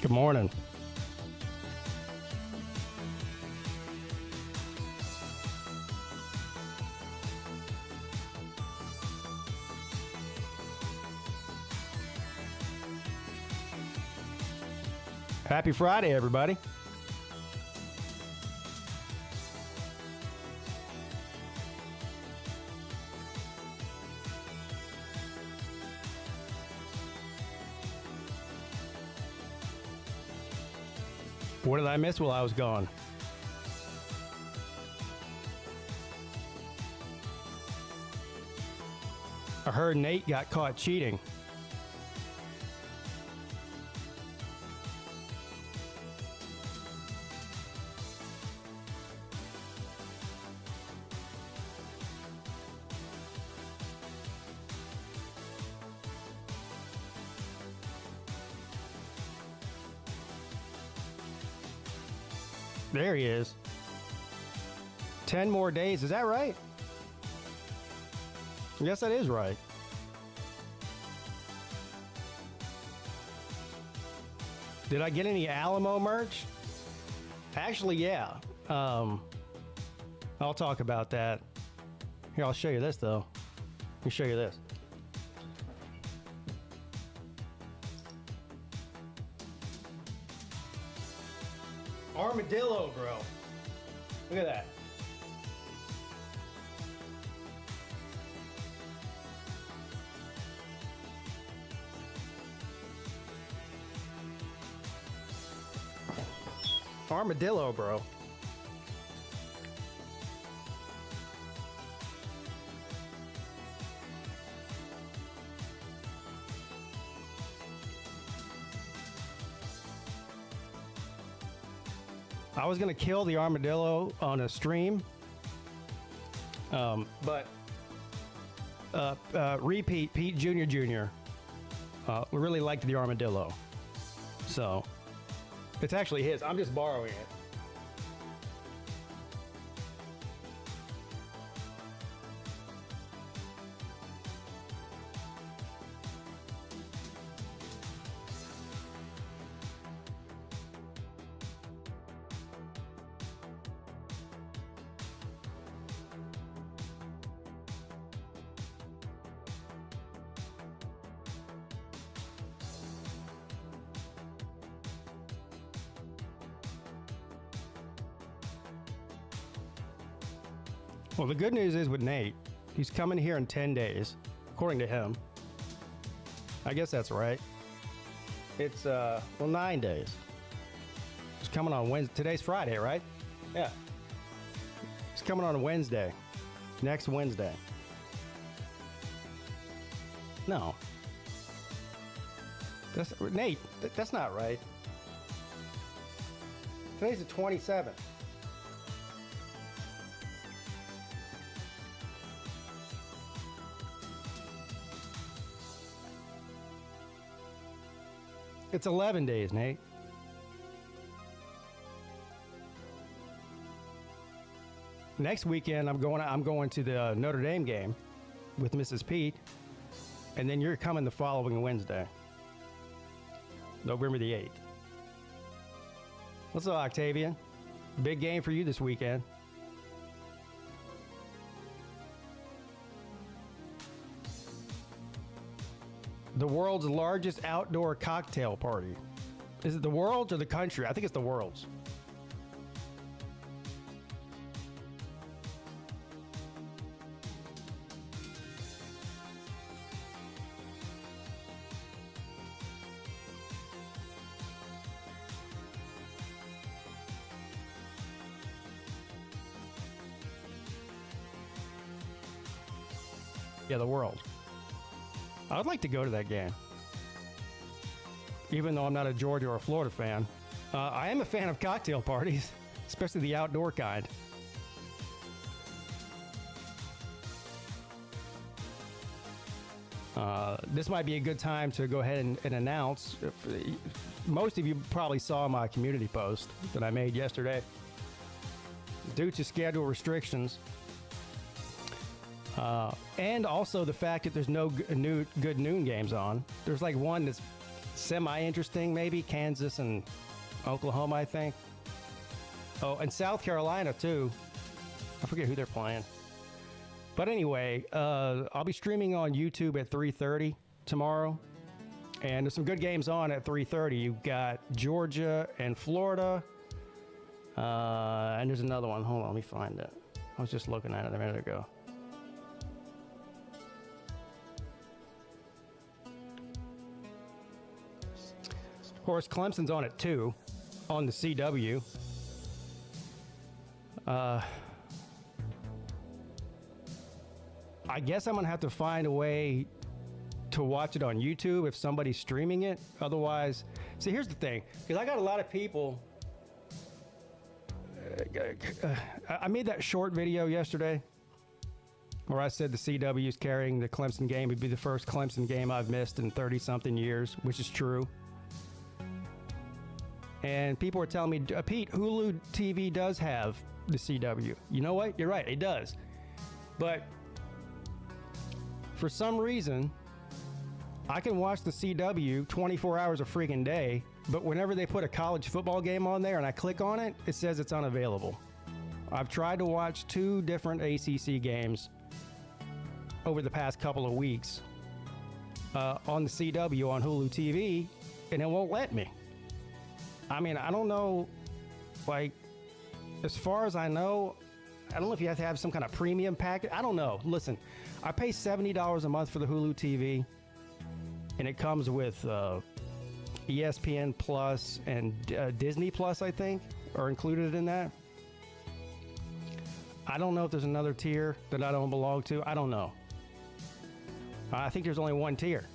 Good morning. Happy Friday, everybody. What did I miss while I was gone? I heard Nate got caught cheating. There he is. 10 more days. Is that right? Yes, that is right. Did I get any Alamo merch? Actually, yeah. I'll talk about that. Here, I'll show you this, though. Let me show you this. Armadillo, bro. Look at that. Armadillo, bro. I was going to kill the armadillo on a stream, but repeat Pete Jr. Really liked the armadillo. So it's actually his. I'm just borrowing it. Well, the good news is with Nate, he's coming here in 10 days, according to him. I guess that's right. It's, 9 days. He's coming on Wednesday. Today's Friday, right? Yeah. He's coming on a Wednesday. Next Wednesday. No. Nate, that's not right. Today's the 27th. It's 11 days, Nate. Next weekend, I'm going to the Notre Dame game with Mrs. Peete, and then you're coming the following Wednesday, November the 8th. What's up, Octavian? Big game for you this weekend. The world's largest outdoor cocktail party. Is it the world's or the country? I think it's the world's. Yeah, the world. I would like to go to that game, even though I'm not a Georgia or a Florida fan. I am a fan of cocktail parties, especially the outdoor kind. This might be a good time to go ahead and announce. Most of you probably saw my community post that I made yesterday. Due to schedule restrictions, and also the fact that there's no good noon games on. There's like one that's semi-interesting, maybe. Kansas and Oklahoma, I think. Oh, and South Carolina, too. I forget who they're playing. But anyway, I'll be streaming on YouTube at 3:30 tomorrow. And there's some good games on at 3:30. You've got Georgia and Florida. And there's another one. Hold on, let me find it. I was just looking at it a minute ago. Of course, Clemson's on at 2 on the CW. I guess I'm going to have to find a way to watch it on YouTube if somebody's streaming it. Otherwise, see, here's the thing. Because I got a lot of people. I made that short video yesterday where I said the CW is carrying the Clemson game. It'd be the first Clemson game I've missed in 30-something years, which is true. And people are telling me, Pete, Hulu TV does have the CW. You know what? You're right, it does. But for some reason, I can watch the CW 24 hours a freaking day, but whenever they put a college football game on there and I click on it, it says it's unavailable. I've tried to watch 2 different ACC games over the past couple of weeks on the CW on Hulu TV, and it won't let me. I mean, I don't know, like, as far as I know, I don't know if you have to have some kind of premium package. I don't know. Listen, I pay $70 a month for the Hulu TV, and it comes with ESPN Plus and Disney Plus, I think, are included in that. I don't know if there's another tier that I don't belong to. I don't know. I think there's only one tier.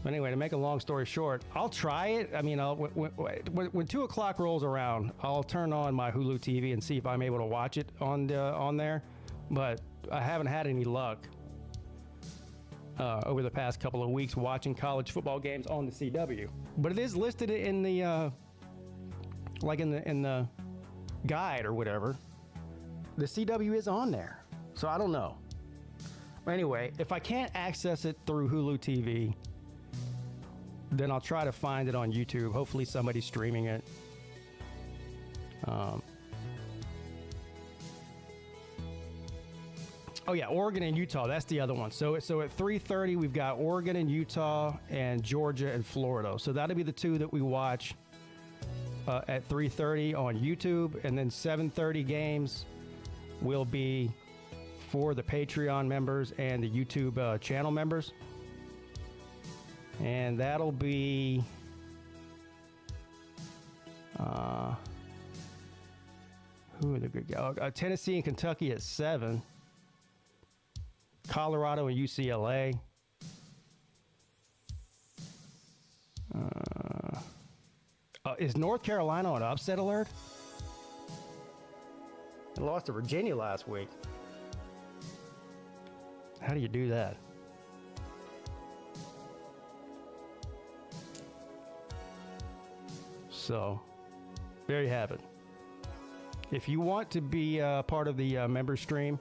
But anyway, to make a long story short, I'll try it. I mean, when 2 o'clock rolls around, I'll turn on my Hulu TV and see if I'm able to watch it on there. But I haven't had any luck over the past couple of weeks watching college football games on the CW. But it is listed in the in the guide or whatever. The CW is on there, so I don't know. But anyway, if I can't access it through Hulu TV, then I'll try to find it on YouTube. Hopefully somebody's streaming it. Oh yeah, Oregon and Utah. That's the other one. So at 3:30 we've got Oregon and Utah and Georgia and Florida. So that'll be the 2 that we watch at 3:30 on YouTube, and then 7:30 games will be for the Patreon members and the YouTube channel members. And that'll be who are the good guys? Tennessee and Kentucky at 7. Colorado and UCLA. Is North Carolina on upset alert? They lost to Virginia last week. How do you do that? So, there you have it. If you want to be part of the member stream,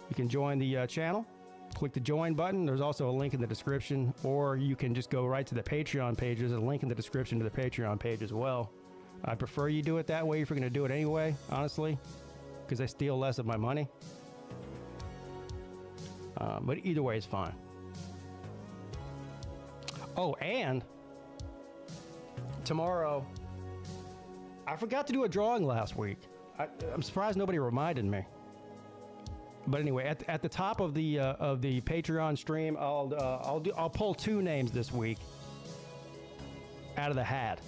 you can join the channel. Click the join button. There's also a link in the description, or you can just go right to the Patreon page. There's a link in the description to the Patreon page as well. I prefer you do it that way if you're going to do it anyway, honestly, because I steal less of my money. But either way is fine. Oh, and tomorrow, I forgot to do a drawing last week. I'm surprised nobody reminded me. But anyway, at the top of the Patreon stream, I'll pull 2 names this week out of the hat,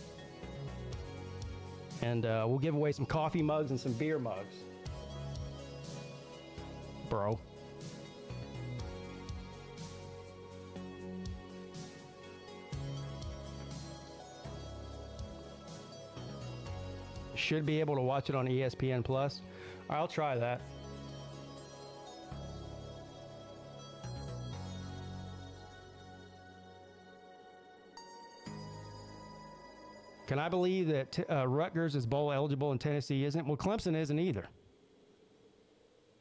and we'll give away some coffee mugs and some beer mugs, bro. Should be able to watch it on ESPN Plus. I'll try that. Can I believe that Rutgers is bowl eligible and Tennessee isn't? Well, Clemson isn't either.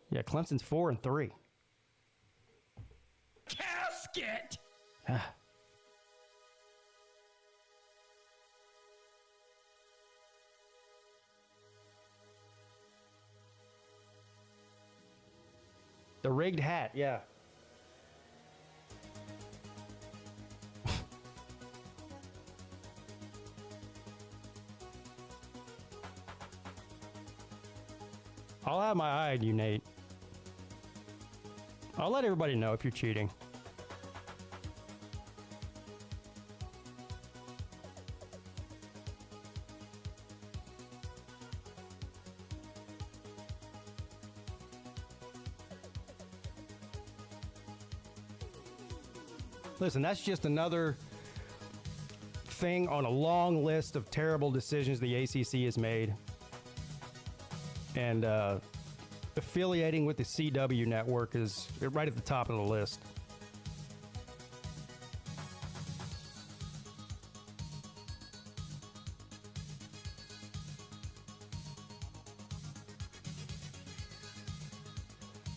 Yeah, Clemson's 4-3. Casket! rigged hat, yeah. I'll have my eye on you, Nate. I'll let everybody know if you're cheating. Listen, that's just another thing on a long list of terrible decisions the ACC has made. And affiliating with the CW network is right at the top of the list.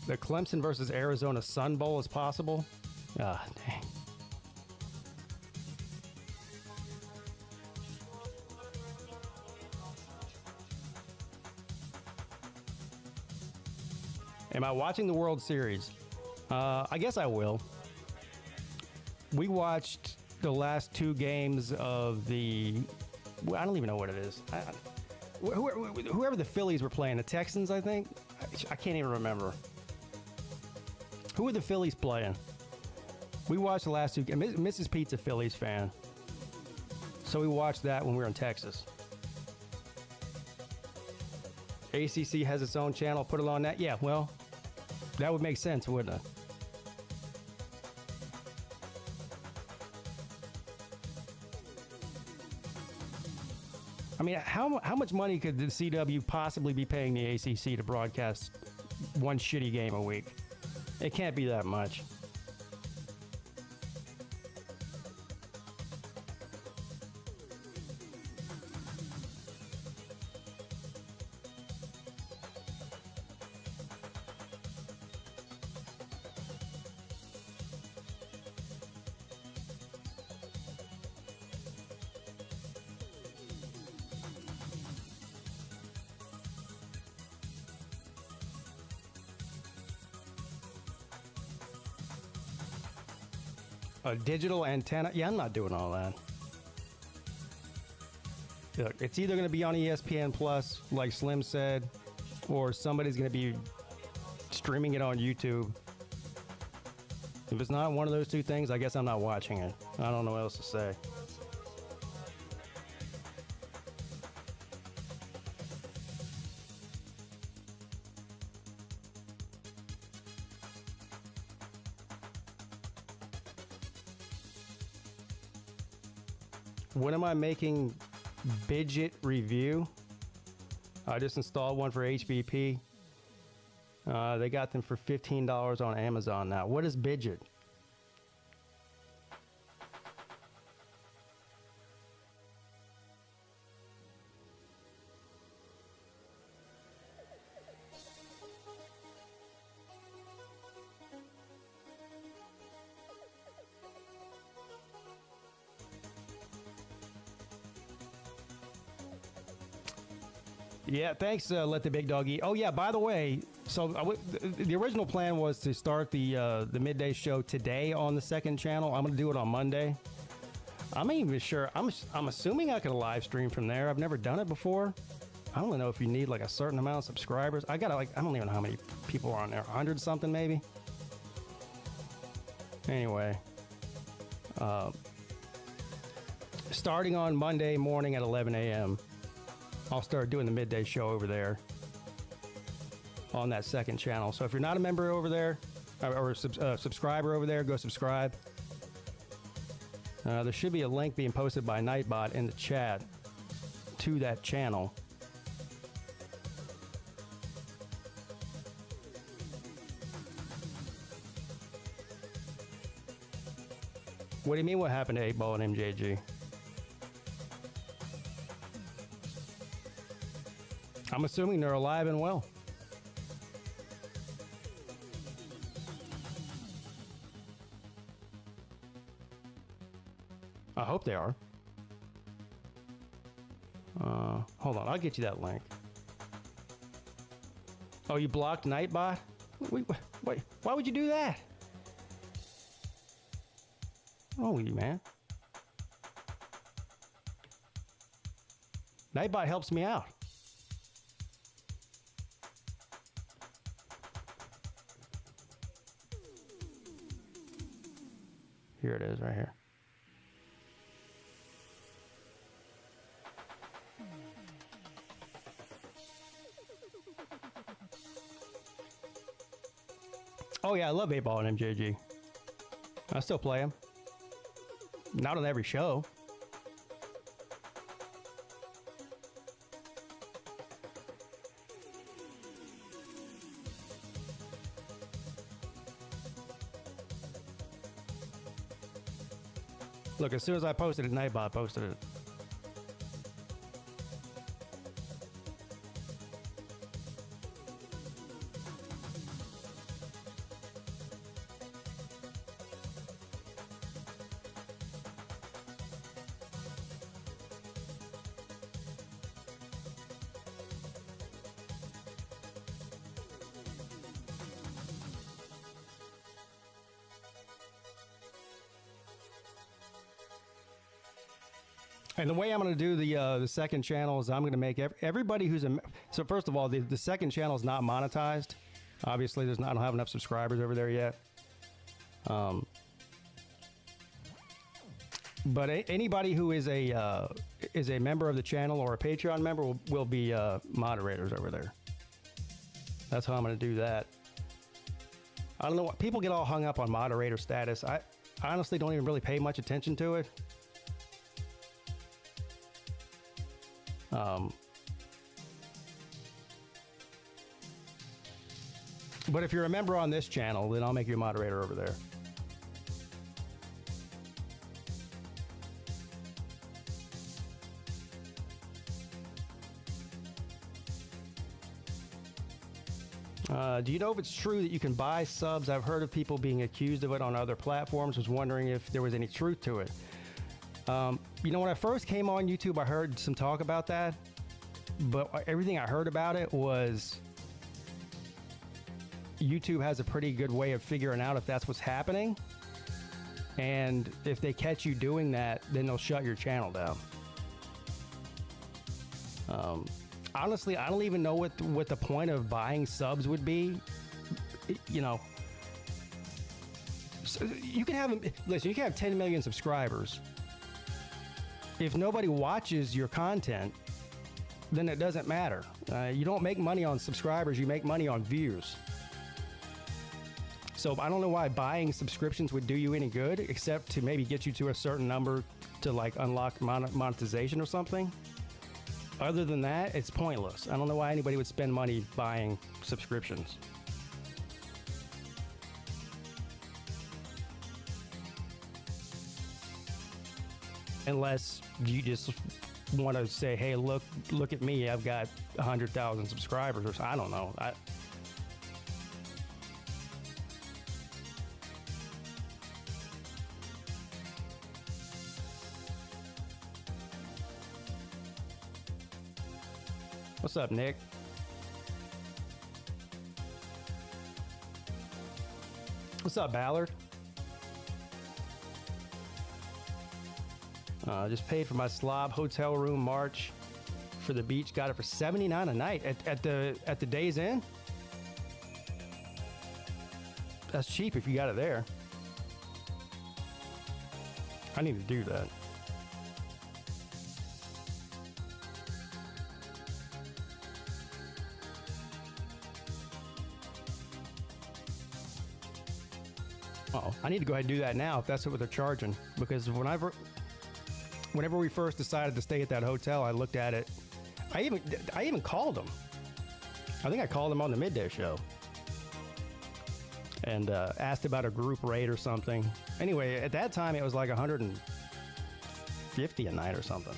The Clemson versus Arizona Sun Bowl is possible? Ah, dang. Am I watching the World Series? I guess I will. We watched the last two games of the... I don't even know what it is. Whoever the Phillies were playing, the Texans, I think? I can't even remember. Who are the Phillies playing? We watched the last two games. Mrs. Pete's a Phillies fan. So we watched that when we were in Texas. ACC has its own channel. Put it on that. Yeah, well, that would make sense, wouldn't it? I mean, how much money could the CW possibly be paying the ACC to broadcast one shitty game a week? It can't be that much. A digital antenna? Yeah, I'm not doing all that. Look, it's either going to be on ESPN Plus, like Slim said, or somebody's going to be streaming it on YouTube. If it's not one of those two things, I guess I'm not watching it. I don't know what else to say. When am I making Bidget review? I just installed one for HBP. They got them for $15 on Amazon now. What is Bidget? Yeah, thanks, Let the Big Dog Eat. Oh, yeah, by the way, so the original plan was to start the midday show today on the second channel. I'm going to do it on Monday. I'm not even sure. I'm assuming I could live stream from there. I've never done it before. I don't know if you need like a certain amount of subscribers. I don't even know how many people are on there. 100 something maybe? Anyway. Starting on Monday morning at 11 a.m., I'll start doing the midday show over there on that second channel. So if you're not a member over there or a subscriber over there, go subscribe. There should be a link being posted by Nightbot in the chat to that channel. What do you mean what happened to 8-Ball and MJG? I'm assuming they're alive and well. I hope they are. Hold on, I'll get you that link. Oh, you blocked Nightbot? Wait, why would you do that? Oh, you man. Nightbot helps me out. Here it is, right here. Oh yeah, I love 8-Ball and MJG. I still play them. Not on every show. Look, as soon as I posted it, Nightbot posted it. And the way I'm going to do the second channel is I'm going to make everybody who's a... So first of all, the second channel is not monetized. Obviously, I don't have enough subscribers over there yet. But anybody who is a member of the channel or a Patreon member will be moderators over there. That's how I'm going to do that. I don't know what people get all hung up on moderator status. I honestly don't even really pay much attention to it. But if you're a member on this channel, then I'll make you a moderator over there. Do you know if it's true that you can buy subs? I've heard of people being accused of it on other platforms. Was wondering if there was any truth to it. You know, when I first came on YouTube, I heard some talk about that, but everything I heard about it was YouTube has a pretty good way of figuring out if that's what's happening. And if they catch you doing that, then they'll shut your channel down. Honestly, I don't even know what the point of buying subs would be. You know, so you can have, listen, you can have 10 million subscribers. If nobody watches your content, then it doesn't matter. You don't make money on subscribers, you make money on views. So I don't know why buying subscriptions would do you any good, except to maybe get you to a certain number to like unlock monetization or something. Other than that, it's pointless. I don't know why anybody would spend money buying subscriptions. Unless you just want to say, hey, look at me, I've got 100,000 subscribers, or I don't know. What's up, Nick? What's up, Ballard? Just paid for my slob hotel room March for the beach. Got it for $79 a night at the Days Inn. That's cheap if you got it there. I need to do that. Uh-oh. I need to go ahead and do that now if that's what they're charging, because whenever we first decided to stay at that hotel, I looked at it. I even called them. I think I called them on the Midday show and asked about a group rate or something. Anyway, at that time it was like $150 a night or something.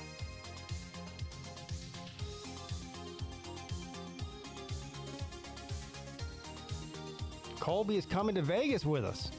Colby is coming to Vegas with us.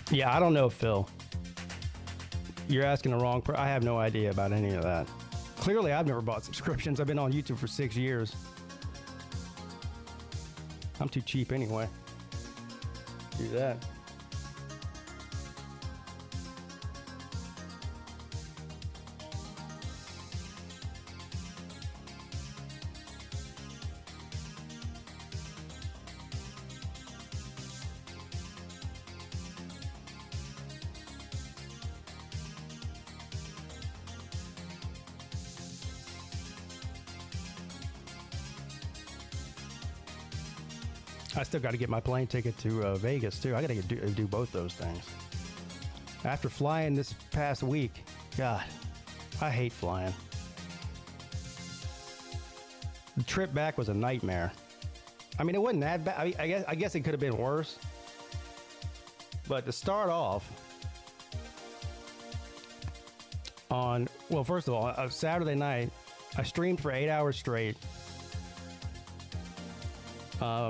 Yeah, I don't know, Phil. You're asking the wrong I have no idea about any of that. Clearly, I've never bought subscriptions. I've been on YouTube for 6 years. I'm too cheap anyway. Do that. I still got to get my plane ticket to Vegas, too. I got to do both those things. After flying this past week, God, I hate flying. The trip back was a nightmare. I mean, it wasn't that bad. I guess it could have been worse. But to start off, well, first of all, Saturday night, I streamed for 8 hours straight.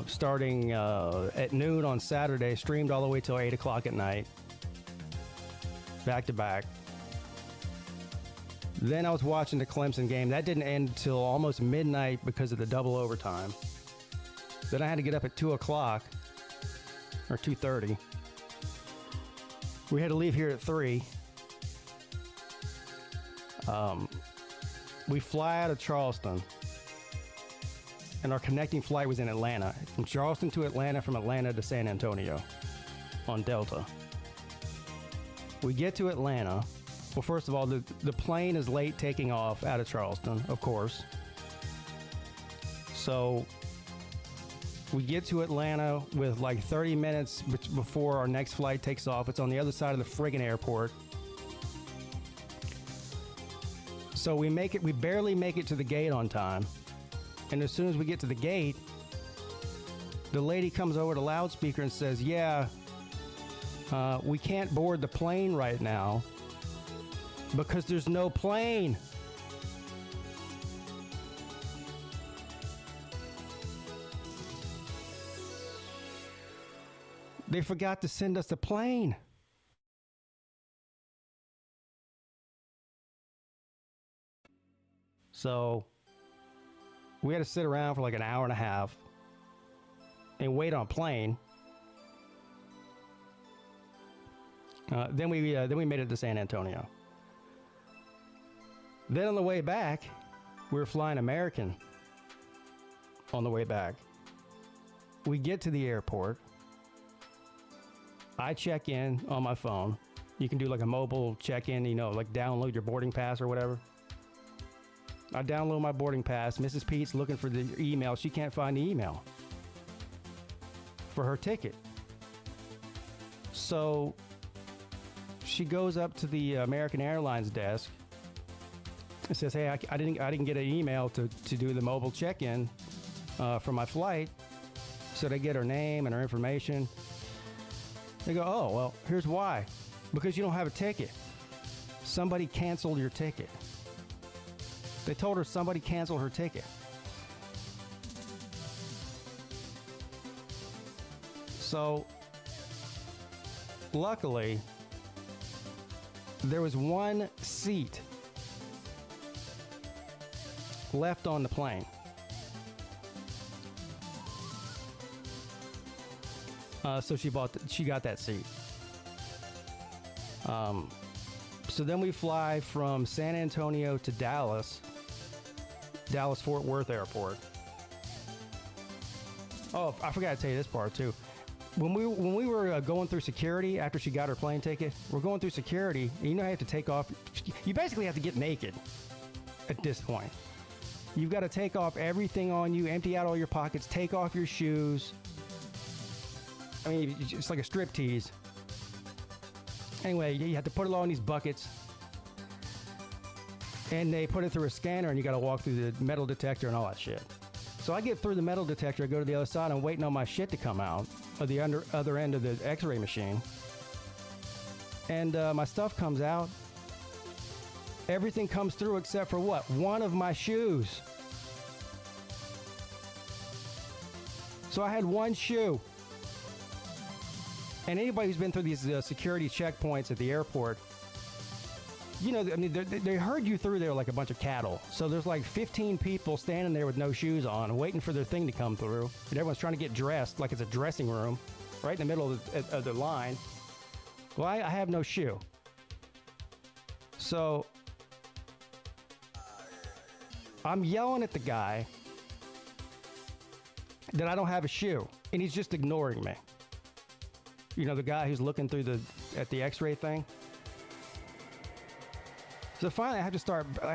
Starting at noon on Saturday, streamed all the way till 8 o'clock at night, back to back. Then I was watching the Clemson game. That didn't end until almost midnight because of the double overtime. Then I had to get up at 2 o'clock, or 2:30. We had to leave here at 3. We fly out of Charleston. And our connecting flight was in Atlanta. From Charleston to Atlanta, from Atlanta to San Antonio on Delta. We get to Atlanta. Well, first of all, the plane is late taking off out of Charleston, of course. So we get to Atlanta with like 30 minutes before our next flight takes off. It's on the other side of the friggin' airport. So we barely make it to the gate on time. And as soon as we get to the gate, the lady comes over to loudspeaker and says, yeah, we can't board the plane right now because there's no plane. They forgot to send us a plane. So we had to sit around for like an hour and a half and wait on a plane. Then we made it to San Antonio. Then on the way back, we were flying American on the way back. We get to the airport. I check in on my phone. You can do like a mobile check-in, like download your boarding pass or whatever. I download my boarding pass. Mrs. Pete's looking for the email. She can't find the email for her ticket. So she goes up to the American Airlines desk and says, hey, I didn't get an email to do the mobile check-in for my flight. So they get her name and her information. They go, oh, well, here's why. Because you don't have a ticket. Somebody canceled your ticket. They told her somebody canceled her ticket. So, luckily, there was one seat left on the plane. So she got that seat. So then we fly from San Antonio to Dallas Fort Worth Airport. Oh, I forgot to tell you this part too. When we were going through security after she got her plane ticket, we're going through security, and you have to take off. You basically have to get naked at this point. You've got to take off everything on you, empty out all your pockets, take off your shoes. I mean, it's like a strip tease. Anyway, you have to put it all in these buckets. And they put it through a scanner, and you got to walk through the metal detector and all that shit. So I get through the metal detector, I go to the other side, I'm waiting on my shit to come out of the other end of the x-ray machine. And my stuff comes out. Everything comes through except for what? One of my shoes. So I had one shoe. And anybody who's been through these security checkpoints at the airport, you know, I mean, they herd you through there like a bunch of cattle. So there's like 15 people standing there with no shoes on, waiting for their thing to come through. And everyone's trying to get dressed like it's a dressing room, right in the middle of the line. Well, I have no shoe. So I'm yelling at the guy that I don't have a shoe, and he's just ignoring me. You know, the guy who's looking through at the X-ray thing. So finally, I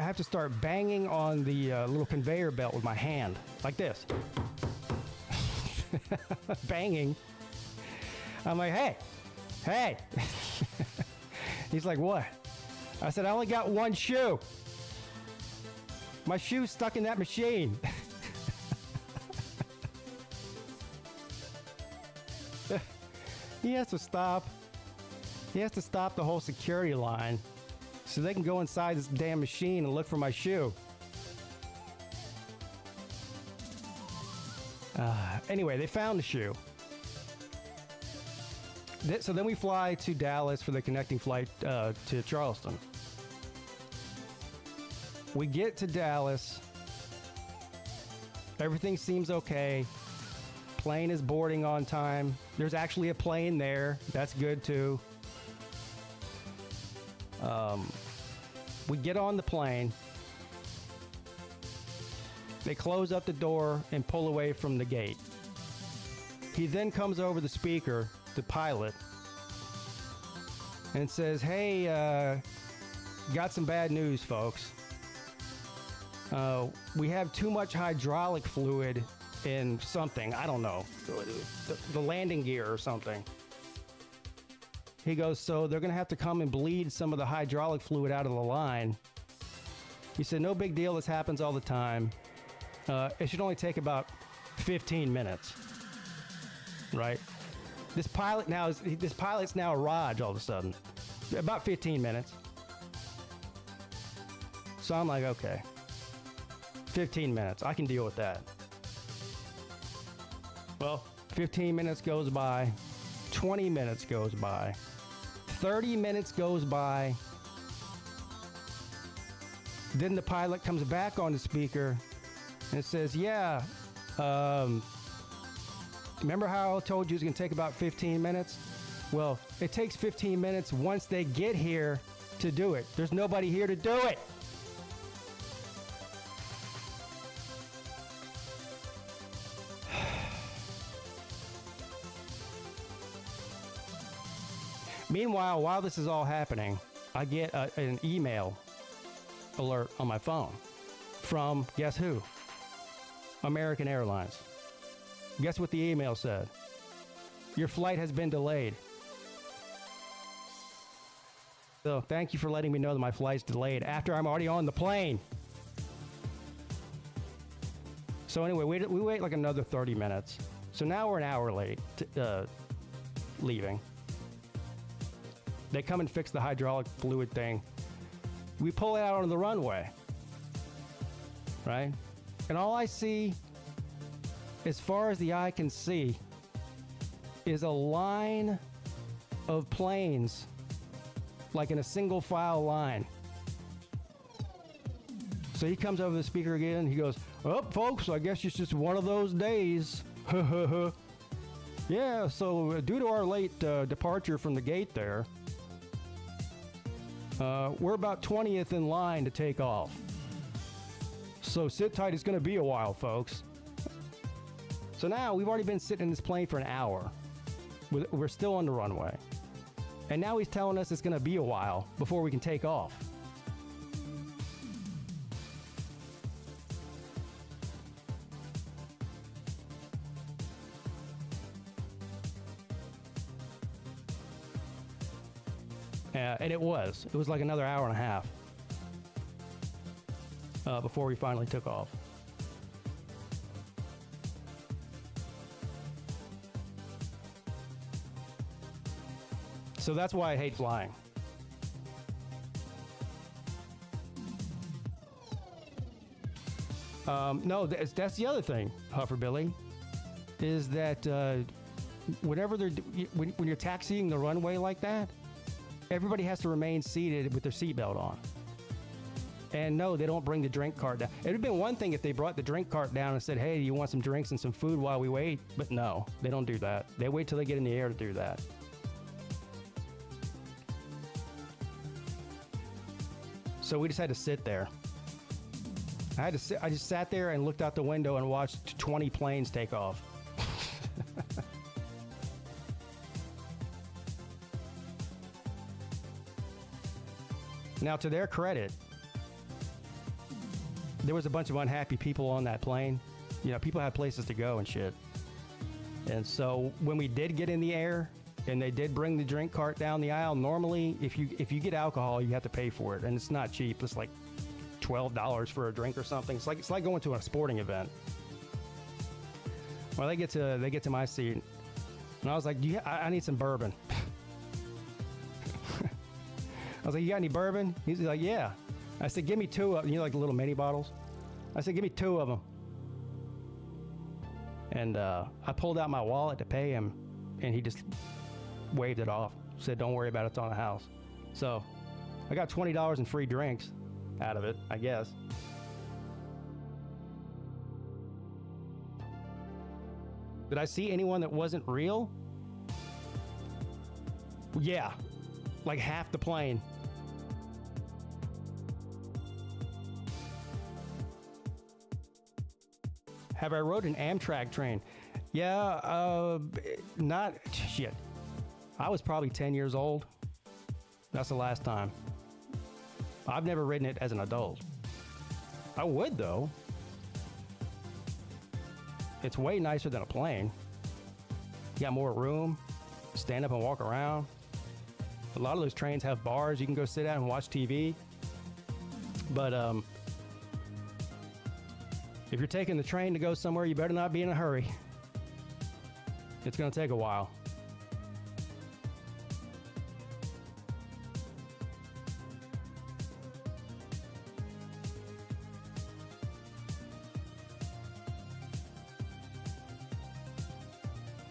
have to start banging on the little conveyor belt with my hand, like this. Banging. I'm like, hey. He's like, what? I said, I only got one shoe. My shoe's stuck in that machine. He has to stop. He has to stop the whole security line so they can go inside this damn machine and look for my shoe. Anyway, they found the shoe. So then we fly to Dallas for the connecting flight to Charleston. We get to Dallas. Everything seems okay. Plane is boarding on time. There's actually a plane there. That's good too. We get on the plane. They close up the door and pull away from the gate. He then comes over the speaker, the pilot, and says, hey, got some bad news, folks. We have too much hydraulic fluid in something. I don't know. The landing gear or something. He goes, so they're going to have to come and bleed some of the hydraulic fluid out of the line. He said, no big deal. This happens all the time. It should only take about 15 minutes. Right? This pilot's now a Raj all of a sudden. About 15 minutes. So I'm like, okay. 15 minutes. I can deal with that. Well, 15 minutes goes by. 20 minutes goes by. 30 minutes goes by. Then the pilot comes back on the speaker and says, yeah, remember how I told you it's going to take about 15 minutes? Well, it takes 15 minutes once they get here to do it. There's nobody here to do it. Meanwhile, while this is all happening, I get an email alert on my phone from, guess who? American Airlines. Guess what the email said? Your flight has been delayed. So thank you for letting me know that my flight's delayed after I'm already on the plane. So anyway, we wait like another 30 minutes. So now we're an hour late leaving. They come and fix the hydraulic fluid thing. We pull it out onto the runway, right? And all I see, as far as the eye can see, is a line of planes, like in a single file line. So he comes over the speaker again. He goes, "Oh, folks, I guess it's just one of those days." Yeah, so due to our late departure from the gate there, we're about 20th in line to take off. So sit tight, it's going to be a while, folks. So now we've already been sitting in this plane for an hour. We're still on the runway. And now he's telling us it's going to be a while before we can take off. And it was like another hour and a half before we finally took off. So that's why I hate flying. No, that's the other thing, Huffer Billy, is that whenever when you're taxiing the runway like that, everybody has to remain seated with their seatbelt on. And no, they don't bring the drink cart down. It would have been one thing if they brought the drink cart down and said, hey, do you want some drinks and some food while we wait? But no, they don't do that. They wait till they get in the air to do that. So we just had to sit there. I just sat there and looked out the window and watched 20 planes take off. Now, to their credit, there was a bunch of unhappy people on that plane. You know, people had places to go and shit. And so when we did get in the air and they did bring the drink cart down the aisle, normally if you get alcohol, you have to pay for it, and it's not cheap. It's like $12 for a drink or something. It's like going to a sporting event. Well, they get to my seat, and I was like, I need some bourbon. I was like, you got any bourbon? He's like, yeah. I said, give me 2 of them. You know, like the little mini bottles? I said, give me 2 of them. And I pulled out my wallet to pay him, and he just waved it off. Said, don't worry about it, it's on the house. So I got $20 in free drinks out of it, I guess. Did I see anyone that wasn't real? Yeah, like half the plane. Have I rode an Amtrak train? Yeah, not, shit. I was probably 10 years old. That's the last time. I've never ridden it as an adult. I would, though. It's way nicer than a plane. You got more room, stand up and walk around. A lot of those trains have bars you can go sit at and watch TV. But, if you're taking the train to go somewhere, you better not be in a hurry. It's going to take a while.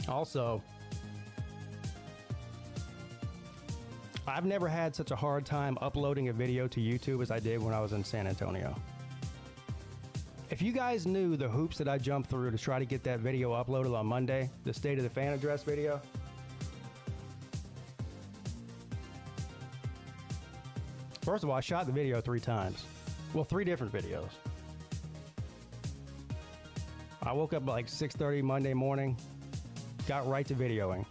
Also, I've never had such a hard time uploading a video to YouTube as I did when I was in San Antonio. If you guys knew the hoops that I jumped through to try to get that video uploaded on Monday, the State of the Fan Address video, first of all, I shot the video 3 times. Well, 3 different videos. I woke up like 6:30 Monday morning, got right to videoing,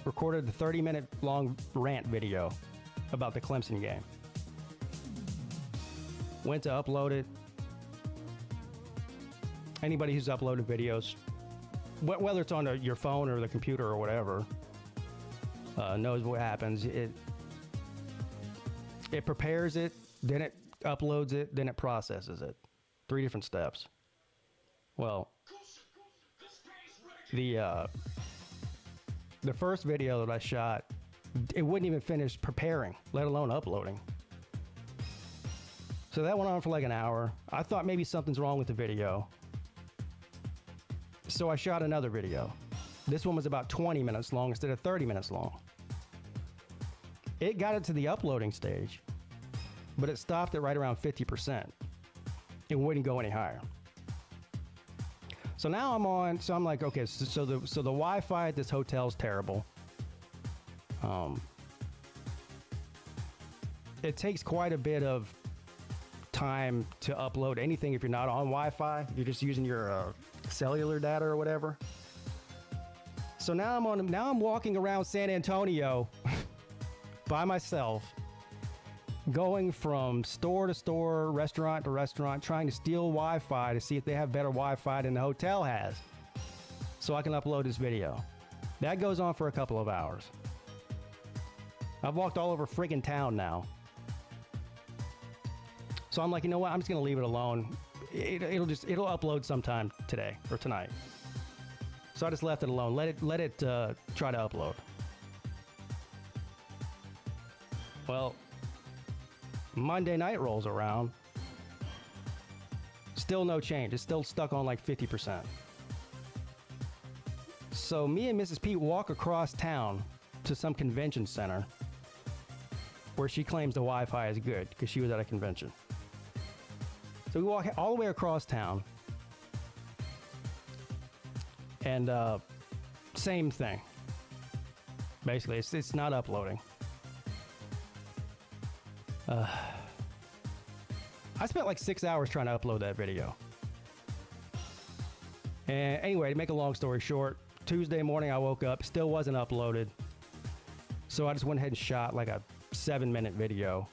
recorded the 30-minute long rant video about the Clemson game. Went to upload it. Anybody who's uploaded videos, whether it's on your phone or the computer or whatever, knows what happens. It prepares it, then it uploads it, then it processes it. 3 different steps. Well, the first video that I shot, it wouldn't even finish preparing, let alone uploading. So that went on for like an hour. I thought maybe something's wrong with the video. So I shot another video. This one was about 20 minutes long instead of 30 minutes long. It got it to the uploading stage, but it stopped at right around 50%. It wouldn't go any higher. So now I'm like, okay, so the Wi-Fi at this hotel is terrible. It takes quite a bit of time to upload anything if you're not on Wi-Fi. You're just using your cellular data or whatever. So now I'm walking around San Antonio by myself, going from store to store, restaurant to restaurant, trying to steal Wi-Fi to see if they have better Wi-Fi than the hotel has, so I can upload this video. That goes on for a couple of hours. I've walked all over friggin' town now. So I'm like, you know what? I'm just gonna leave it alone. It'll upload sometime today or tonight. So I just left it alone. Let it try to upload. Well, Monday night rolls around. Still no change. It's still stuck on like 50%. So me and Mrs. Peete walk across town to some convention center where she claims the Wi-Fi is good because she was at a convention. So we walk all the way across town, and same thing. Basically, it's not uploading. I spent like 6 hours trying to upload that video. And anyway, to make a long story short, Tuesday morning I woke up, still wasn't uploaded. So I just went ahead and shot like a 7-minute video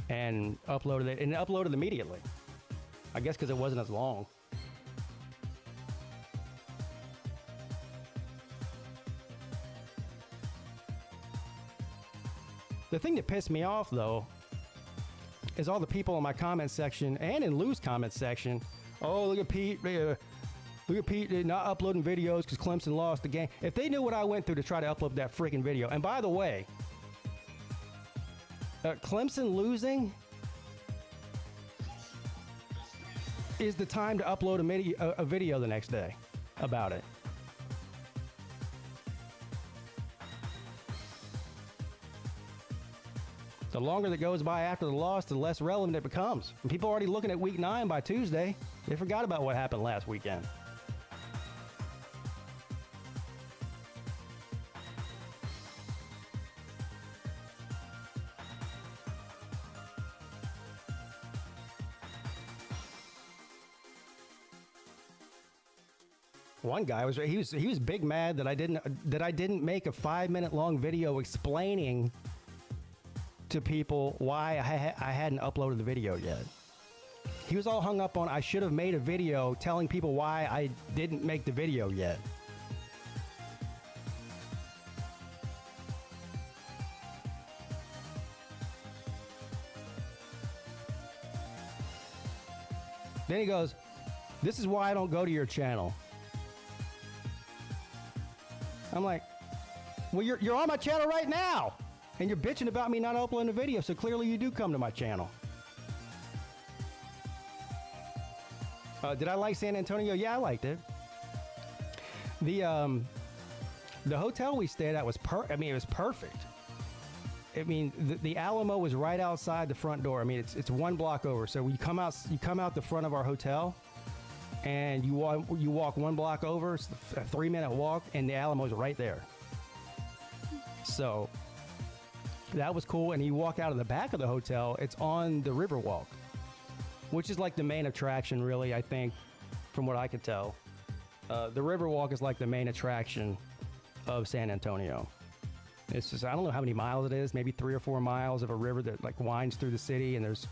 and uploaded it, and uploaded immediately. I guess because it wasn't as long. The thing that pissed me off, though, is all the people in my comment section and in Lou's comment section. Oh, look at Pete. Look at Pete not uploading videos because Clemson lost the game. If they knew what I went through to try to upload that freaking video. And by the way, Clemson losing is the time to upload a video the next day about it. The longer that goes by after the loss, the less relevant it becomes. And people are already looking at week 9 by Tuesday. They forgot about what happened last weekend. One guy was big mad that I didn't make a 5-minute long video explaining to people why I hadn't uploaded the video yet. He was all hung up on I should have made a video telling people why I didn't make the video yet. Then he goes, "This is why I don't go to your channel." I'm like, well, you're on my channel right now, and you're bitching about me not uploading a video, so clearly you do come to my channel. Did I like San Antonio? Yeah, I liked it. The hotel we stayed at was it was perfect. I mean, the Alamo was right outside the front door. I mean, it's 1 block over. So you come out the front of our hotel, and you walk 1 block over. It's a 3-minute walk, and the Alamo's right there. So that was cool. And you walk out of the back of the hotel, it's on the Riverwalk, which is like the main attraction, really, I think, from what I could tell. The Riverwalk is like the main attraction of San Antonio. It's just, I don't know how many miles it is, maybe 3 or 4 miles of a river that like winds through the city, and there's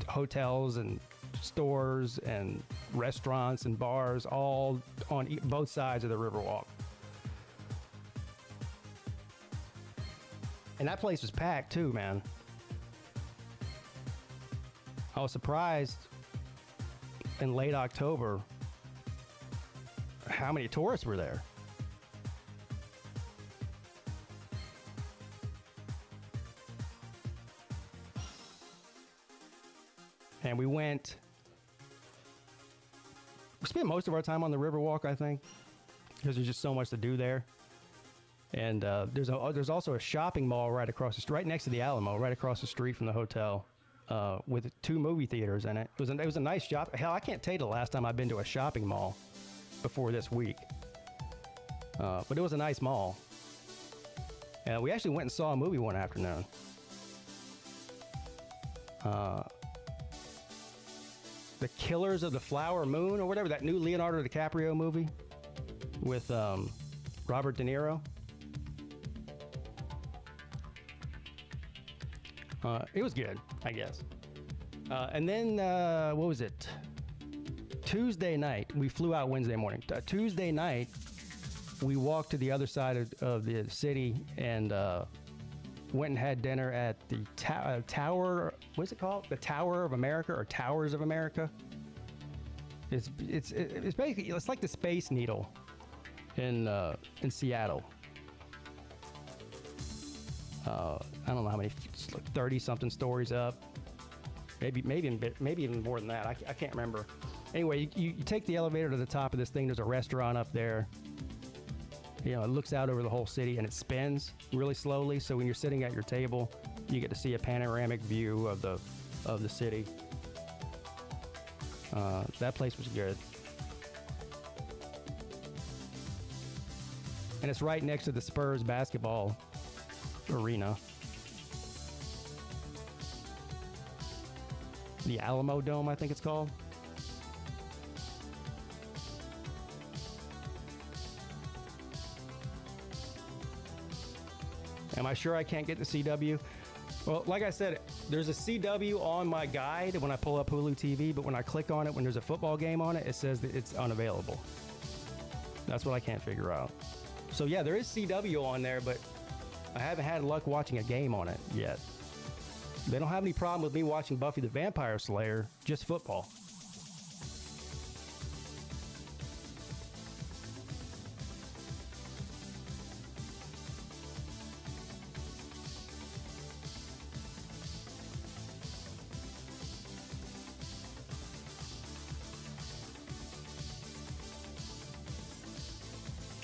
hotels and stores and restaurants and bars all on both sides of the Riverwalk. And that place was packed too, man. I was surprised in late October how many tourists were there. And we spent most of our time on the Riverwalk, I think, because there's just so much to do there. And there's also a shopping mall right across the street, right next to the Alamo, right across the street from the hotel, with 2 movie theaters in it. It was a nice shop. Hell, I can't tell you the last time I've been to a shopping mall before this week. But it was a nice mall. And we actually went and saw a movie one afternoon. The Killers of the Flower Moon, or whatever, that new Leonardo DiCaprio movie with Robert De Niro. It was good, I guess. And then, what was it? Tuesday night, we flew out Wednesday morning. Tuesday night, we walked to the other side of the city and went and had dinner at the Tower. What's it called? The Tower of America, or Towers of America. It's basically, it's like the Space Needle in Seattle. I don't know how many, 30-something stories up. Maybe even more than that. I can't remember. Anyway, you take the elevator to the top of this thing. There's a restaurant up there. You know, it looks out over the whole city and it spins really slowly. So when you're sitting at your table, you get to see a panoramic view of the city. That place was good. And it's right next to the Spurs basketball arena. The Alamo Dome, I think it's called. Am I sure I can't get the CW? Well, like I said, there's a CW on my guide when I pull up Hulu TV, but when I click on it, when there's a football game on it, it says that it's unavailable. That's what I can't figure out. So yeah, there is CW on there, but I haven't had luck watching a game on it yet. They don't have any problem with me watching Buffy the Vampire Slayer, just football.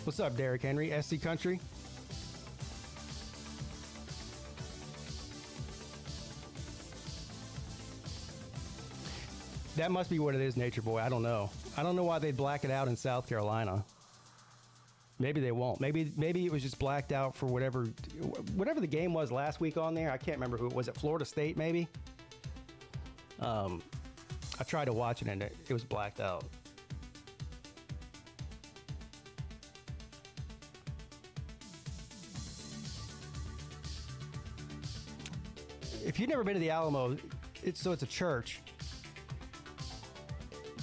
What's up, Derrick Henry, SC Country? That must be what it is, Nature Boy. I don't know. I don't know why they'd black it out in South Carolina. Maybe they won't. Maybe it was just blacked out for whatever the game was last week on there. I can't remember who it was. At Florida State, maybe. I tried to watch it and it was blacked out. If you've never been to the Alamo, it's a church,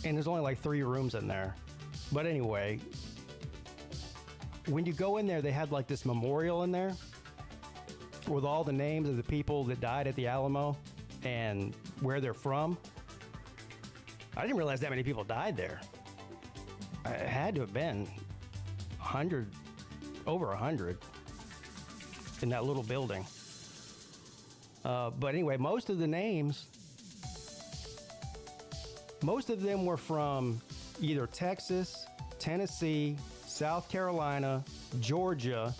and there's only like 3 rooms in there. But anyway, when you go in there, they had like this memorial in there with all the names of the people that died at the Alamo and where they're from. I didn't realize that many people died there. It had to have been 100, over 100 in that little building. But anyway, most of the names, most of them were from either Texas, Tennessee, South Carolina, Georgia,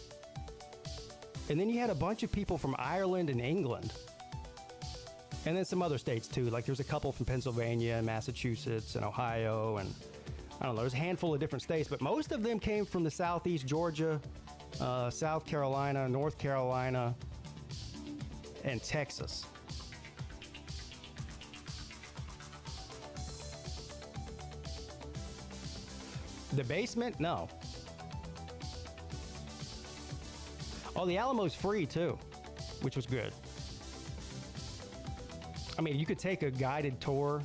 and then you had a bunch of people from Ireland and England, and then some other states too. Like there's a couple from Pennsylvania, Massachusetts, and Ohio, and I don't know, there's a handful of different states, but most of them came from the Southeast, Georgia, South Carolina, North Carolina, and Texas. The basement? No. Oh, the Alamo's free too, which was good. I mean, you could take a guided tour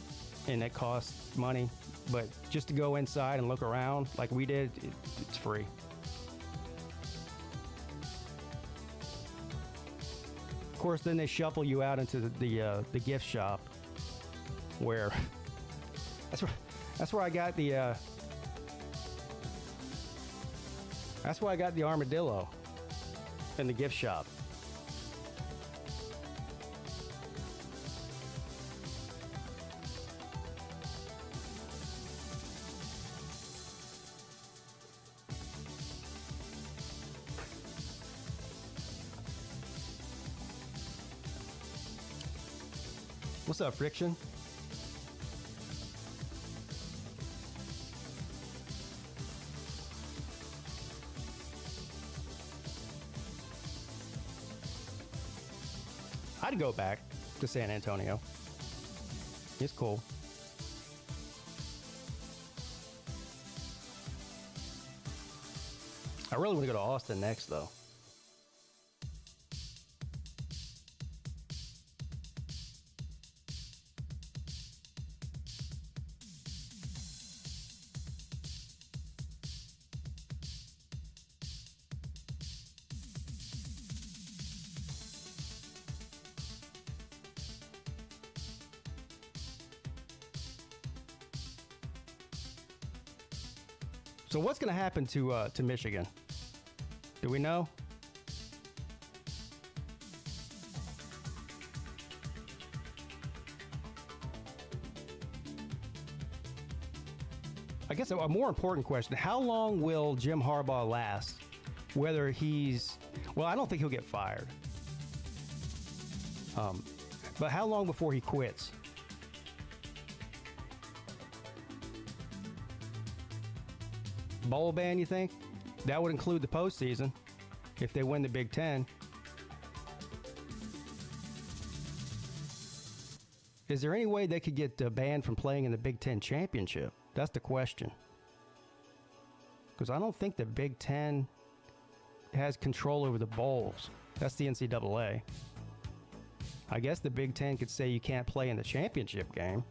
and it costs money, but just to go inside and look around like we did, it's free. Of course, then they shuffle you out into the gift shop, where that's where I got the armadillo in the gift shop. What's up, Friction? I'd go back to San Antonio. It's cool. I really want to go to Austin next, though. So what's going to happen to Michigan? Do we know? I guess a more important question, how long will Jim Harbaugh last whether well, I don't think he'll get fired. But how long before he quits? Bowl ban, you think? That would include the postseason if they win the Big Ten. Is there any way they could get banned from playing in the Big Ten championship? That's the question. Because I don't think the Big Ten has control over the bowls. That's the NCAA. I guess the Big Ten could say you can't play in the championship game.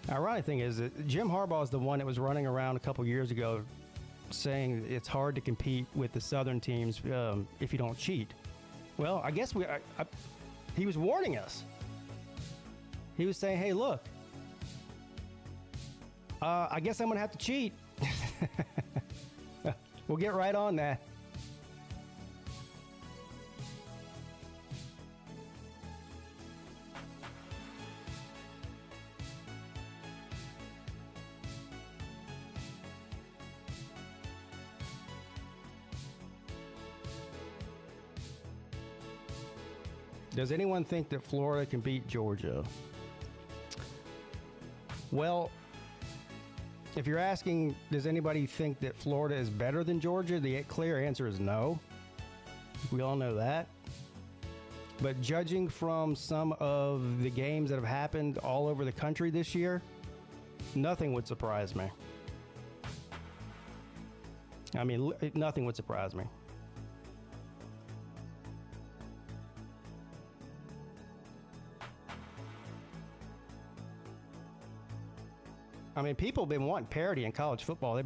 Ironic thing is that Jim Harbaugh is the one that was running around a couple years ago saying it's hard to compete with the Southern teams if you don't cheat. Well, I guess he was warning us. He was saying, hey, look, I guess I'm going to have to cheat. We'll get right on that. Does anyone think that Florida can beat Georgia? Well, if you're asking, does anybody think that Florida is better than Georgia? The clear answer is no. We all know that. But judging from some of the games that have happened all over the country this year, nothing would surprise me. I mean, nothing would surprise me. I mean, people have been wanting parity in college football. They've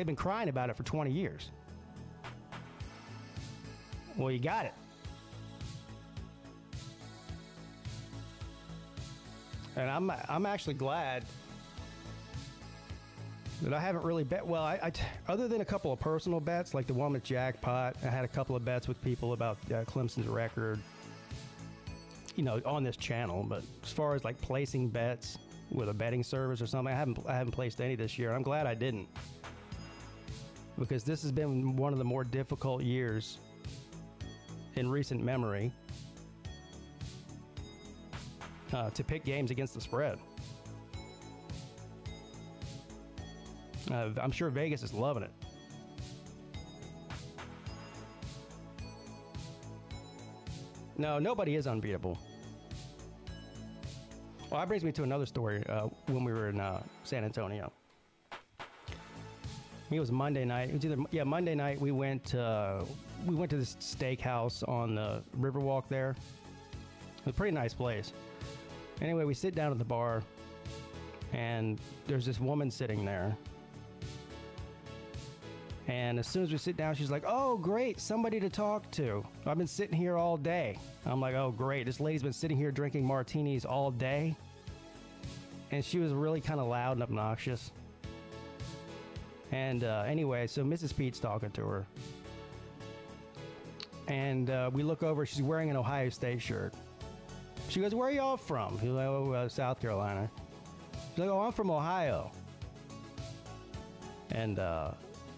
been crying about it for 20 years. Well, you got it. And I'm actually glad that I haven't really bet. Well, I other than a couple of personal bets, like the one with Jackpot, I had a couple of bets with people about Clemson's record, on this channel. But as far as like placing bets with a betting service or something, I haven't placed any this year. I'm glad I didn't, because this has been one of the more difficult years in recent memory to pick games against the spread. I'm sure Vegas is loving it. No, nobody is unbeatable. Well, that brings me to another story. When we were in San Antonio, it was Monday night. It was Monday night. We went to this steakhouse on the Riverwalk there. It was a pretty nice place. Anyway, we sit down at the bar, and there's this woman sitting there. And as soon as we sit down, she's like, "Oh, great, somebody to talk to. I've been sitting here all day." I'm like, "Oh, great, this lady's been sitting here drinking martinis all day." And she was really kind of loud and obnoxious. And anyway, so Mrs. Pete's talking to her. And we look over, she's wearing an Ohio State shirt. She goes, "Where are y'all from?" He's like, "Oh, South Carolina." She's like, "Oh, I'm from Ohio." And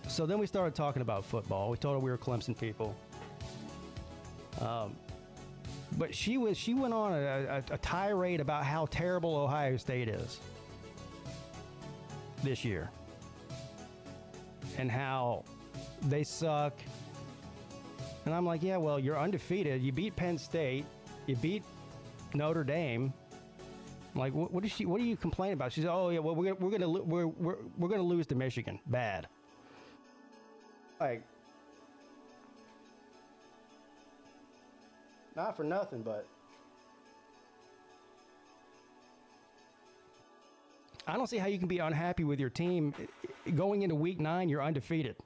so then we started talking about football. We told her we were Clemson people. But she went on a tirade about how terrible Ohio State is this year, and how they suck. And I'm like, yeah, well, you're undefeated. You beat Penn State. You beat Notre Dame. I'm like, what are you complaining about? She said, "Oh yeah, well we're gonna lose to Michigan. Bad." Like, not for nothing, but I don't see how you can be unhappy with your team going into week 9. You're undefeated.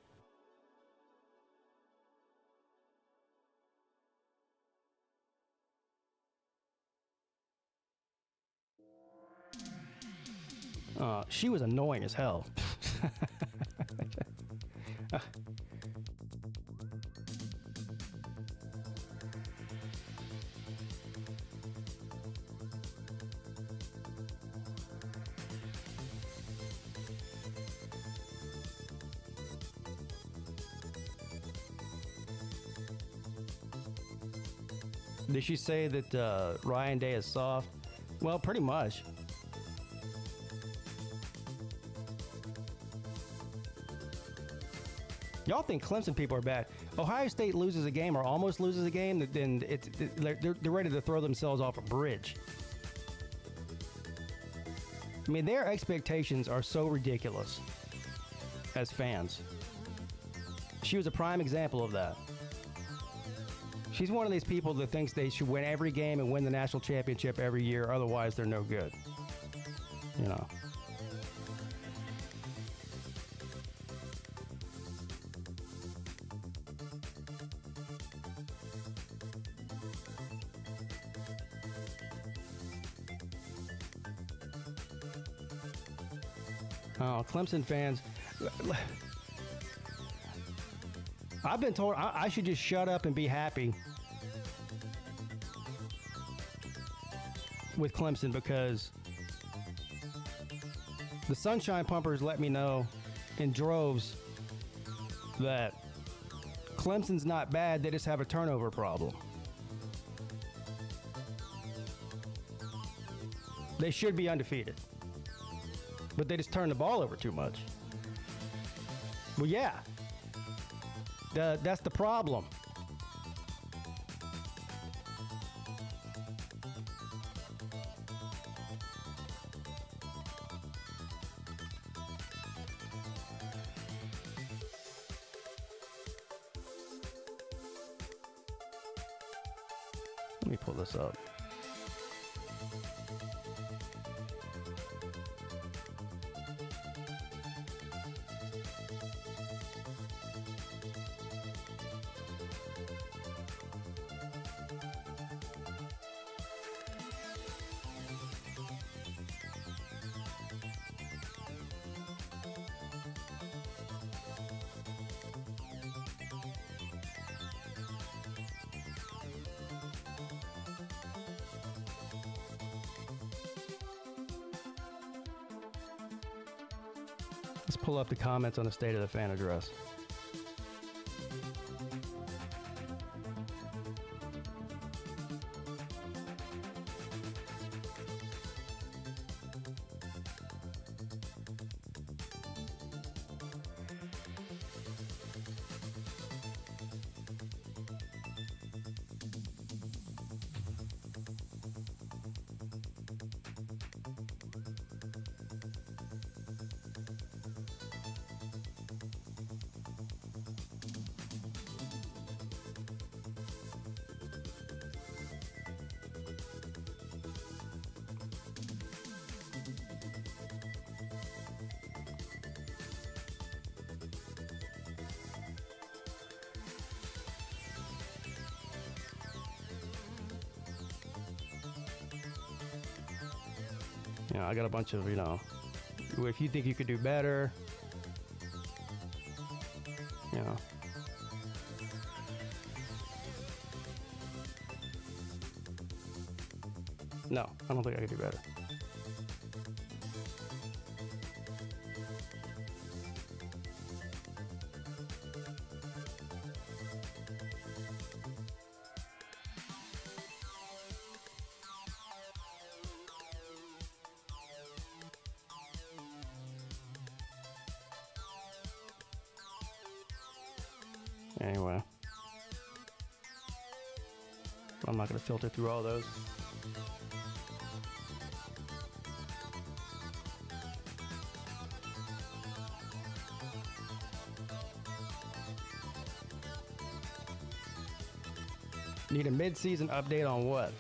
She was annoying as hell. Did she say that Ryan Day is soft? Well, pretty much. Y'all think Clemson people are bad. Ohio State loses a game or almost loses a game, then they're ready to throw themselves off a bridge. I mean, their expectations are so ridiculous as fans. She was a prime example of that. She's one of these people that thinks they should win every game and win the national championship every year, otherwise they're no good. You know. Oh, Clemson fans. I've been told I should just shut up and be happy with Clemson because the Sunshine Pumpers let me know in droves that Clemson's not bad, they just have a turnover problem. They should be undefeated, but they just turn the ball over too much. Well, yeah. That's the problem. Let me pull this up. Let's pull up the comments on the State of the Fan address. You know, I got a bunch of, you know, if you think you could do better, you know. No, I don't think I could do better. Anyway, I'm not going to filter through all those. Need a mid-season update on what?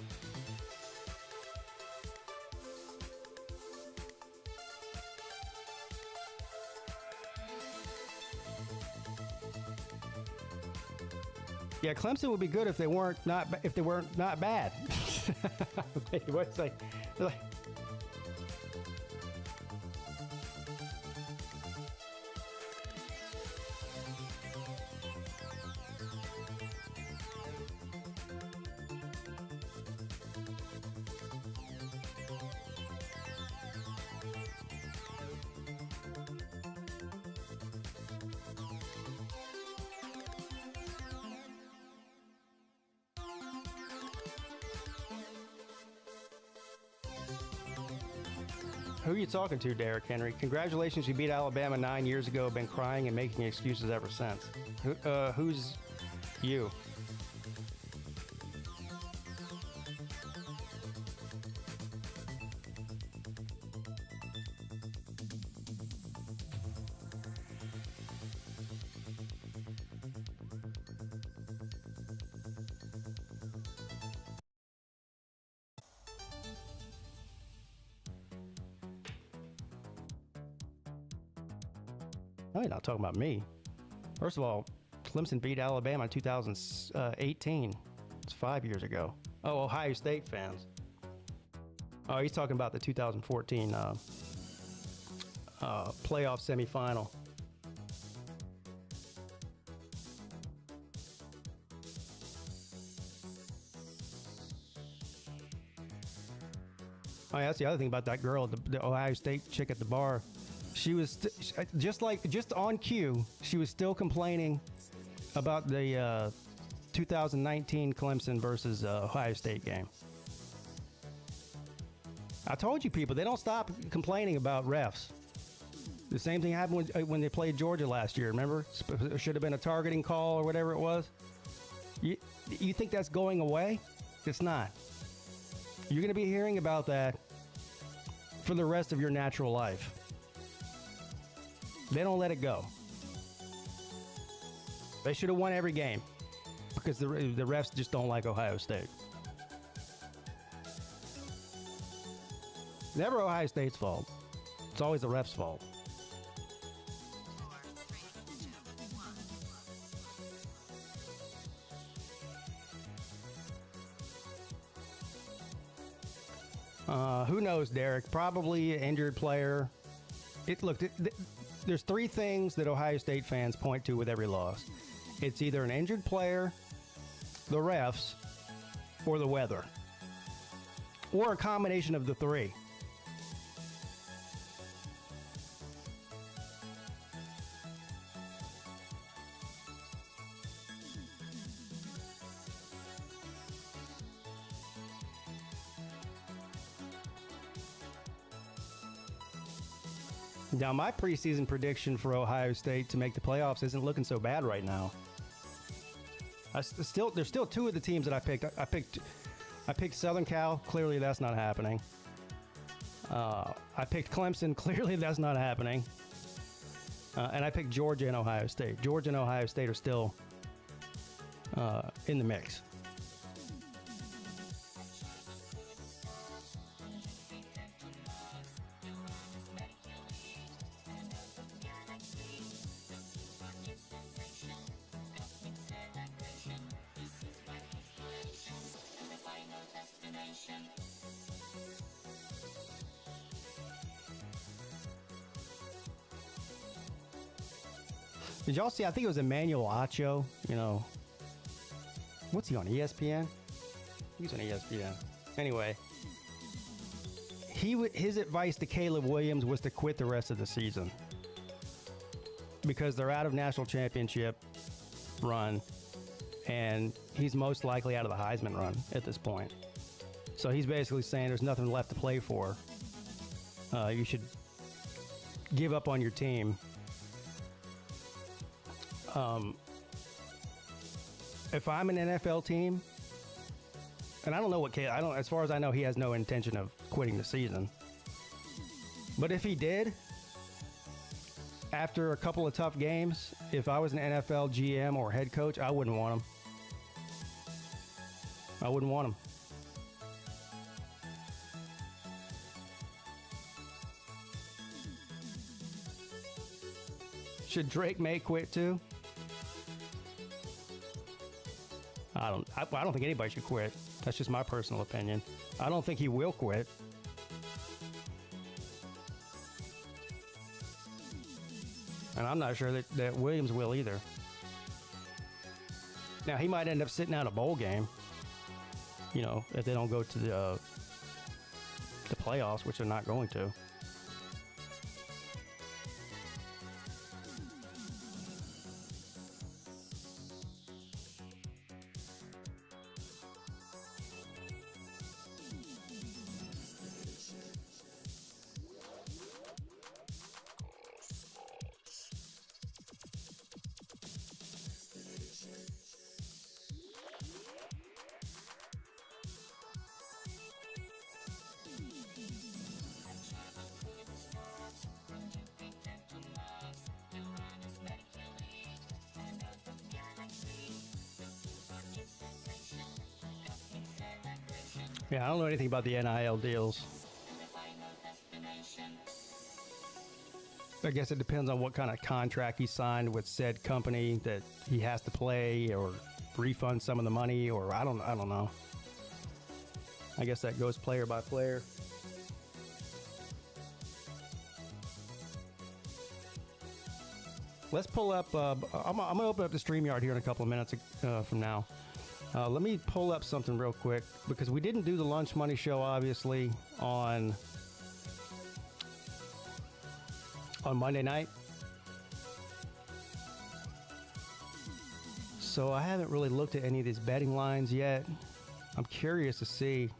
Yeah, Clemson would be good if they weren't not bad. What's like? Who are you talking to, Derrick Henry? Congratulations, you beat Alabama 9 years ago. Been crying and making excuses ever since. Who's you? No, you're not talking about me. First of all, Clemson beat Alabama in 2018. It's 5 years ago. Oh, Ohio State fans. Oh, he's talking about the 2014 playoff semifinal. Oh, yeah, that's the other thing about that girl, the Ohio State chick at the bar. She was just on cue. She was still complaining about the 2019 Clemson versus Ohio State game. I told you, people, they don't stop complaining about refs. The same thing happened when they played Georgia last year. Remember, it should have been a targeting call or whatever it was. You think that's going away? It's not. You're going to be hearing about that for the rest of your natural life. They don't let it go. They should have won every game because the refs just don't like Ohio State. Never Ohio State's fault. It's always the refs' fault. Who knows, Derek? Probably an injured player. There's three things that Ohio State fans point to with every loss. It's either an injured player, the refs, or the weather. Or a combination of the three. Now, my preseason prediction for Ohio State to make the playoffs isn't looking so bad right now. There's still two of the teams that I picked. I picked Southern Cal. Clearly, that's not happening. I picked Clemson. Clearly, that's not happening. And I picked Georgia and Ohio State. Georgia and Ohio State are still in the mix. Did y'all see? I think it was Emmanuel Acho. You know, what's he on? ESPN? He's on ESPN. Anyway, his advice to Caleb Williams was to quit the rest of the season because they're out of national championship run, and he's most likely out of the Heisman run at this point. So he's basically saying there's nothing left to play for. You should give up on your team. If I'm an NFL team, and I don't know as far as I know, he has no intention of quitting the season. But if he did, after a couple of tough games, if I was an NFL GM or head coach, I wouldn't want him. I wouldn't want him. Should Drake May quit too? I don't think anybody should quit. That's just my personal opinion. I don't think he will quit. And I'm not sure that Williams will either. Now, he might end up sitting out a bowl game, you know, if they don't go to the playoffs, which they're not going to. Yeah, I don't know anything about the NIL deals. I guess it depends on what kind of contract he signed with said company that he has to play or refund some of the money, or I don't know. I guess that goes player by player. Let's pull up. I'm going to open up the StreamYard here in a couple of minutes from now. Let me pull up something real quick because we didn't do the Lunch Money Show, obviously, on Monday night. So I haven't really looked at any of these betting lines yet. I'm curious to see.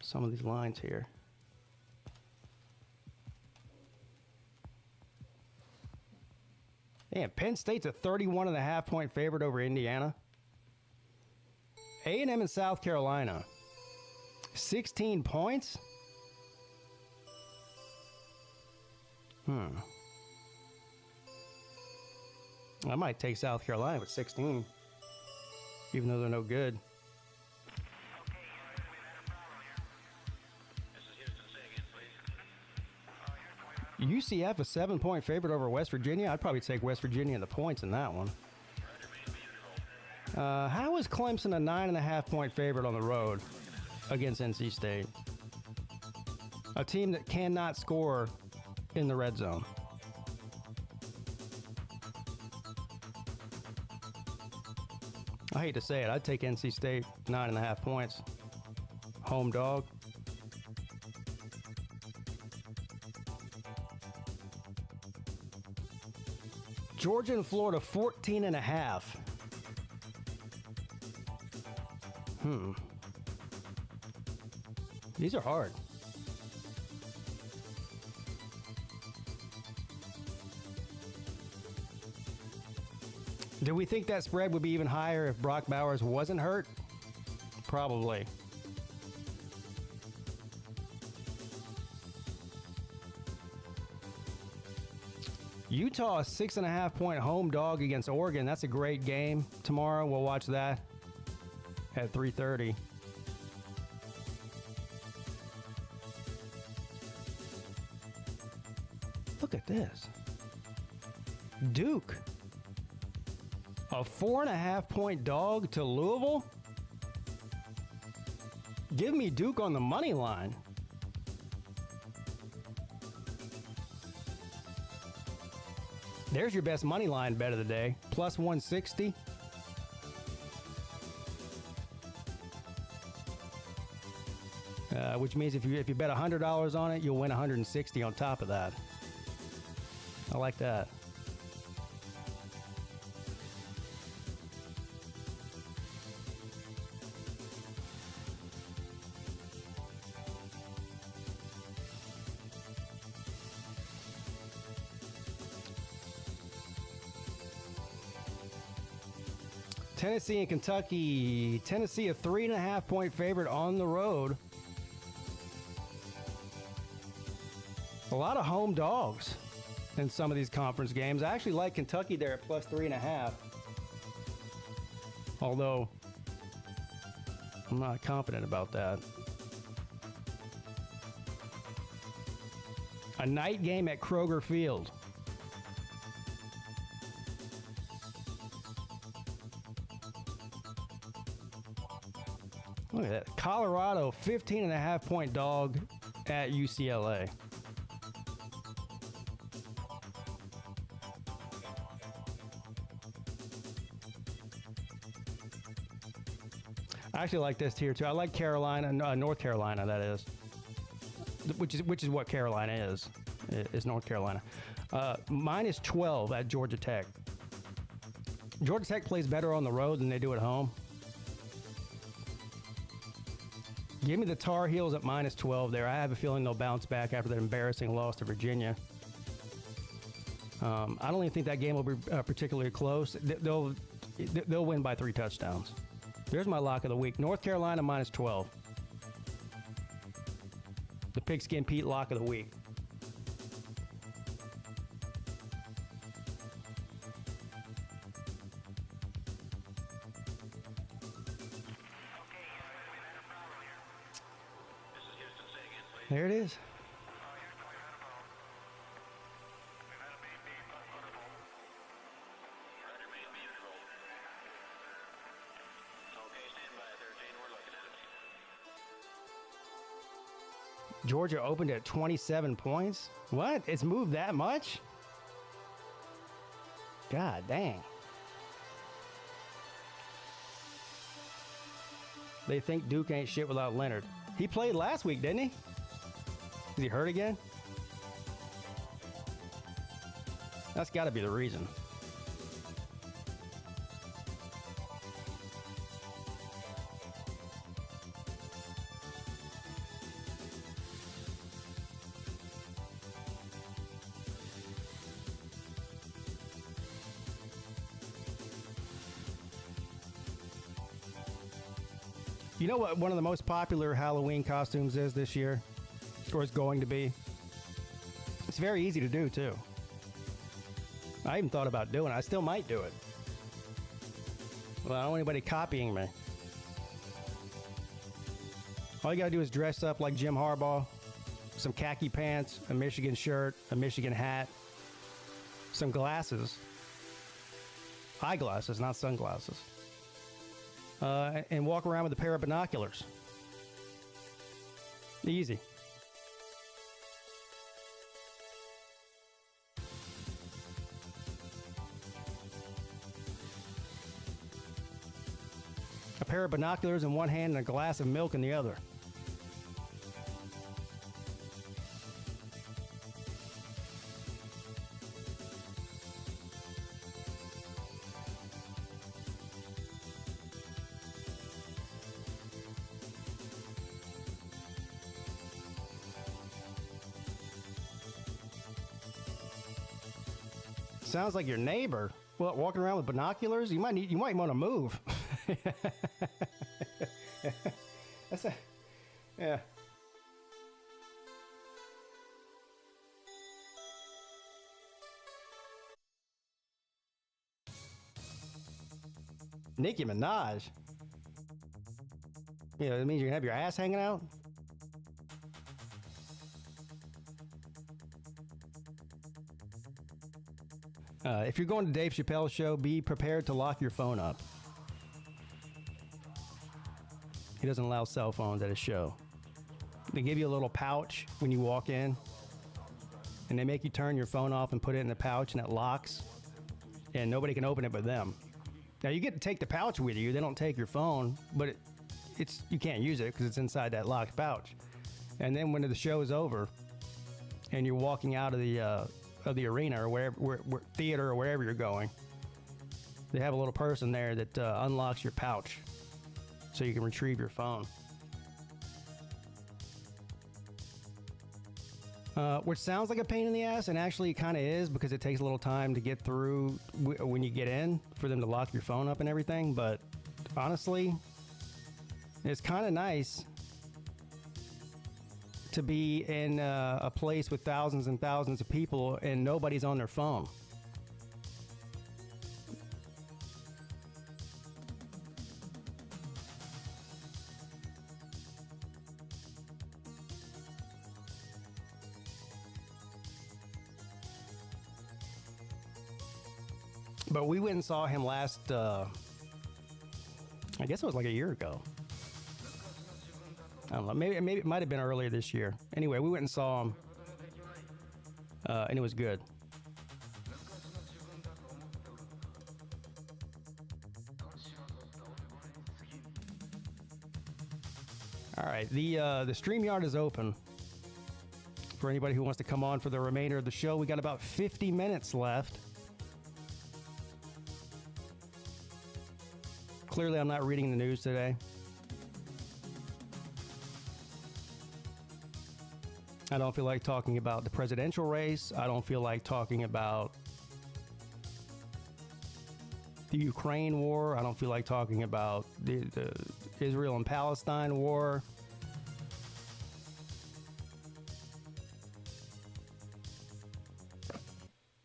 Some of these lines here. Man, Penn State's a 31.5-point favorite over Indiana. A&M and South Carolina, 16 points? I might take South Carolina with 16, even though they're no good. UCF a 7-point favorite over West Virginia. I'd probably take West Virginia in the points in that one. How is Clemson a 9.5-point favorite on the road against NC State? A team that cannot score in the red zone. I hate to say it. I'd take NC State 9.5 points. Home dog. Georgia and Florida 14.5. These are hard. Do we think that spread would be even higher if Brock Bowers wasn't hurt? Probably. Utah, a 6.5-point home dog against Oregon. That's a great game tomorrow. We'll watch that at 3:30. Look at this. Duke, a 4.5-point dog to Louisville. Give me Duke on the money line. There's your best money line bet of the day, plus 160. Which means if you bet $100 on it, you'll win 160 on top of that. I like that. Tennessee and Kentucky. Tennessee a 3.5-point favorite on the road. A lot of home dogs in some of these conference games. I actually like Kentucky there at plus 3.5. Although I'm not confident about that. A night game at Kroger Field. Look at that. Colorado, 15.5-point dog at UCLA. I actually like this tier too. I like Carolina, North Carolina, that is. Which is what Carolina is North Carolina. Minus 12 at Georgia Tech. Georgia Tech plays better on the road than they do at home. Give me the Tar Heels at minus 12 there. I have a feeling they'll bounce back after that embarrassing loss to Virginia. I don't even think that game will be particularly close. They'll win by 3 touchdowns. There's my lock of the week. North Carolina minus 12. The Pigskin Pete lock of the week. There it is. Georgia opened at 27 points. What? It's moved that much? God dang. They think Duke ain't shit without Leonard. He played last week, didn't he? Is he hurt again? That's got to be the reason. You know what one of the most popular Halloween costumes is this year? Or is going to be? It's very easy to do, too. I even thought about doing it. I still might do it. Well, I don't want anybody copying me. All you gotta do is dress up like Jim Harbaugh. Some khaki pants, a Michigan shirt, a Michigan hat, some glasses. Eyeglasses, not sunglasses. And walk around with a pair of binoculars. Easy. A pair of binoculars in one hand and a glass of milk in the other. Sounds like your neighbor. Well, walking around with binoculars, you might want to move. That's a, yeah. Nicki Minaj. Yeah, that means you're gonna have your ass hanging out. If you're going to Dave Chappelle's show, be prepared to lock your phone up. He doesn't allow cell phones at his show. They give you a little pouch when you walk in, and they make you turn your phone off and put it in the pouch, and it locks, and nobody can open it but them. Now, you get to take the pouch with you. They don't take your phone, but you can't use it because it's inside that locked pouch. And then when the show is over and you're walking out of the arena or wherever, theater or wherever you're going, they have a little person there that unlocks your pouch so you can retrieve your phone. Which sounds like a pain in the ass, and actually it kind of is, because it takes a little time to get through when you get in for them to lock your phone up and everything. But honestly, it's kind of nice to be in a place with thousands and thousands of people and nobody's on their phone. But we went and saw him last, I guess it was like a year ago. I don't know, maybe it might have been earlier this year. Anyway, we went and saw him, and it was good. All right, the StreamYard is open for anybody who wants to come on for the remainder of the show. We got about 50 minutes left. Clearly, I'm not reading the news today. I don't feel like talking about the presidential race. I don't feel like talking about the Ukraine war. I don't feel like talking about the Israel and Palestine war.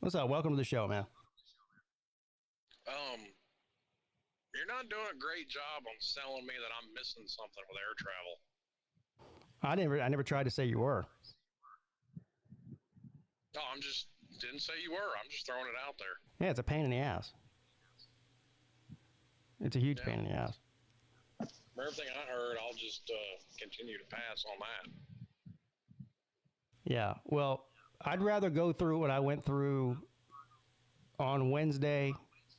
What's up? Welcome to the show, man. You're not doing a great job on selling me that I'm missing something with air travel. I never tried to say you were. No, didn't say you were. I'm just throwing it out there. Yeah, it's a pain in the ass. It's a huge pain in the ass. From everything I heard, I'll just continue to pass on that. Yeah, well, I'd rather go through what I went through on Wednesday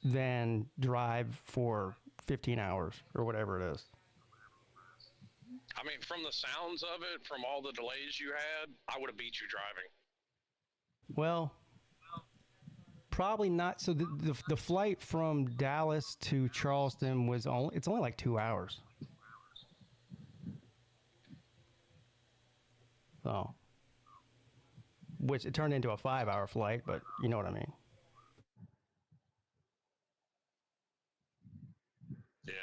than drive for 15 hours or whatever it is. I mean, from the sounds of it, from all the delays you had, I would have beat you driving. Well, probably not. So the flight from Dallas to Charleston was it's only like 2 hours. So, which it turned into a 5-hour flight, but you know what I mean. Yeah.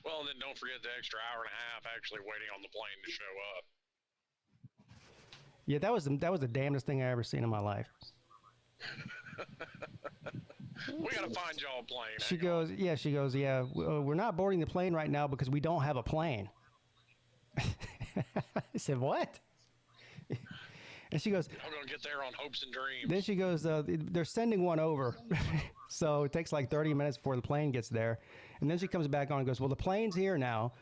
Well, and then don't forget the extra hour and a half actually waiting on the plane to show up. Yeah, that was the damnedest thing I ever seen in my life. We gotta find y'all a plane. She goes, yeah, we're not boarding the plane right now because we don't have a plane. I said, what? And she goes, I'm gonna get there on hopes and dreams. Then she goes, they're sending one over. So it takes like 30 minutes before the plane gets there. And then she comes back on and goes, well, the plane's here now,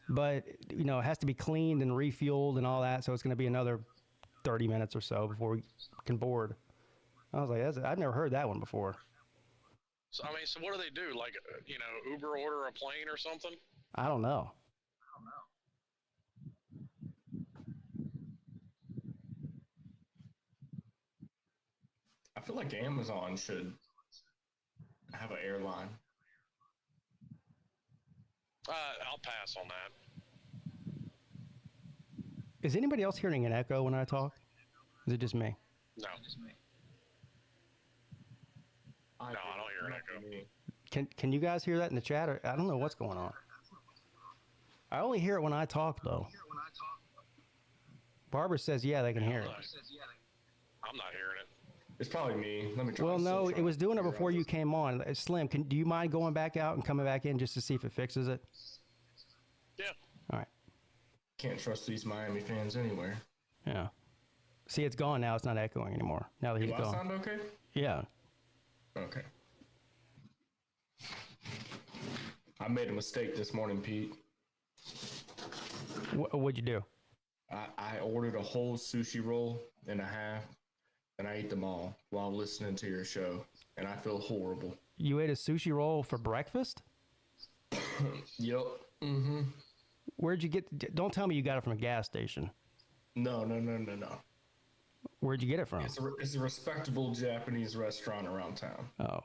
but it has to be cleaned and refueled and all that. So it's going to be another 30 minutes or so before we can board. I was like, I've never heard that one before. So, I mean, so what do they do? Like, Uber order a plane or something? I don't know. I feel like Amazon should have an airline. I'll pass on that. Is anybody else hearing an echo when I talk? Is it just me? No. Just me. I don't hear an echo. Can you guys hear that in the chat? Or, I don't know what's going on. I only hear it when I talk, though. Barbara says, yeah, they can hear it. I'm not hearing it. It's probably me. Let me try. Well, no, it was doing it before you came on. Slim, do you mind going back out and coming back in just to see if it fixes it? Yeah. All right. Can't trust these Miami fans anywhere. Yeah. See, it's gone now. It's not echoing anymore. Now that he's Do I gone. sound okay? Yeah. Okay. I made a mistake this morning, Pete. What'd you do? I ordered a whole sushi roll and a half, and I ate them all while listening to your show, and I feel horrible. You ate a sushi roll for breakfast? Yep. Mm-hmm. Where'd you get? Don't tell me you got it from a gas station. No. Where'd you get it from? It's a respectable Japanese restaurant around town. Oh.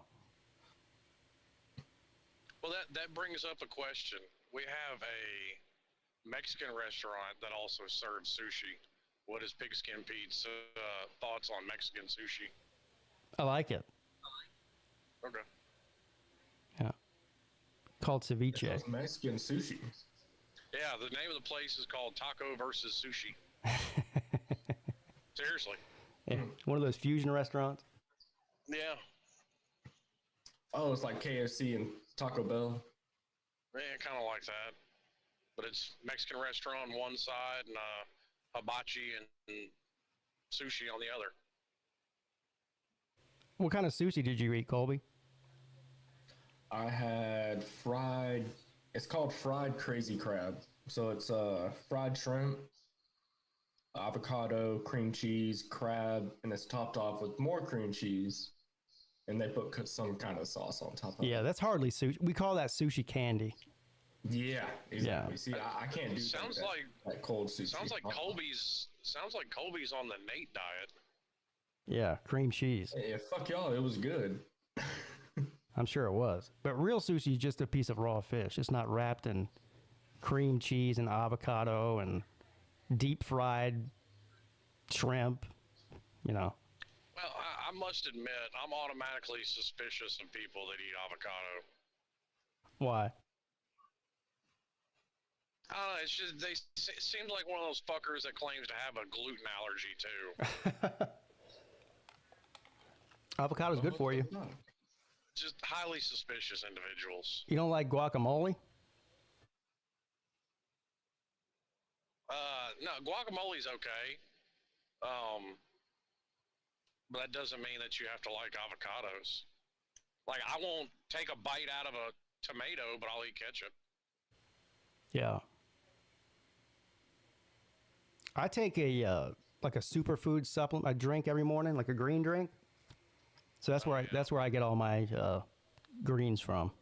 Well, that brings up a question. We have a Mexican restaurant that also serves sushi. What is PigskinPete's thoughts on Mexican sushi? I like it. Okay. Yeah. Called ceviche. It's Mexican sushi. Yeah, the name of the place is called Taco versus Sushi. Seriously. Yeah. One of those fusion restaurants. Yeah. Oh, it's like KFC and Taco Bell. Yeah, kind of like that. But it's Mexican restaurant on one side and hibachi and sushi on the other. What kind of sushi did you eat, Colby? I had it's called fried crazy crab. So it's fried shrimp, avocado, cream cheese, crab, and it's topped off with more cream cheese. And they put some kind of sauce on top of it. Yeah, that's hardly sushi. We call that sushi candy. Yeah, exactly. Yeah. See, I can't do Sounds like cold sushi. Sounds like Colby's on the Nate diet. Yeah, cream cheese. Yeah, fuck y'all. It was good. I'm sure it was. But real sushi is just a piece of raw fish. It's not wrapped in cream cheese and avocado and deep fried shrimp, Well, I must admit, I'm automatically suspicious of people that eat avocado. Why? I don't know, it's just, it seems like one of those fuckers that claims to have a gluten allergy, too. Avocado's good for you. Just highly suspicious individuals. You don't like guacamole? No, guacamole's okay. But that doesn't mean that you have to like avocados. Like, I won't take a bite out of a tomato, but I'll eat ketchup. Yeah. I take a like a superfood supplement, a drink every morning, like a green drink. So that's where I get all my greens from.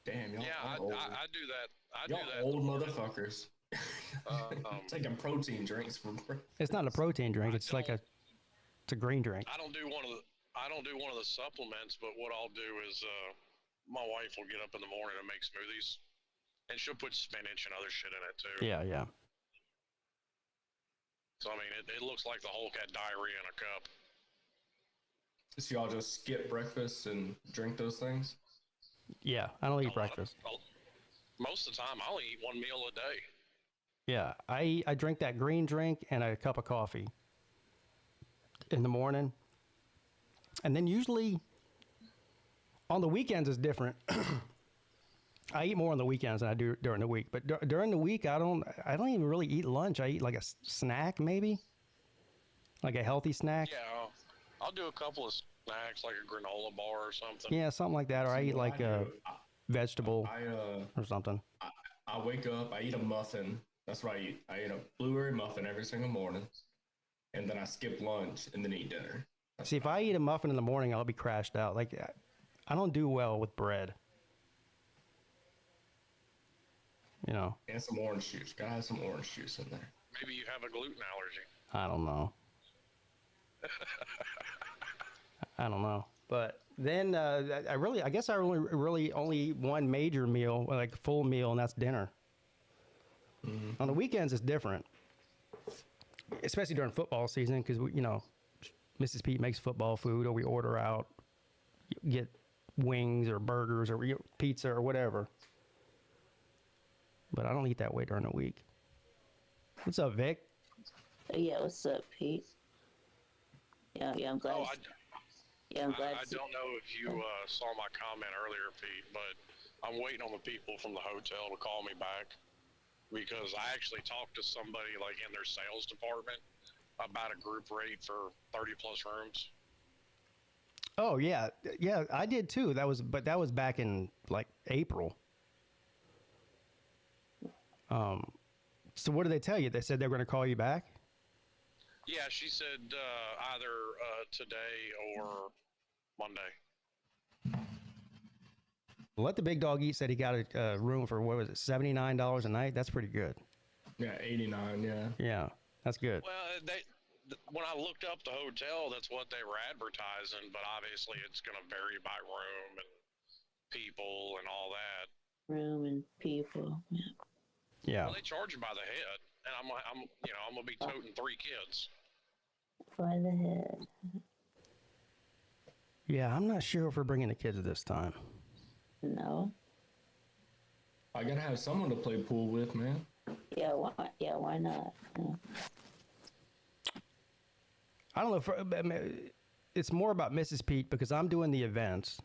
Damn, y'all. Yeah, I do that. I do Y'all that. old motherfuckers. Taking protein drinks for breakfast. It's not a protein drink. It's a green drink. I don't do one of the supplements, but what I'll do is my wife will get up in the morning and make smoothies, and she'll put spinach and other shit in it too. Yeah, yeah. So I mean, it looks like the Hulk had diarrhea in a cup. So y'all just skip breakfast and drink those things? Yeah, I don't eat breakfast. Most of the time, I only eat one meal a day. Yeah, I drink that green drink and a cup of coffee in the morning. And then usually on the weekends is different. I eat more on the weekends than I do during the week. But during the week, I don't even really eat lunch. I eat like a snack maybe, like a healthy snack. Yeah, I'll do a couple of snacks like a granola bar or something. Yeah, something like that. Or I eat like a vegetable or something. I wake up, I eat a muffin. That's what I eat. I eat a blueberry muffin every single morning, and then I skip lunch and then eat dinner. See, if I eat a muffin in the morning, I'll be crashed out. Like, I don't do well with bread. You know. And some orange juice. Gotta have some orange juice in there. Maybe you have a gluten allergy. I don't know. I don't know. But then I guess I really only eat one major meal, like full meal, and that's dinner. Mm-hmm. On the weekends, it's different, especially during football season, because Mrs. Peete makes football food, or we order out, get wings or burgers or pizza or whatever. But I don't eat that way during the week. What's up, Vic? Yeah, what's up, Pete? Yeah, I'm glad. I'm glad. I don't know if you saw my comment earlier, Pete, but I'm waiting on the people from the hotel to call me back, because I actually talked to somebody like in their sales department about a group rate for 30 plus rooms. Oh yeah, I did too. That was back in like April. So what did they tell you? They said they were going to call you back? Yeah, she said either today or Monday. Let the Big Dog Eat said he got a room for, what was it, $79 a night? That's pretty good. Yeah, 89, yeah. Yeah, that's good. Well, when I looked up the hotel, that's what they were advertising, but obviously it's going to vary by room and people and all that. Room and people, yeah. Yeah. Well, they charge you by the head, and I'm gonna be toting 3 kids. By the head. Yeah, I'm not sure if we're bringing the kids this time. No. I gotta have someone to play pool with, man. Yeah, why not? Yeah. I don't know. It's more about Mrs. Peete, because I'm doing the events,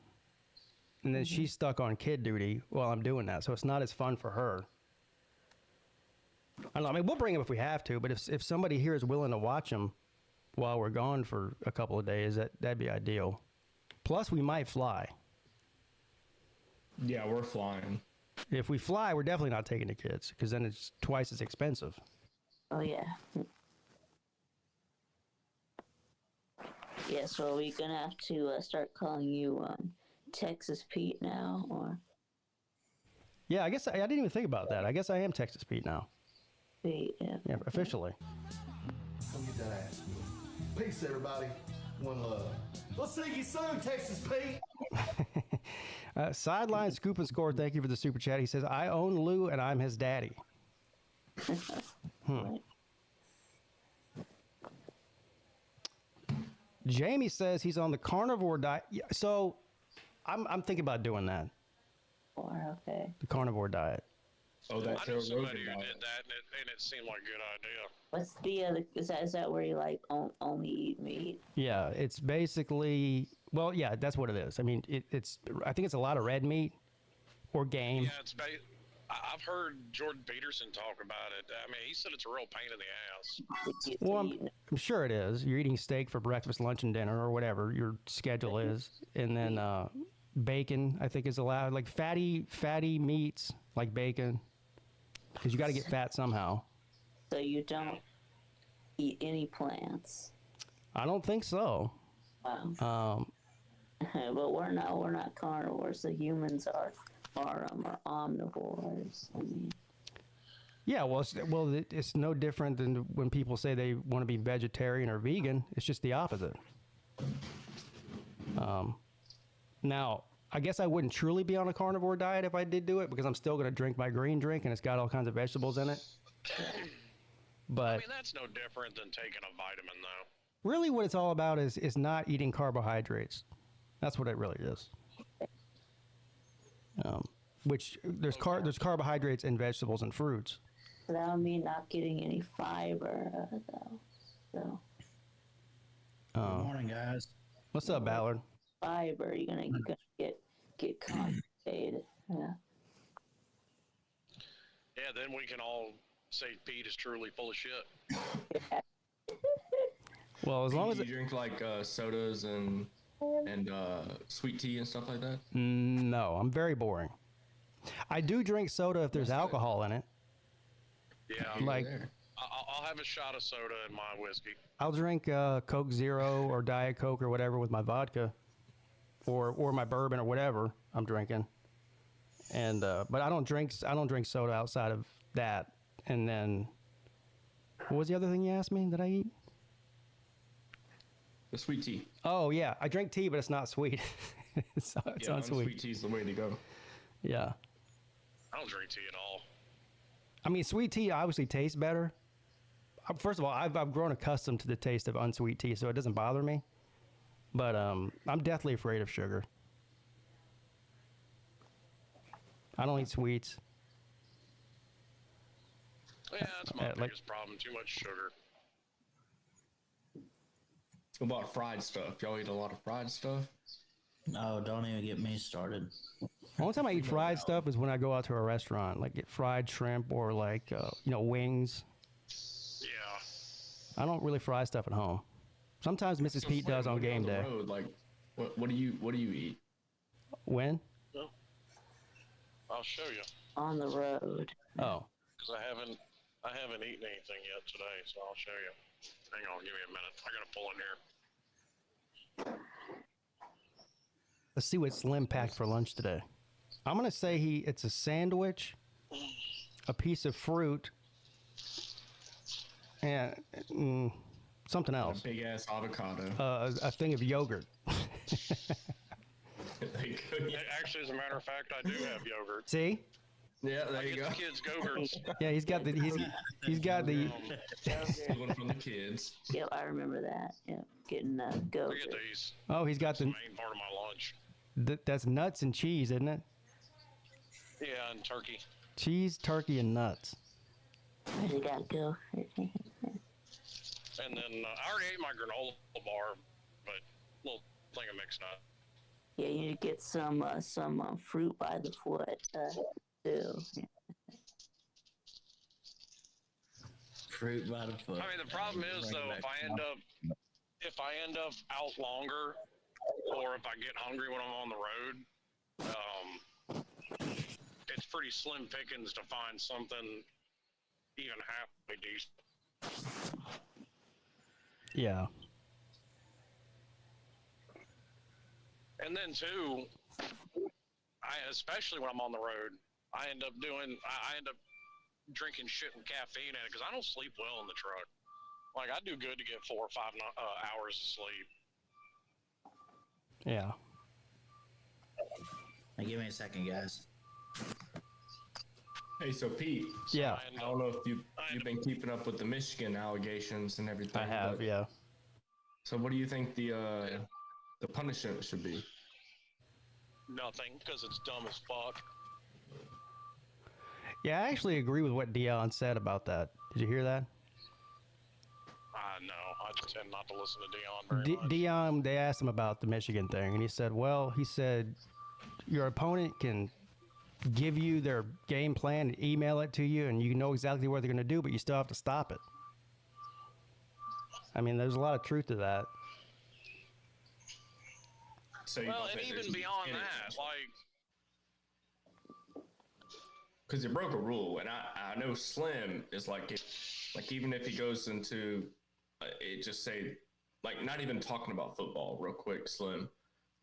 and then she's stuck on kid duty while I'm doing that, so it's not as fun for her. I don't know. I mean, we'll bring them if we have to, but if somebody here is willing to watch them while we're gone for a couple of days, that'd be ideal. Plus, we might fly. Yeah, we're flying. If we fly, we're definitely not taking the kids, because then it's twice as expensive. Oh, yeah. Yeah, so are we going to have to start calling you Texas Pete now, or? Yeah, I guess I didn't even think about that. I guess I am Texas Pete now. Pete, yeah. Yeah, officially. Come get that ass. Peace, everybody. One love. We'll see you soon, Texas Pete. Sideline Scoop and Score, thank you for the super chat. He says, I own Lou and I'm his daddy. Right. Jamie says he's on the carnivore diet. Yeah, so I'm thinking about doing that. Or, okay. The carnivore diet. Oh, that I know somebody who did that, and it seemed like a good idea. What's the other, is that where you like only eat meat? Yeah, it's basically, well, yeah, that's what it is. I mean, I think it's a lot of red meat, or game. Yeah, I've heard Jordan Peterson talk about it. I mean, he said it's a real pain in the ass. Well, I'm sure it is. You're eating steak for breakfast, lunch, and dinner, or whatever your schedule is, and then bacon, I think, is allowed. Like fatty meats, like bacon, because you got to get fat somehow. So you don't eat any plants? I don't think so. Wow. But we're not carnivores. The humans are omnivores. I mean. Yeah, well, it's no different than when people say they want to be vegetarian or vegan. It's just the opposite. Now, I guess I wouldn't truly be on a carnivore diet if I did do it, because I'm still going to drink my green drink, and it's got all kinds of vegetables in it. But I mean, that's no different than taking a vitamin, though. Really what it's all about is not eating carbohydrates. That's what it really is. Which there's carbohydrates in vegetables and fruits. So that would mean not getting any fiber, though. So. Good morning, guys. What's up, Ballard? Fiber, you're gonna get constipated. Yeah. Yeah, then we can all say Pete is truly full of shit. Well, as long as you drink like sodas and sweet tea and stuff like that. No, I'm very boring. I do drink soda if there's alcohol in it. Yeah, like I'll have a shot of soda in my whiskey. I'll drink Coke Zero or Diet Coke or whatever with my vodka, or my bourbon or whatever I'm drinking. And but I don't drink soda outside of that. And then what was the other thing you asked me that I eat? The sweet tea. Oh yeah, I drink tea, but it's not sweet. it's unsweet. Sweet tea's the way to go. Yeah. I don't drink tea at all. I mean, sweet tea obviously tastes better. First of all, I've grown accustomed to the taste of unsweet tea, so it doesn't bother me. But I'm deathly afraid of sugar. I don't eat sweets. Yeah, that's my biggest problem. Too much sugar. What about fried stuff? Y'all eat a lot of fried stuff? No, don't even get me started. The only time I eat fried stuff is when I go out to a restaurant, like get fried shrimp or like, wings. Yeah. I don't really fry stuff at home. Sometimes Mrs. Peete does on game day. Road, like, what do you eat? When? Well, I'll show you. On the road. Oh. Because I haven't eaten anything yet today, so I'll show you. Hang on, give me a minute. I gotta pull in here. Let's see what Slim packed for lunch today. I'm gonna say it's a sandwich, a piece of fruit, and something else. A big ass avocado. A thing of yogurt. Actually, as a matter of fact, I do have yogurt. See? Yeah, there you go. The kids Go-Gurts. Yeah, he's got the one from the kids. Yep, I remember that. Yep, getting go. Look at these. Oh, he's got the main part of my lunch. That's nuts and cheese, isn't it? Yeah, and turkey. Cheese, turkey, and nuts. Where's it gotta go? And then I already ate my granola bar, but a little thing of mixed nut. Yeah, you need to get some fruit by the foot too. Yeah. Fruit by the foot. I mean, the problem is though, if I end up out longer, or if I get hungry when I'm on the road, it's pretty slim pickings to find something even halfway decent. Yeah. And then too, especially when I'm on the road, I end up drinking shit and caffeine in it because I don't sleep well in the truck. Like, I do good to get 4 or 5 hours of sleep. Yeah. Now, give me a second, guys. Hey, so Pete. Yeah. I don't know if you've been keeping up with the Michigan allegations and everything. I have, yeah. So what do you think the punishment should be? Nothing, because it's dumb as fuck. Yeah, I actually agree with what Dion said about that. Did you hear that? No, I tend not to listen to Dion very much. Dion, they asked him about the Michigan thing, and he said, your opponent can give you their game plan and email it to you, and you know exactly what they're going to do, but you still have to stop it. I mean, there's a lot of truth to that. So well, and even beyond that, like, because you broke a rule, and I know Slim is like even if he goes into it, just say like not even talking about football, real quick, Slim.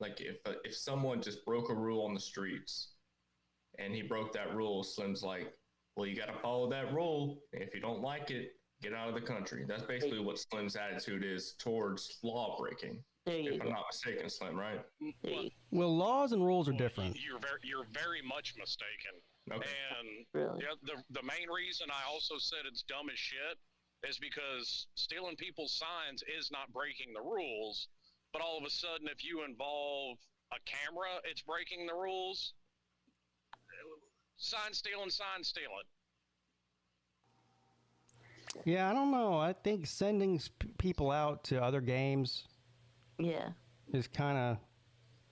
Like if someone just broke a rule on the streets, and he broke that rule, Slim's like, well, you got to follow that rule. If you don't like it, get out of the country. That's basically what Slim's attitude is towards law breaking. If I'm not mistaken, Slim, right? Well, laws and rules are different. You're very much mistaken. Okay. And Really? the main reason I also said it's dumb as shit is because stealing people's signs is not breaking the rules. But all of a sudden, if you involve a camera, it's breaking the rules. Sign stealing. Yeah, I don't know. I think sending people out to other games is kind of,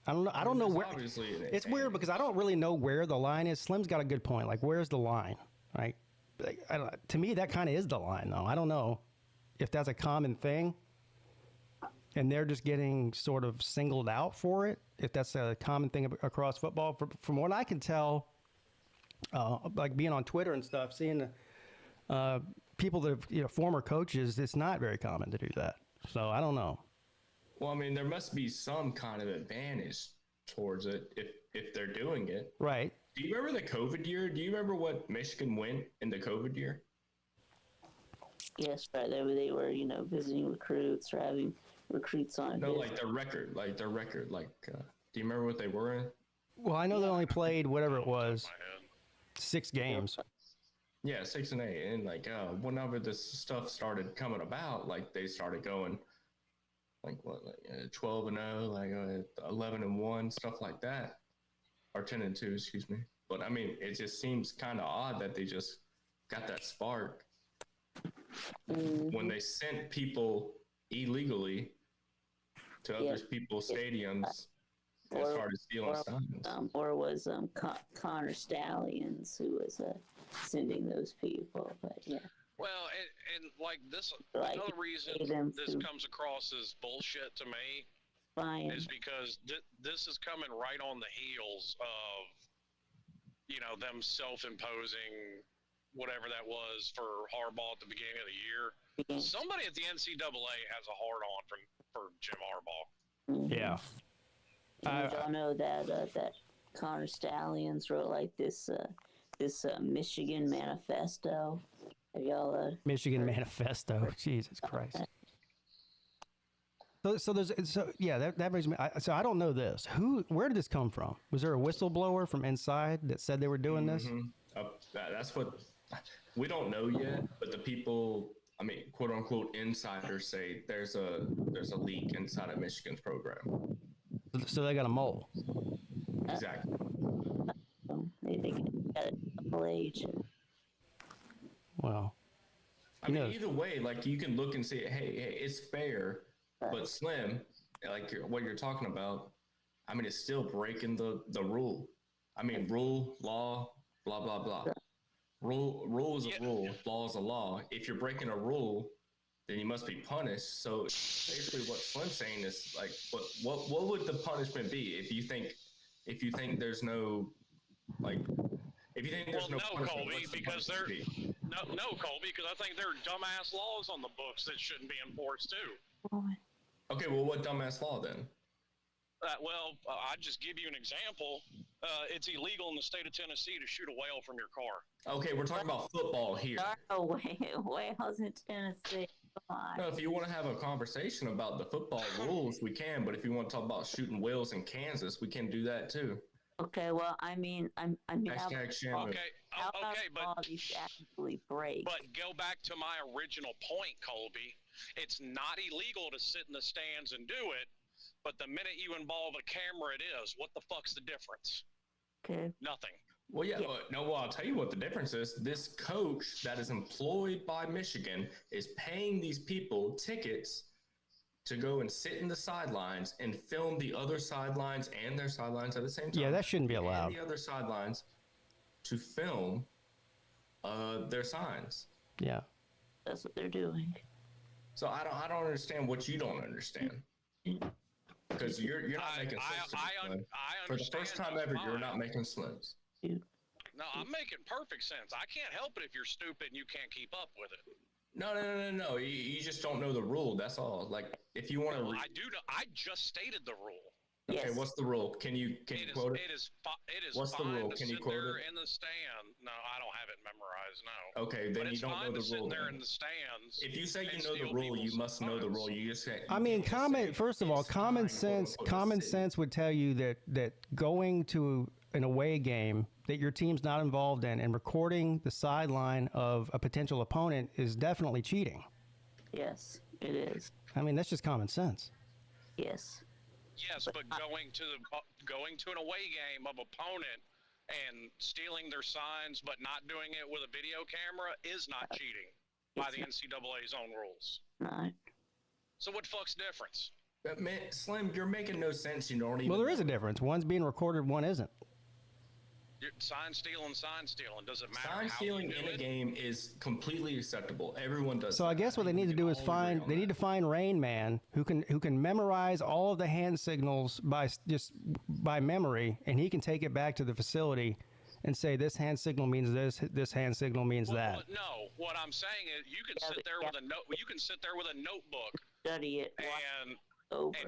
I don't know. I don't know where. It's weird because I don't really know where the line is. Slim's got a good point. Like, where's the line? Right? To me, that kind of is the line, though. I don't know if that's a common thing, and they're just getting sort of singled out for it. If that's a common thing across football, from what I can tell, like being on Twitter and stuff, seeing people that have, former coaches, it's not very common to do that. So I don't know. Well, I mean, there must be some kind of advantage towards it if they're doing it. Right. Do you remember the COVID year? Do you remember what Michigan went in the COVID year? Yes, right. They were, visiting recruits or having recruits on. No, like their record. Do you remember what they were in? Well, I know they only played whatever it was, 6 games. Yeah, 6 and 8, and whenever this stuff started coming about, they started going 12 and 0, 11 and 1, stuff like that, or 10 and 2, excuse me. But I mean, it just seems kind of odd that they just got that spark when they sent people illegally to other people's stadiums and started stealing signs. Or was Connor Stallions who was sending those people, but yeah. Well, and like this, another reason this comes across as bullshit to me is because this is coming right on the heels of, them self-imposing whatever that was for Harbaugh at the beginning of the year. Somebody at the NCAA has a hard-on for Jim Harbaugh. Yeah. Y'all know that Connor Stallions wrote this Michigan manifesto. Have y'all Michigan manifesto? Jesus Christ. That brings me. So I don't know this. Where did this come from? Was there a whistleblower from inside that said they were doing this? That's what we don't know yet. But the people, quote unquote insiders, say there's a leak inside of Michigan's program. So they got a mole. Exactly. They got a double agent. Well, either way, you can look and say, hey, it's fair, but Slim, what you're talking about, it's still breaking the rule. Rule, law, blah, blah, blah. Rule is a rule, law is a law. If you're breaking a rule, then you must be punished. So basically what Slim's saying is what would the punishment be if you think there's no if you think there's no Colby, because no, Colby, because I think there are dumbass laws on the books that shouldn't be enforced too. Okay, well, what dumbass law then? I'll just give you an example. It's illegal in the state of Tennessee to shoot a whale from your car. Okay, we're talking about football here. No whales in Tennessee. No, if you want to have a conversation about the football rules, we can. But if you want to talk about shooting whales in Kansas, we can do that too. Okay, well, Hashtag Shamu. But these actually break. But go back to my original point, Colby. It's not illegal to sit in the stands and do it, but the minute you involve a camera, it is. What the fuck's the difference? Okay. Nothing. Well, I'll tell you what the difference is. This coach that is employed by Michigan is paying these people tickets to go and sit in the sidelines and film the other sidelines and their sidelines at the same time. Yeah, that shouldn't be allowed. And the other sidelines. to film their signs. Yeah. That's what they're doing. So I don't understand what you don't understand. Because you're not making slims. I understand. For the first time ever, you're not making slims. No, I'm making perfect sense. I can't help it if you're stupid and you can't keep up with it. No. You just don't know the rule. That's all. Like, if you want to. I do. I just stated the rule. Okay, Yes. what's the rule? Can you quote it? It is What's fine the rule? to Can you sit quote there it? in the stand. No, I don't have it memorized. No. Okay, then you don't know the rule. There in the stands. If you say you know the rule, you must know the rule. You just say. I mean, first of all, common sense would tell you that going to an away game that your team's not involved in and recording the sideline of a potential opponent is definitely cheating. Yes, it is. I mean, that's just common sense. Yes. Yes, but going to an away game of opponent and stealing their signs, but not doing it with a video camera is not cheating by the NCAA's own rules. Right. So what the fuck's difference? Man, Slim, you're making no sense. You don't even. Well, there is a difference. One's being recorded, one isn't. Sign stealing. Does it matter? Sign stealing in a game is completely acceptable. Everyone does. So I guess what they need to do is find Rain Man who can memorize all of the hand signals by memory, and he can take it back to the facility and say this hand signal means this hand signal means that. No, what I'm saying is you can sit there with a note. You can sit there with a notebook, Study it. and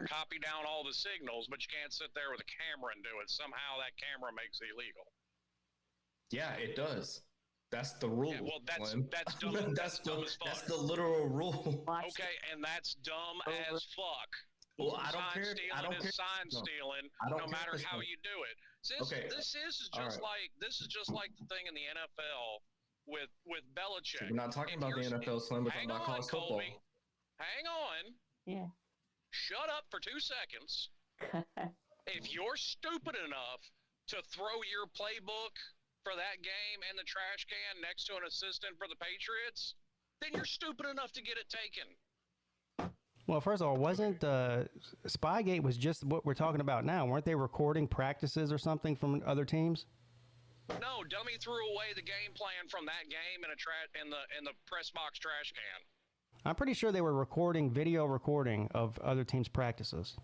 copy down all the signals, but you can't sit there with a camera and do it. Somehow that camera makes it illegal. Yeah, it does. That's the rule. Yeah, well, that's dumb. That's dumb as fuck. That's the literal rule. Okay, and that's dumb as fuck. Well, I don't care. Sign stealing, no matter how you do it. This is just like the thing in the NFL with Belichick. So we're not talking about the NFL, Slim. We're talking about college football. Hang on. Yeah. Shut up for 2 seconds. If you're stupid enough to throw your playbook for that game in the trash can next to an assistant for the Patriots, then you're stupid enough to get it taken. Well, first of all, wasn't Spygate was just what we're talking about now? Weren't they recording practices or something from other teams? No, dummy threw away the game plan from that game in the press box trash can. I'm pretty sure they were video recording of other teams' practices.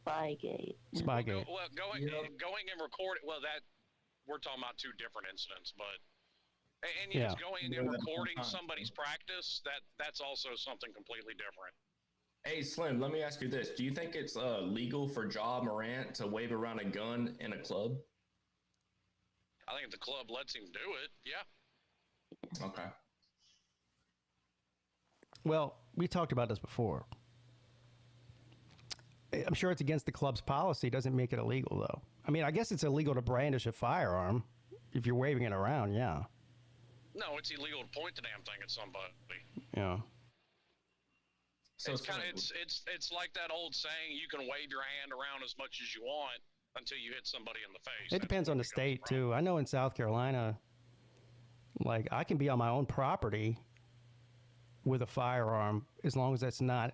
Spygate. Spygate. Going and recording. Well, that we're talking about two different incidents, but just going and recording somebody's practice, that's also something completely different. Hey, Slim, let me ask you this. Do you think it's legal for Ja Morant to wave around a gun in a club? I think if the club lets him do it, yeah. Okay. Well, we talked about this before. I'm sure it's against the club's policy. Doesn't make it illegal, though. I mean, I guess it's illegal to brandish a firearm if you're waving it around, yeah. No, it's illegal to point the damn thing at somebody. Yeah. So it's like that old saying, you can wave your hand around as much as you want until you hit somebody in the face. It depends on the state, too. I know in South Carolina, like, I can be on my own property with a firearm as long as that's not,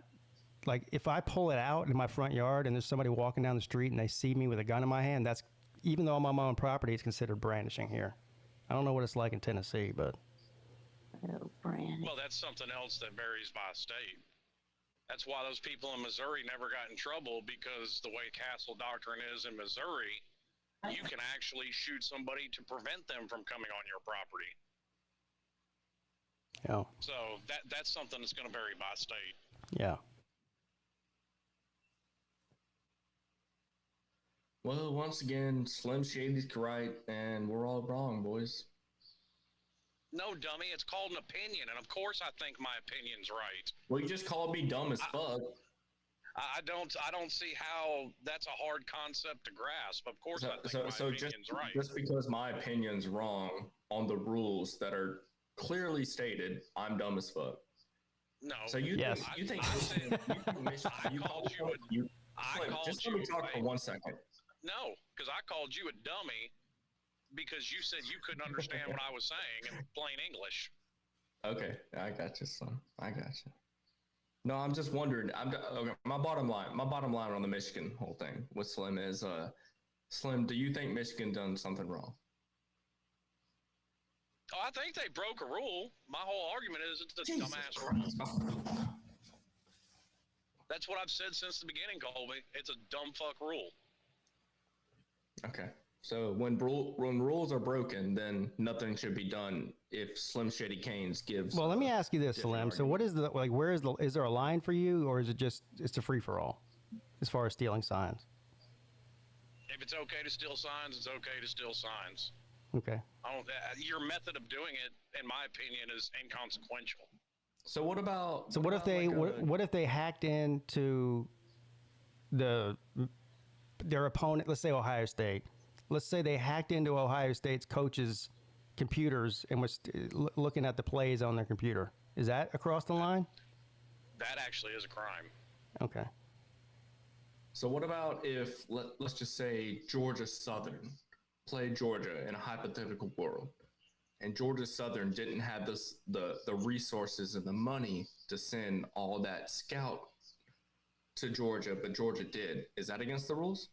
like, if I pull it out in my front yard and there's somebody walking down the street and they see me with a gun in my hand, that's, even though I'm on my own property, it's considered brandishing here. I don't know what it's like in Tennessee, but. Oh, brandish. Well, that's something else that varies by state. That's why those people in Missouri never got in trouble, because the way Castle Doctrine is in Missouri, you can actually shoot somebody to prevent them from coming on your property. Yeah. So that's something that's going to vary by state. Yeah. Well, once again, Slim Shady's right, and we're all wrong, boys. No, dummy, it's called an opinion, and of course I think my opinion's right. Well, you just called me dumb as fuck. I don't see how that's a hard concept to grasp. Of course I think my opinion's right. Just because my opinion's wrong on the rules that are clearly stated, I'm dumb as fuck. No. So you think just let me talk for 1 second. No, because I called you a dummy because you said you couldn't understand what I was saying in plain English. Okay, I got you, son. I got you. No, I'm just wondering. Okay, my bottom line on the Michigan whole thing with Slim is, Slim, do you think Michigan done something wrong? Oh, I think they broke a rule. My whole argument is it's a dumbass rule. That's what I've said since the beginning, Colby. It's a dumb fuck rule. Okay. So when rules are broken, then nothing should be done if Slim Shady Canes gives. Well, let me ask you this, Slim. So what is is there a line for you, or is it just, it's a free-for-all as far as stealing signs? If it's okay to steal signs, it's okay to steal signs. Okay. Your method of doing it, in my opinion, is inconsequential. So what about? So what if they hacked into their opponent? Let's say Ohio State. Let's say they hacked into Ohio State's coaches' computers and was looking at the plays on their computer. Is that across the line? That actually is a crime. Okay. So what about if let's just say Georgia Southern played Georgia in a hypothetical world, and Georgia Southern didn't have the resources and the money to send all that scout to Georgia, but Georgia did. Is that against the rules?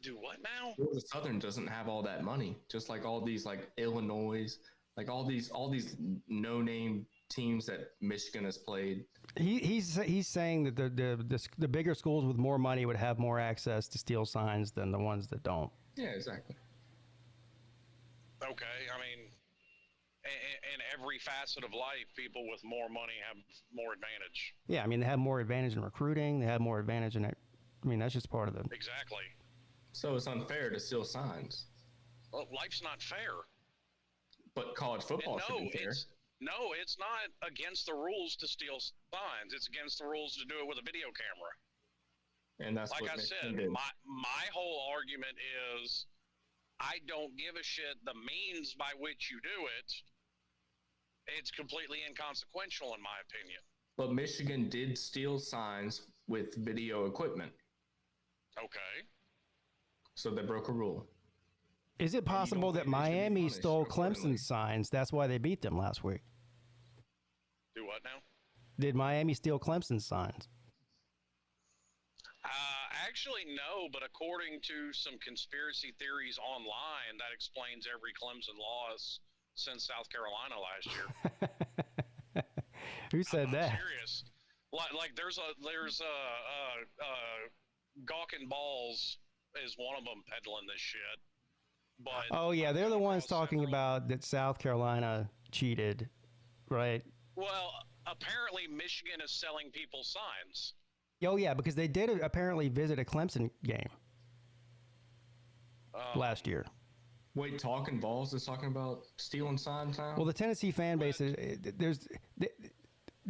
Do what now? Georgia Southern doesn't have all that money, just like all these like Illinois, like all these no-name teams that Michigan has played. He's saying that the bigger schools with more money would have more access to steal signs than the ones that don't. Yeah, exactly. Okay, I mean, in every facet of life, people with more money have more advantage. Yeah, I mean, they have more advantage in recruiting. They have more advantage in it. I mean, that's just part of it. Exactly. So it's unfair to steal signs. Well, life's not fair. But college football should be fair. No, it's not against the rules to steal signs. It's against the rules to do it with a video camera. And that's like what I said, my whole argument is I don't give a shit the means by which you do it. It's completely inconsequential in my opinion. But Michigan did steal signs with video equipment. Okay. So they broke a rule. Is it possible that Miami stole Clemson's signs? That's why they beat them last week. Do what now? Did Miami steal Clemson's signs? Actually, no, but according to some conspiracy theories online, that explains every Clemson loss since South Carolina last year. Who said that? I'm serious. Like there's Gawking Balls is one of them peddling this shit. But oh yeah, they're the ones talking about that South Carolina cheated, right? Well, apparently Michigan is selling people signs. Oh yeah, because they did apparently visit a Clemson game last year. Wait, Talking Balls is talking about stealing signs now? Well, the Tennessee fan base this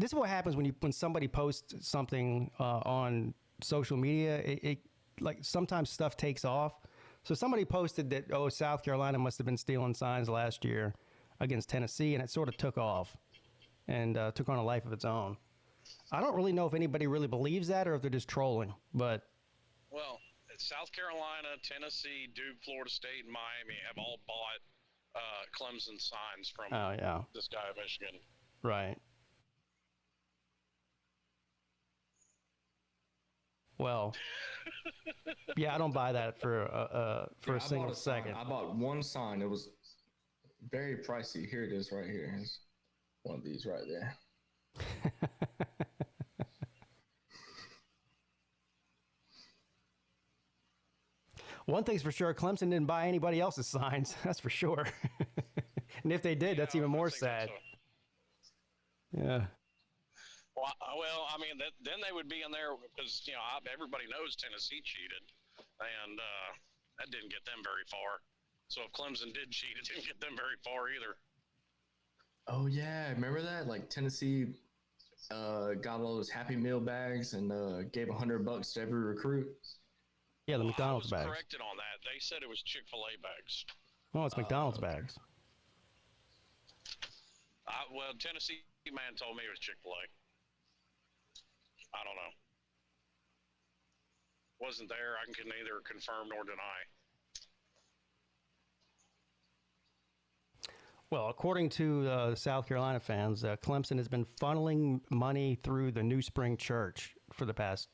is what happens when somebody posts something on social media. It like sometimes stuff takes off. So somebody posted that South Carolina must have been stealing signs last year against Tennessee, and it sort of took off and took on a life of its own. I don't really know if anybody really believes that or if they're just trolling, but... Well, South Carolina, Tennessee, Duke, Florida State, and Miami have all bought Clemson signs from this guy at Michigan. Right. Well, yeah, I don't buy that for a single second. I bought one sign. It was very pricey. Here it is right here. Here's one of these right there. One thing's for sure, Clemson didn't buy anybody else's signs. That's for sure. And if they did, that's even more sad. So. Yeah. Well, I mean, then they would be in there because, everybody knows Tennessee cheated. And that didn't get them very far. So if Clemson did cheat, it didn't get them very far either. Oh, yeah. Remember that? Like, Tennessee got all those Happy Meal bags and gave $100 to every recruit. Yeah, the McDonald's bags. I was corrected on that. They said it was Chick-fil-A bags. Oh, it's McDonald's bags. Well, Tennessee man told me it was Chick-fil-A. I don't know. Wasn't there. I can neither confirm nor deny. Well, according to South Carolina fans, Clemson has been funneling money through the New Spring Church for the past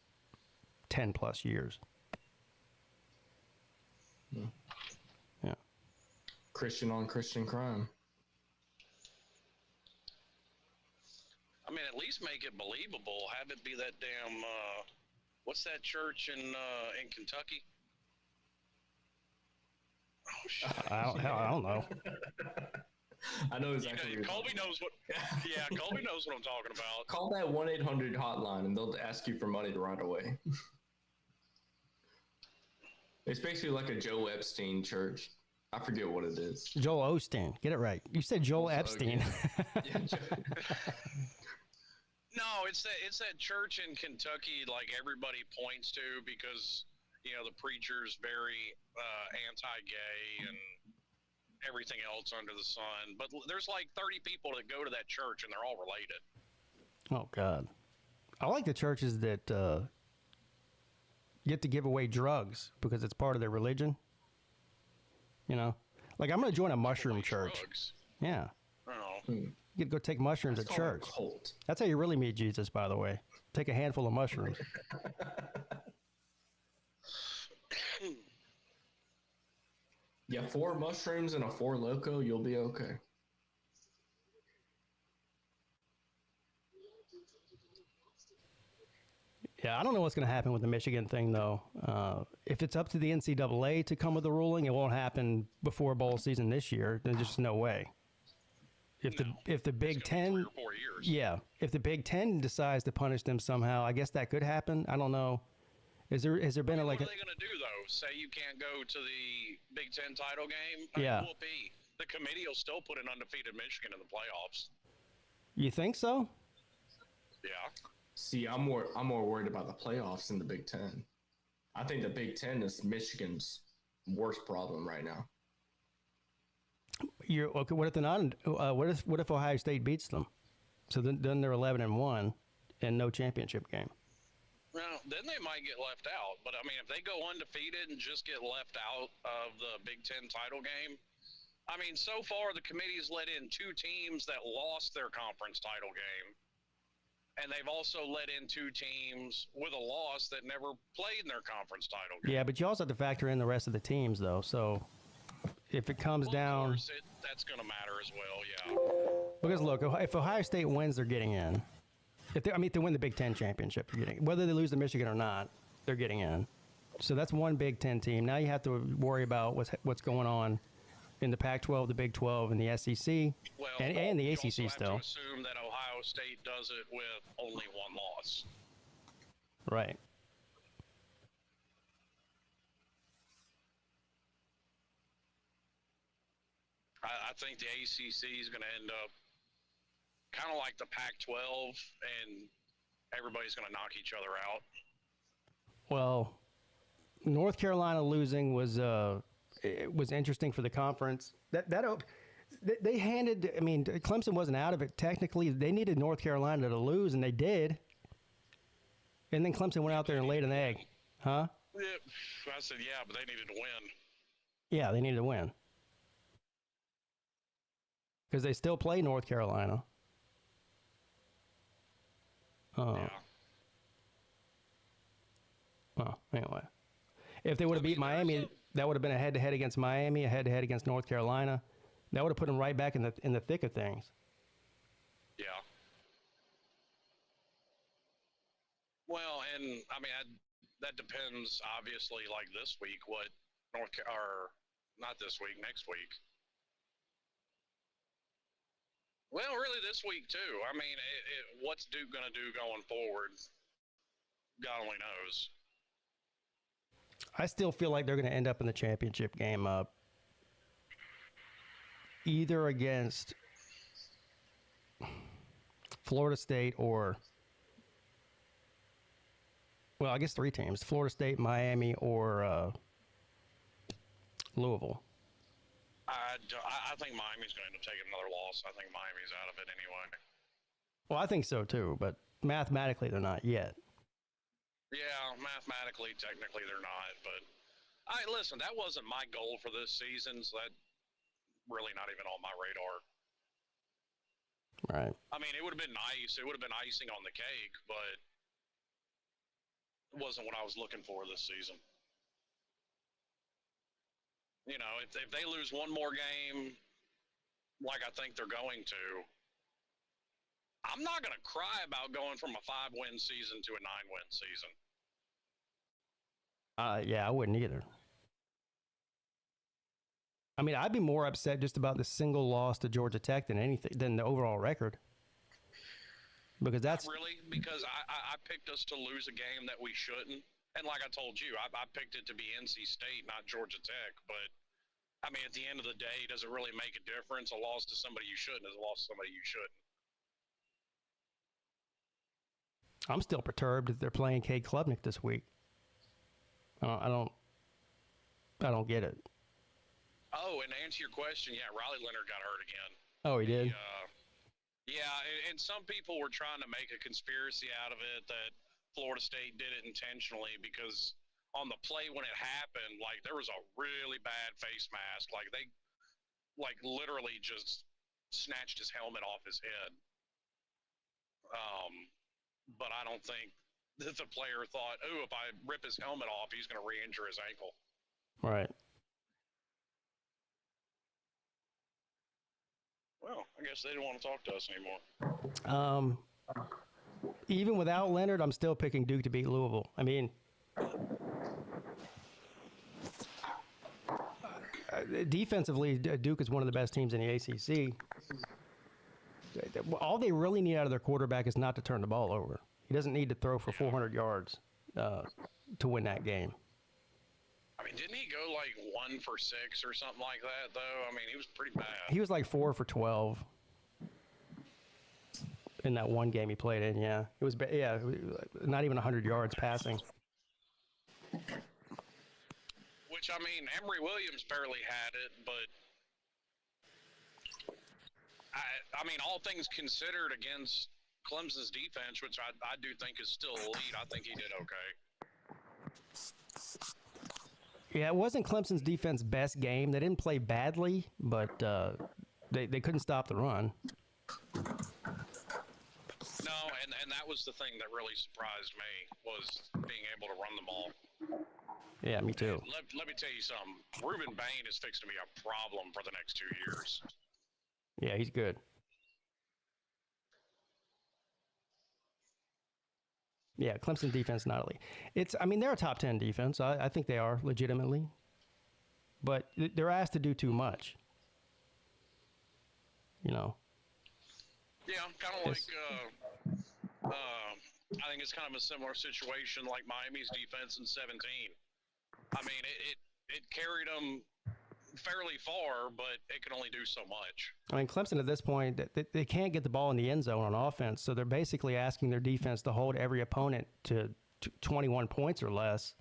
10 plus years. Christian on Christian crime. I mean, at least make it believable. Have it be that damn, what's that church in Kentucky? Oh, shit. I don't know. I know exactly. Colby knows what. Yeah, Colby knows what I'm talking about. Call that 1-800 hotline, and they'll ask you for money right away. It's basically like a Joe Epstein church. I forget what it is. Joel Osteen. Get it right. You said Joel Epstein. Yeah, No, it's that church in Kentucky, like everybody points to because the preacher's very anti-gay and everything else under the sun. But there's like 30 people that go to that church, and they're all related. Oh God, I like the churches that get to give away drugs because it's part of their religion. Like I'm going to join a mushroom church. Drugs. Yeah. Oh. You get to go take mushrooms at church. That's how you really meet Jesus, by the way. Take a handful of mushrooms. Yeah, 4 mushrooms and a 4 Loko, you'll be okay. Yeah, I don't know what's going to happen with the Michigan thing, though. If it's up to the NCAA to come with a ruling, it won't happen before bowl season this year. There's just no way. If the Big Ten, 3 or 4 years. Yeah, if the Big Ten decides to punish them somehow, I guess that could happen. I don't know. Has there been what are they going to do though? Say you can't go to the Big Ten title game? Yeah. Whoopee. The committee will still put an undefeated Michigan in the playoffs. You think so? Yeah. See, I'm more worried about the playoffs than the Big Ten. I think the Big Ten is Michigan's worst problem right now. Okay. What if they're not? What if Ohio State beats them? So then they're 11-1 and no championship game. Well, then they might get left out. But I mean, if they go undefeated and just get left out of the Big Ten title game, I mean, so far the committee's let in 2 teams that lost their conference title game. And they've also let in 2 teams with a loss that never played in their conference title game. Yeah, but you also have to factor in the rest of the teams, though. So if it comes down, of course, that's going to matter as well. Yeah. Because look, if Ohio State wins, they're getting in. If they win the Big Ten championship, they're getting in. Whether they lose to Michigan or not, they're getting in. So that's one Big Ten team. Now you have to worry about what's going on in the Pac-12, the Big 12, and the SEC, Well, and the you ACC also have still. to assume that Ohio State does it with only 1 loss. Right. I think the ACC is going to end up kind of like the Pac-12, and everybody's going to knock each other out. Well, North Carolina losing was interesting for the conference. They handed. I mean, Clemson wasn't out of it technically. They needed North Carolina to lose, and they did. And then Clemson went out there and laid an egg, huh? Yeah, I said yeah, but they needed to win. Yeah, they needed to win because they still play North Carolina. Yeah. Well, anyway, if they would have beat Miami, that would have been a head-to-head against Miami, a head-to-head against North Carolina. That would have put them right back in the thick of things. Yeah. Well, and I mean, that depends, obviously, like this week, what not this week, next week. Well, really this week, too. I mean, what's Duke going to do going forward? God only knows. I still feel like they're going to end up in the championship game either against Florida State or, well, I guess 3 teams, Florida State, Miami, or Louisville. I think Miami's going to end up taking another loss. I think Miami's out of it anyway. Well, I think so too, but mathematically they're not yet. Yeah, mathematically, technically they're not. But listen, that wasn't my goal for this season, so that really not even on my radar. Right. I mean, it would have been nice. It would have been icing on the cake, but it wasn't what I was looking for this season. You know, if they lose one more game, like I think they're going to, I'm not going to cry about going from a 5-win season to a 9-win season. Yeah, I wouldn't either. I mean, I'd be more upset just about the single loss to Georgia Tech than the overall record. Because that's not really, because I picked us to lose a game that we shouldn't. And like I told you, I picked it to be NC State, not Georgia Tech. But, I mean, at the end of the day, does it really make a difference? A loss to somebody you shouldn't is a loss to somebody you shouldn't. I'm still perturbed that they're playing Cade Klubnik this week. I don't get it. Oh, and to answer your question, yeah, Riley Leonard got hurt again. Oh, he did? Yeah, and some people were trying to make a conspiracy out of it that Florida State did it intentionally because on the play when it happened, like, there was a really bad face mask. Like, they, like, literally just snatched his helmet off his head. But I don't think that the player thought, oh, if I rip his helmet off, he's going to re-injure his ankle. Right. Well, I guess they didn't want to talk to us anymore. Even without Leonard, I'm still picking Duke to beat Louisville. I mean, defensively, Duke is one of the best teams in the ACC. All they really need out of their quarterback is not to turn the ball over. He doesn't need to throw for 400 yards to win that game. I mean, didn't he go like 1 for 6 or something like that, though? I mean, he was pretty bad. He was like 4 for 12 in that one game he played in. Yeah, it was not even 100 yards passing. Which, I mean, Emory Williams barely had it, but I mean, all things considered against Clemson's defense, which I do think is still elite, I think he did okay. Yeah, it wasn't Clemson's defense best game. They didn't play badly, but they couldn't stop the run. No, and that was the thing that really surprised me, was being able to run the ball. Yeah, me too. Let me tell you something. Ruben Bain is fixing to be a problem for the next 2 years. Yeah, he's good. Yeah, Clemson defense not elite. I mean, they're a top 10 defense. I think they are legitimately, but they're asked to do too much. You know. Yeah, kind of like I think it's kind of a similar situation like Miami's defense in 17. I mean, it carried them fairly far, but it can only do so much. I mean, Clemson at this point, they can't get the ball in the end zone on offense, so they're basically asking their defense to hold every opponent to 21 points or less.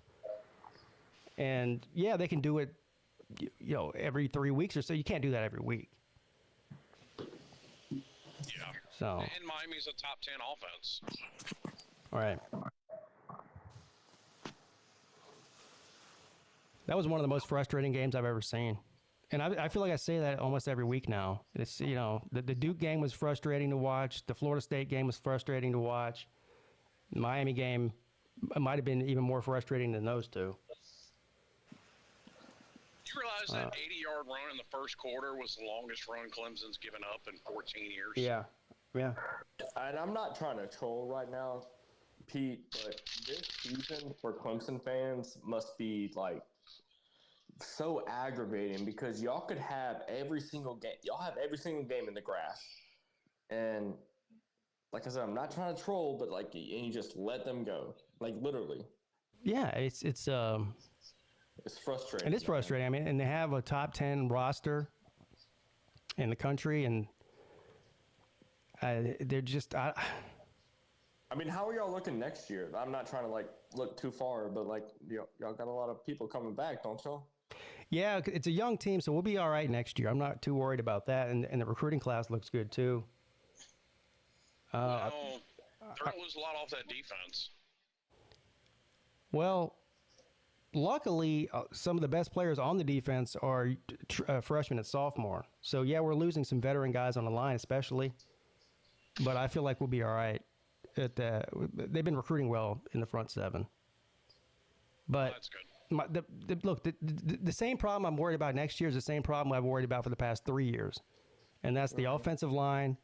And yeah, they can do it, you know, every 3 weeks or so. You can't do that every week. Yeah. So. And Miami's a top 10 offense. All right. That was one of the most frustrating games I've ever seen. And I feel like I say that almost every week now. It's, you know, the Duke game was frustrating to watch. The Florida State game was frustrating to watch. The Miami game might have been even more frustrating than those two. Do you realize that 80-yard run in the first quarter was the longest run Clemson's given up in 14 years? Yeah. Yeah. And I'm not trying to troll right now, Pete, but this season for Clemson fans must be like so aggravating because y'all could have every single game. Y'all have every single game in the grass. And like I said, I'm not trying to troll, but like, and you just let them go. Like literally. Yeah, it's frustrating. It is frustrating. I mean, and they have a top 10 roster in the country, and they're just. I mean, how are y'all looking next year? I'm not trying to like look too far, but like y'all got a lot of people coming back, don't y'all? Yeah, it's a young team, so we'll be all right next year. I'm not too worried about that, and the recruiting class looks good too. They're going to lose a lot off that defense. Well, luckily, some of the best players on the defense are freshmen and sophomore. So, yeah, we're losing some veteran guys on the line, especially. But I feel like we'll be all right. They've been recruiting well in the front seven. But that's good. the same problem I'm worried about next year is the same problem I've worried about for the past 3 years, and that's the offensive line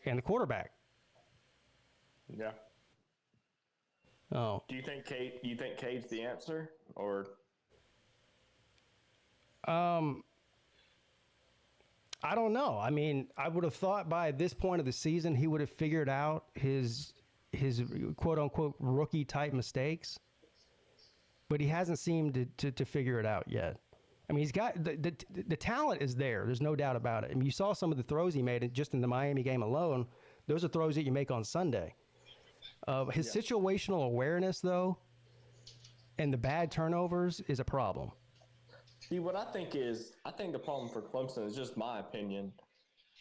and the quarterback. Yeah. Oh. Do you think Cade's the answer, or? I don't know. I mean, I would have thought by this point of the season he would have figured out his quote unquote rookie type mistakes, but he hasn't seemed to figure it out yet. I mean, he's got the talent is there. There's no doubt about it. I mean, you saw some of the throws he made just in the Miami game alone. Those are throws that you make on Sunday. His situational awareness, though, and the bad turnovers is a problem. See, what I think the problem for Clemson is just my opinion.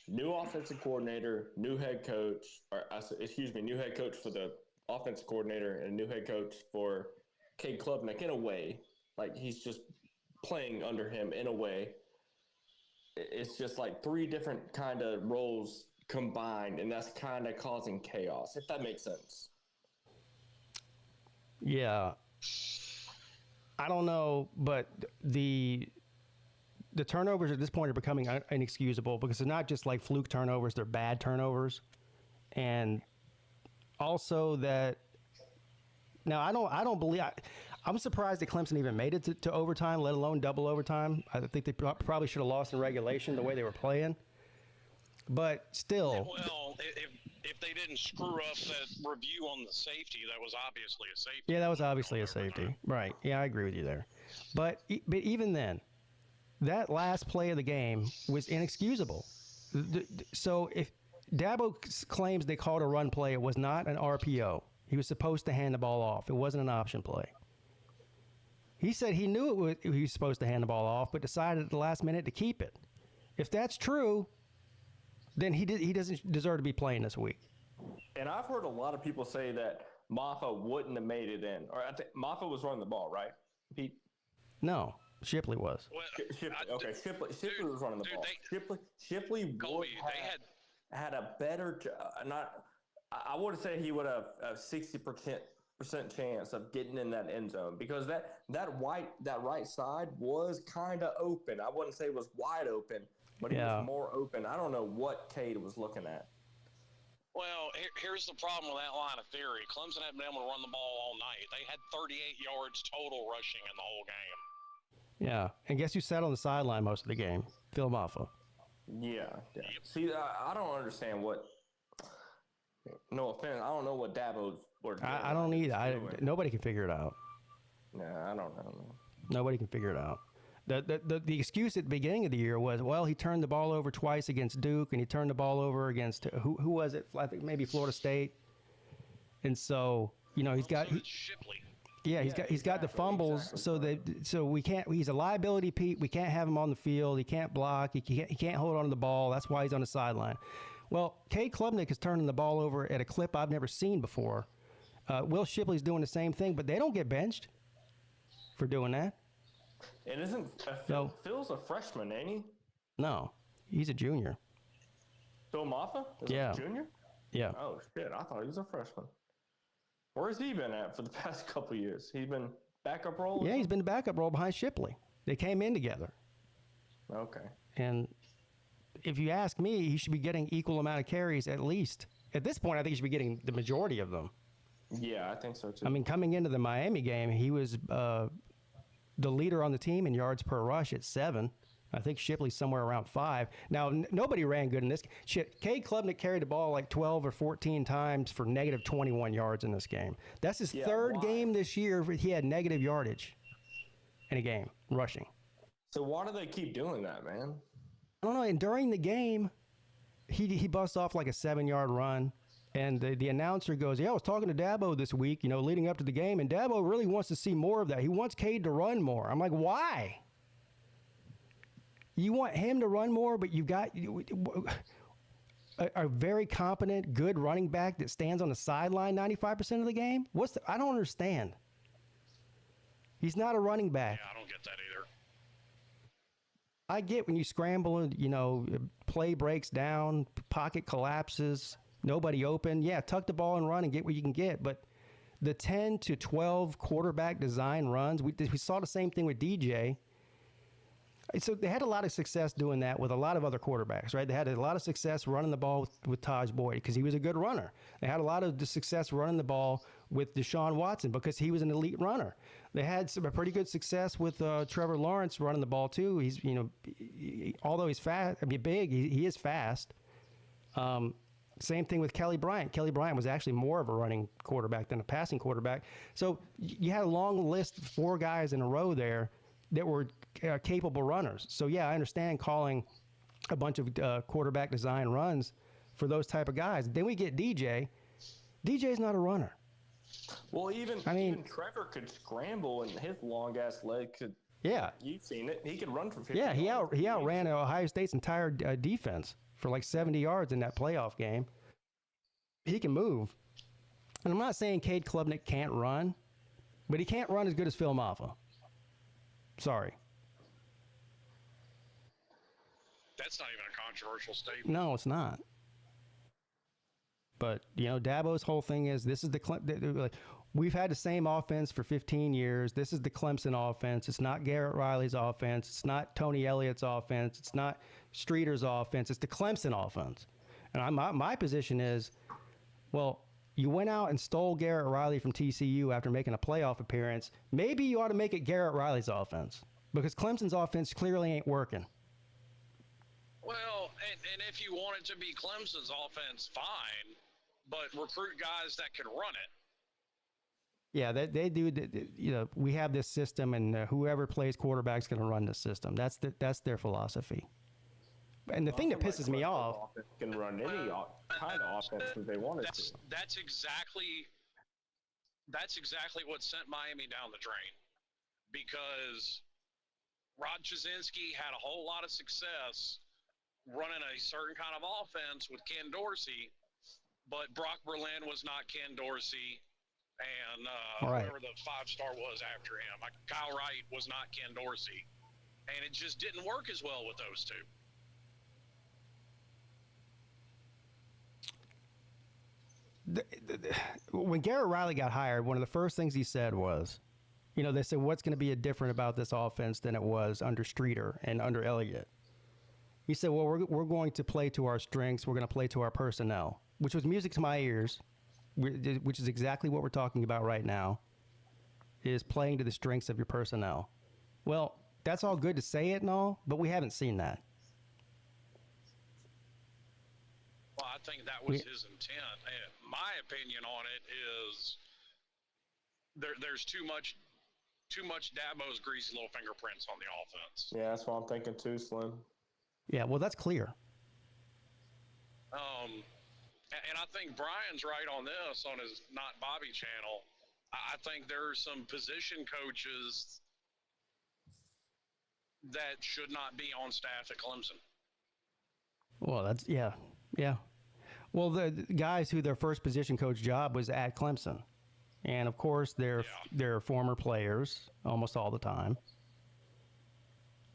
New offensive coordinator, new head coach, new head coach for the offensive coordinator and new head coach for Cade Klubnik in a way. Like, he's just playing under him in a way. It's just like three different kind of roles combined, and that's kind of causing chaos, if that makes sense. Yeah. I don't know, but the turnovers at this point are becoming inexcusable because they're not just like fluke turnovers, they're bad turnovers. And also that now I'm surprised that Clemson even made it to overtime, let alone double overtime. I think they probably should have lost in regulation the way they were playing. But still. Well, if they didn't screw up that review on the safety, that was obviously a safety. Yeah, that was obviously a safety. Right. Yeah, I agree with you there. But even then, that last play of the game was inexcusable. So if Dabo claims they called a run play, it was not an RPO. He was supposed to hand the ball off. It wasn't an option play. He said he knew he was supposed to hand the ball off, but decided at the last minute to keep it. If that's true, then he doesn't deserve to be playing this week. And I've heard a lot of people say that Maffa wouldn't have made it in. Or I think Maffa was running the ball, right, Pete? No, Shipley was. Well, Shipley was running the ball. Shipley would had a better I would say he would have a 60% chance of getting in that end zone, because that right side was kind of open. I wouldn't say it was wide open, but it was more open. I don't know what Cade was looking at. Well, here's the problem with that line of theory. Clemson hadn't been able to run the ball all night. They had 38 yards total rushing in the whole game. Yeah, and guess who sat on the sideline most of the game? Phil Maffa. Yeah. Yep. See, I don't understand what. No offense, I don't know what Dabo's. I don't either. Nobody can figure it out. Nah, I don't know. Nobody can figure it out. The excuse at the beginning of the year was, well, he turned the ball over twice against Duke, and he turned the ball over against who was it? I think maybe Florida State. And so he's got Shipley. Yeah, he's got the fumbles, so we can't. He's a liability, Pete. We can't have him on the field. He can't block. He can't hold on to the ball. That's why he's on the sideline. Well, Cade Klubnik is turning the ball over at a clip I've never seen before. Will Shipley's doing the same thing, but they don't get benched for doing that. And Phil's a freshman, ain't he? No, he's a junior. Phil Maffa? Is he a junior? Yeah. Oh shit! I thought he was a freshman. Where's he been at for the past couple of years? He's been backup role? Yeah, he's been the backup role behind Shipley. They came in together. Okay. And if you ask me, he should be getting equal amount of carries at least. At this point, I think he should be getting the majority of them. Yeah, I think so too. I mean, coming into the Miami game, he was the leader on the team in yards per rush at 7. I think Shipley's somewhere around 5. Now, nobody ran good in this. Cade Klubnik carried the ball like 12 or 14 times for negative 21 yards in this game. That's his third game this year. He had negative yardage in a game, rushing. So why do they keep doing that, man? I don't know. And during the game, he busts off like a 7-yard run. And the announcer goes, I was talking to Dabo this week, leading up to the game, and Dabo really wants to see more of that. He wants Cade to run more. I'm like, why? You want him to run more, but you've got a very competent, good running back that stands on the sideline 95% of the game? I don't understand. He's not a running back. Yeah, I don't get that either. I get when you scramble and, play breaks down, pocket collapses, nobody open. Yeah, tuck the ball and run and get what you can get. But the 10 to 12 quarterback design runs. We saw the same thing with DJ. So they had a lot of success doing that with a lot of other quarterbacks, right? They had a lot of success running the ball with Taj Boyd because he was a good runner. They had a lot of success running the ball with Deshaun Watson because he was an elite runner. They had a pretty good success with Trevor Lawrence running the ball too. He's, although he's fast, big, he is fast. Same thing with Kelly Bryant. Kelly Bryant was actually more of a running quarterback than a passing quarterback. So you had a long list, 4 guys in a row there that were capable runners. So, yeah, I understand calling a bunch of quarterback design runs for those type of guys. Then we get DJ. DJ's not a runner. Well, even Trevor could scramble, and his long-ass leg could. Yeah. You've seen it. He could run for 50 Yeah, he outran Ohio State's entire defense for like 70 yards in that playoff game. He can move. And I'm not saying Cade Klubnik can't run, but he can't run as good as Phil Maffa. Sorry. That's not even a controversial statement. No, it's not. But, Dabo's whole thing is this is we've had the same offense for 15 years. This is the Clemson offense. It's not Garrett Riley's offense. It's not Tony Elliott's offense. It's not Streeter's offense. It's the Clemson offense. And my position is, well, you went out and stole Garrett Riley from TCU after making a playoff appearance. Maybe you ought to make it Garrett Riley's offense because Clemson's offense clearly ain't working. Well, and if you want it to be Clemson's offense, fine, but recruit guys that can run it. Yeah, they do. We have this system, and whoever plays quarterback's going to run this system. That's their philosophy. And the thing that pisses me off can run any kind of offense that they wanted to. That's exactly what sent Miami down the drain, because Rod Jasinski had a whole lot of success running a certain kind of offense with Ken Dorsey, but Brock Berlin was not Ken Dorsey, and whoever the 5-star was after him, Kyle Wright was not Ken Dorsey, and it just didn't work as well with those two. When Garrett Riley got hired, one of the first things he said was, they said, what's going to be different about this offense than it was under Streeter and under Elliott? He said, well, we're going to play to our strengths. We're going to play to our personnel, which was music to my ears, which is exactly what we're talking about right now, is playing to the strengths of your personnel. Well, that's all good to say it and all, but we haven't seen that. Well, I think that was his intent. And my opinion on it is there's too much Dabo's greasy little fingerprints on the offense. Yeah, that's what I'm thinking too, Slim. Yeah, well, that's clear. And I think Brian's right on this on his Not Bobby channel. I think there are some position coaches that should not be on staff at Clemson. Well, yeah. Well, the guys who their first position coach job was at Clemson, and of course they're former players almost all the time,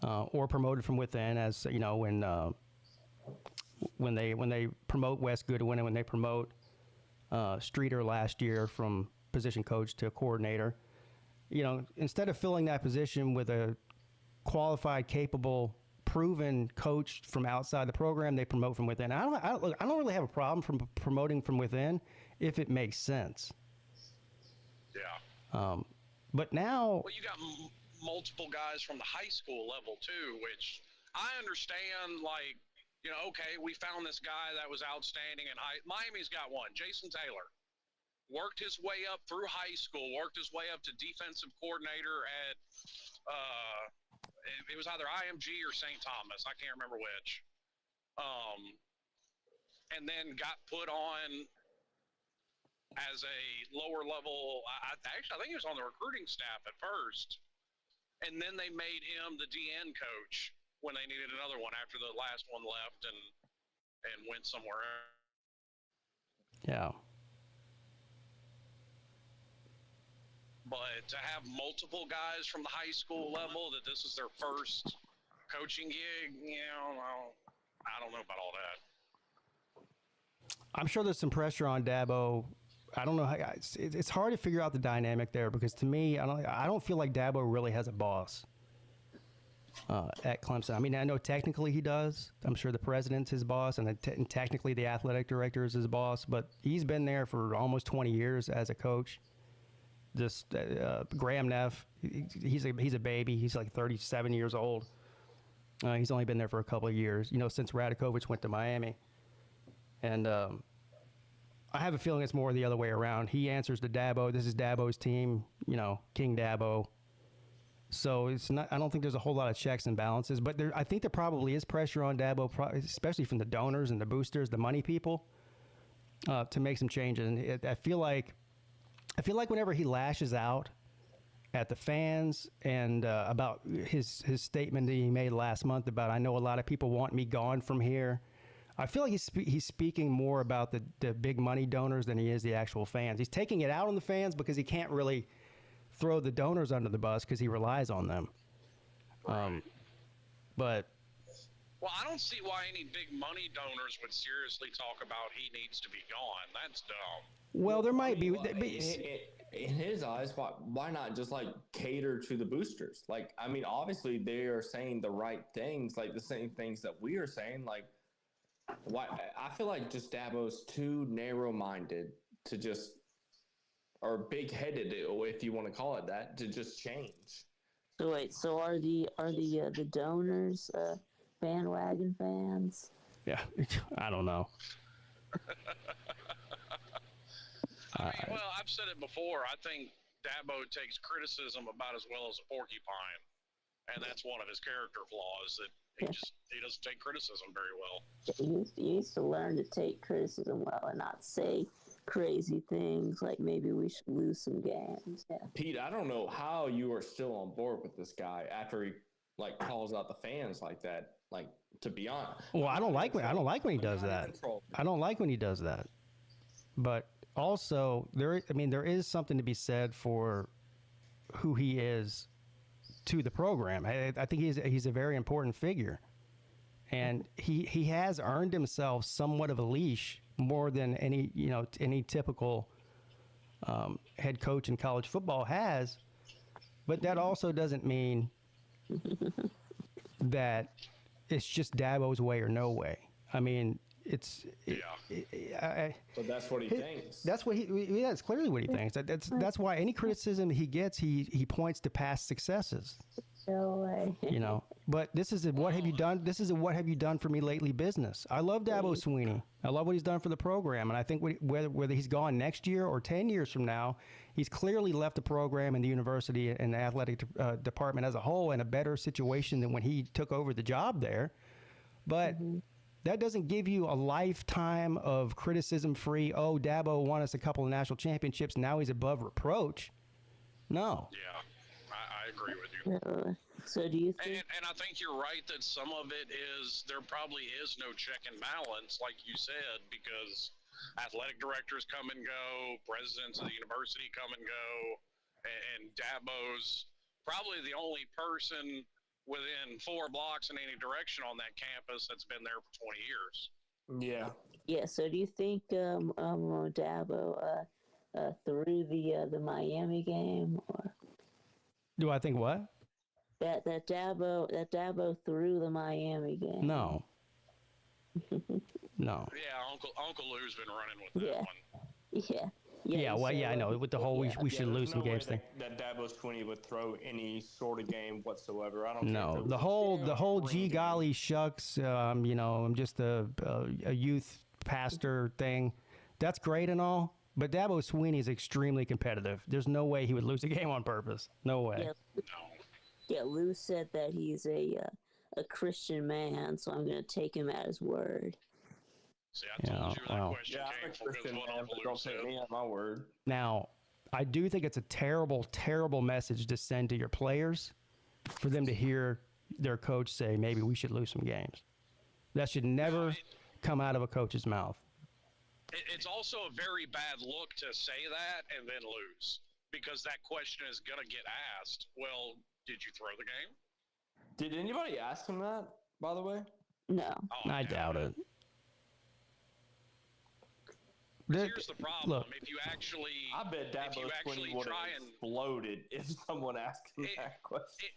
or promoted from within, as when they promote Wes Goodwin and when they promote Streeter last year from position coach to coordinator, instead of filling that position with a qualified, capable, proven coach from outside the program, they promote from within. I don't really have a problem from promoting from within if it makes sense. Yeah. But now, well, you got multiple guys from the high school level too, which I understand. Like, okay, we found this guy that was outstanding in Miami's got one, Jason Taylor. Worked his way up through high school, worked his way up to defensive coordinator at it was either IMG or St. Thomas. I can't remember which. And then got put on as a lower level. I think he was on the recruiting staff at first. And then they made him the DN coach when they needed another one after the last one left and went somewhere else. Yeah. But to have multiple guys from the high school level that this is their first coaching gig, I don't know about all that. I'm sure there's some pressure on Dabo I don't know how it's hard to figure out the dynamic there because to me, I don't feel like Dabo really has a boss at Clemson. I mean, I know technically he does. I'm sure the president's his boss, and technically the athletic director is his boss. But he's been there for almost 20 years as a coach. Just Graham Neff, he's a baby. He's like 37 years old. He's only been there for a couple of years, since Radakovich went to Miami. And I have a feeling it's more the other way around. He answers to Dabo. This is Dabo's team, King Dabo. So it's not. I don't think there's a whole lot of checks and balances. But I think there probably is pressure on Dabo, especially from the donors and the boosters, the money people, to make some changes. And I feel like whenever he lashes out at the fans and about his statement that he made last month about, I know a lot of people want me gone from here. I feel like he's speaking more about the big money donors than he is the actual fans. He's taking it out on the fans because he can't really throw the donors under the bus because he relies on them. But well, I don't see why any big money donors would seriously talk about he needs to be gone. That's dumb. Well, there might be. In his eyes, why not just like cater to the boosters? Like, I mean, obviously they are saying the right things, like the same things that we are saying. Like, why? I feel like just Dabo's too narrow-minded to just, or big-headed, if you want to call it that, to just change. So wait, so are the donors bandwagon fans? Yeah, I don't know. I mean, well, I've said it before. I think Dabo takes criticism about as well as a porcupine, and that's one of his character flaws, that he doesn't take criticism very well. You used to learn to take criticism well and not say crazy things like maybe we should lose some games. Yeah. Pete, I don't know how you are still on board with this guy after he like calls out the fans like that. Like, to be honest. Well, I don't like when he does that. I don't like when he does that. But also, there is something to be said for who he is to the program. I think he's a very important figure, and he has earned himself somewhat of a leash more than any typical head coach in college football has. But that also doesn't mean that it's just Dabo's way or no way. I mean, but that's what he thinks. That's what it's clearly what he thinks. That's why any criticism he gets, he points to past successes. No way. But this is a what have you done? This is a what have you done for me lately business. I love Dabo Swinney. I love what he's done for the program, and I think whether he's gone next year or 10 years from now, he's clearly left the program and the university and the athletic department as a whole in a better situation than when he took over the job there. But that doesn't give you a lifetime of criticism-free, Dabo won us a couple of national championships, now he's above reproach. No. Yeah, I agree with you. So do you think... And I think you're right that some of it is, there probably is no check and balance, like you said, because athletic directors come and go, presidents of the university come and go, and Dabo's probably the only person within 4 blocks in any direction on that campus that's been there for 20 years. Yeah. Yeah. So do you think Dabo threw the Miami game, or do I think what? That Dabo threw the Miami game? No. No. Yeah, Uncle Lou's been running with that one. Yeah. Well, I know with the whole we should lose some games thing. That Dabo Swinney would throw any sort of game whatsoever. I don't. No, the whole gee golly shucks. I'm just a youth pastor thing. That's great and all, but Dabo Swinney is extremely competitive. There's no way he would lose a game on purpose. No way. Yeah, Lou said that he's a Christian man, so I'm going to take him at his word. See, I told you that question came from Christian what man, Uncle but Lou don't said. take me at my word. Now, I do think it's a terrible, terrible message to send to your players for them to hear their coach say, maybe we should lose some games. That should never come out of a coach's mouth. It's also a very bad look to say that and then lose, because that question is going to get asked. Well, did you throw the game? Did anybody ask him that, by the way? No. I doubt it. Here's the problem. Look, if you actually, I bet Dabo's Quinn would have exploded if someone asked him that question.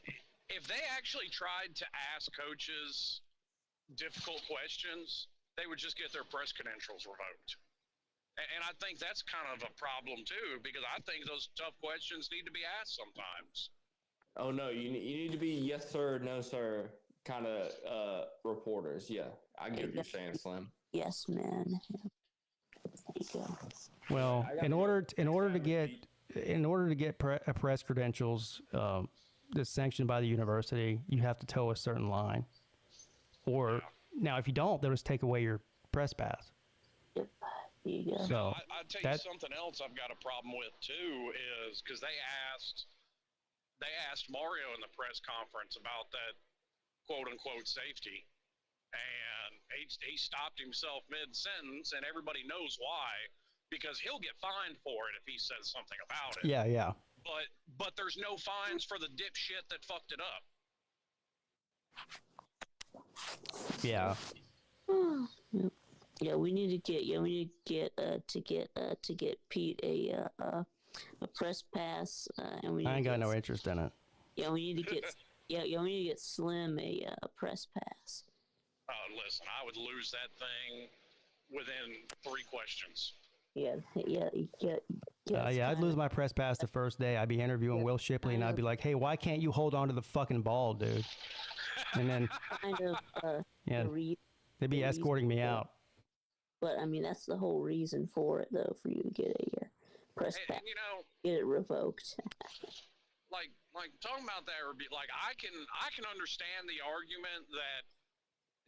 If they actually tried to ask coaches difficult questions, they would just get their press credentials revoked. And I think that's kind of a problem too, because I think those tough questions need to be asked sometimes. Oh no, you need to be yes sir, no sir kind of reporters. Yeah, I get what you're saying, Slim. Yes, man. There you go. Well, in order to get press credentials that's sanctioned by the university, you have to toe a certain line. Or now, if you don't, they'll just take away your press pass. Yep. There you go. So I'll tell you something else I've got a problem with too is because they asked Mario in the press conference about that quote unquote safety, and he stopped himself mid sentence, and everybody knows why, because he'll get fined for it if he says something about it. Yeah. But there's no fines for the dipshit that fucked it up. Yeah. Yeah, we need to get Pete a press pass, and we. I ain't got no interest in it. Yeah, we need to get. we need to get Slim a press pass. Listen, I would lose that thing within 3 questions. I'd lose my press pass the first day. I'd be interviewing Will Shipley, and I'd be like, "Hey, why can't you hold on to the fucking ball, dude?" And then, they'd be escorting me out. But I mean, that's the whole reason for it, though, for you to get a press pass. And, you know, get it revoked. like talking about that would be like I can understand the argument that,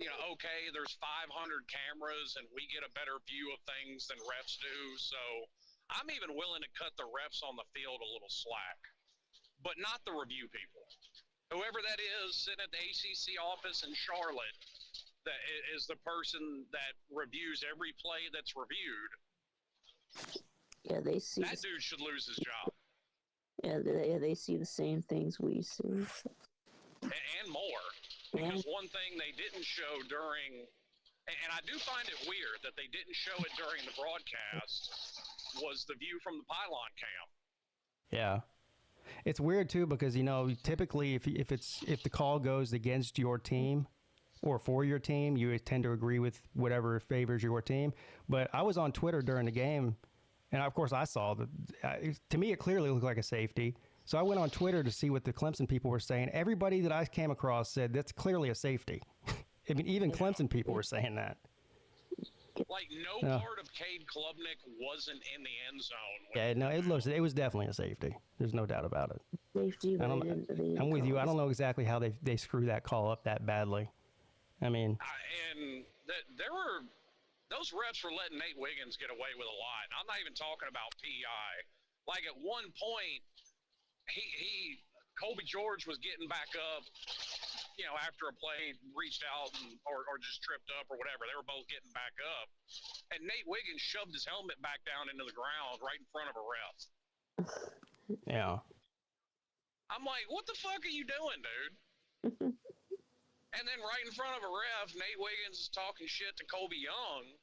you know, okay, there's 500 cameras and we get a better view of things than refs do. So I'm even willing to cut the refs on the field a little slack, but not the review people. Whoever that is sitting at the ACC office in Charlotte, that is the person that reviews every play that's reviewed. Yeah, they see that dude should lose his job. Yeah, they see the same things we see. So. And more. Because one thing they didn't show during, and I do find it weird that they didn't show it during the broadcast, was the view from the pylon cam. Yeah. It's weird too because, you know, typically if the call goes against your team or for your team, you tend to agree with whatever favors your team. But I was on Twitter during the game, and of course I saw that. To me, it clearly looked like a safety. So I went on Twitter to see what the Clemson people were saying. Everybody that I came across said that's clearly a safety. I mean, even Clemson people were saying that. Like no part of Cade Klubnik wasn't in the end zone. Yeah, no, it was definitely a safety. There's no doubt about it. Safety. I'm with you. I don't know exactly how they screw that call up that badly. I mean, and those refs were letting Nate Wiggins get away with a lot. I'm not even talking about PI. Like at one point, Colby George was getting back up, you know, after a play, reached out or just tripped up or whatever. They were both getting back up. And Nate Wiggins shoved his helmet back down into the ground right in front of a ref. Yeah. I'm like, what the fuck are you doing, dude? And then right in front of a ref, Nate Wiggins is talking shit to Colby Young.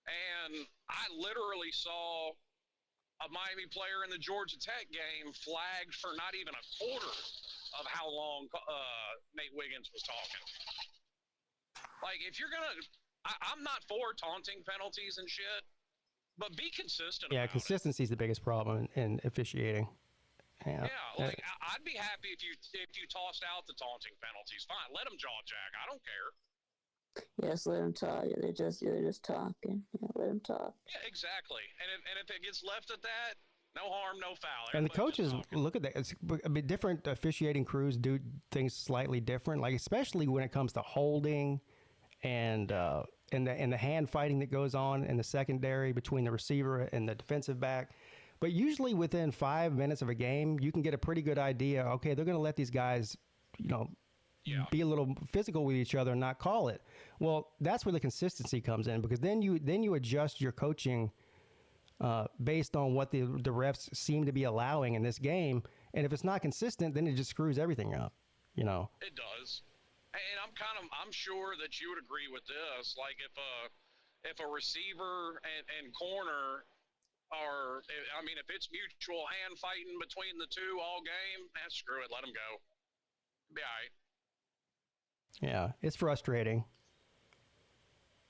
And I literally saw a Miami player in the Georgia Tech game flagged for not even a quarter of how long Nate Wiggins was talking. Like, if you're going to – I'm not for taunting penalties and shit, but be consistent about it. Consistency is the biggest problem in officiating. Yeah, like, I'd be happy if you tossed out the taunting penalties. Fine, let them jaw jack. I don't care. Yes, let them talk. They're just talking. Yeah, let them talk. Yeah, exactly. And if it gets left at that, no harm, no foul. And the coaches look at that. It's a bit different. Officiating crews do things slightly different, like especially when it comes to holding and the hand fighting that goes on in the secondary between the receiver and the defensive back. But usually within 5 minutes of a game, you can get a pretty good idea. Okay, they're going to let these guys, you know, be a little physical with each other and not call it. Well, that's where the consistency comes in, because then you adjust your coaching based on what the refs seem to be allowing in this game. And if it's not consistent, then it just screws everything up, you know. It does. And I'm sure that you would agree with this. Like if a receiver and corner are, I mean, if it's mutual hand fighting between the two all game, screw it, let them go. Be all right. Yeah, it's frustrating.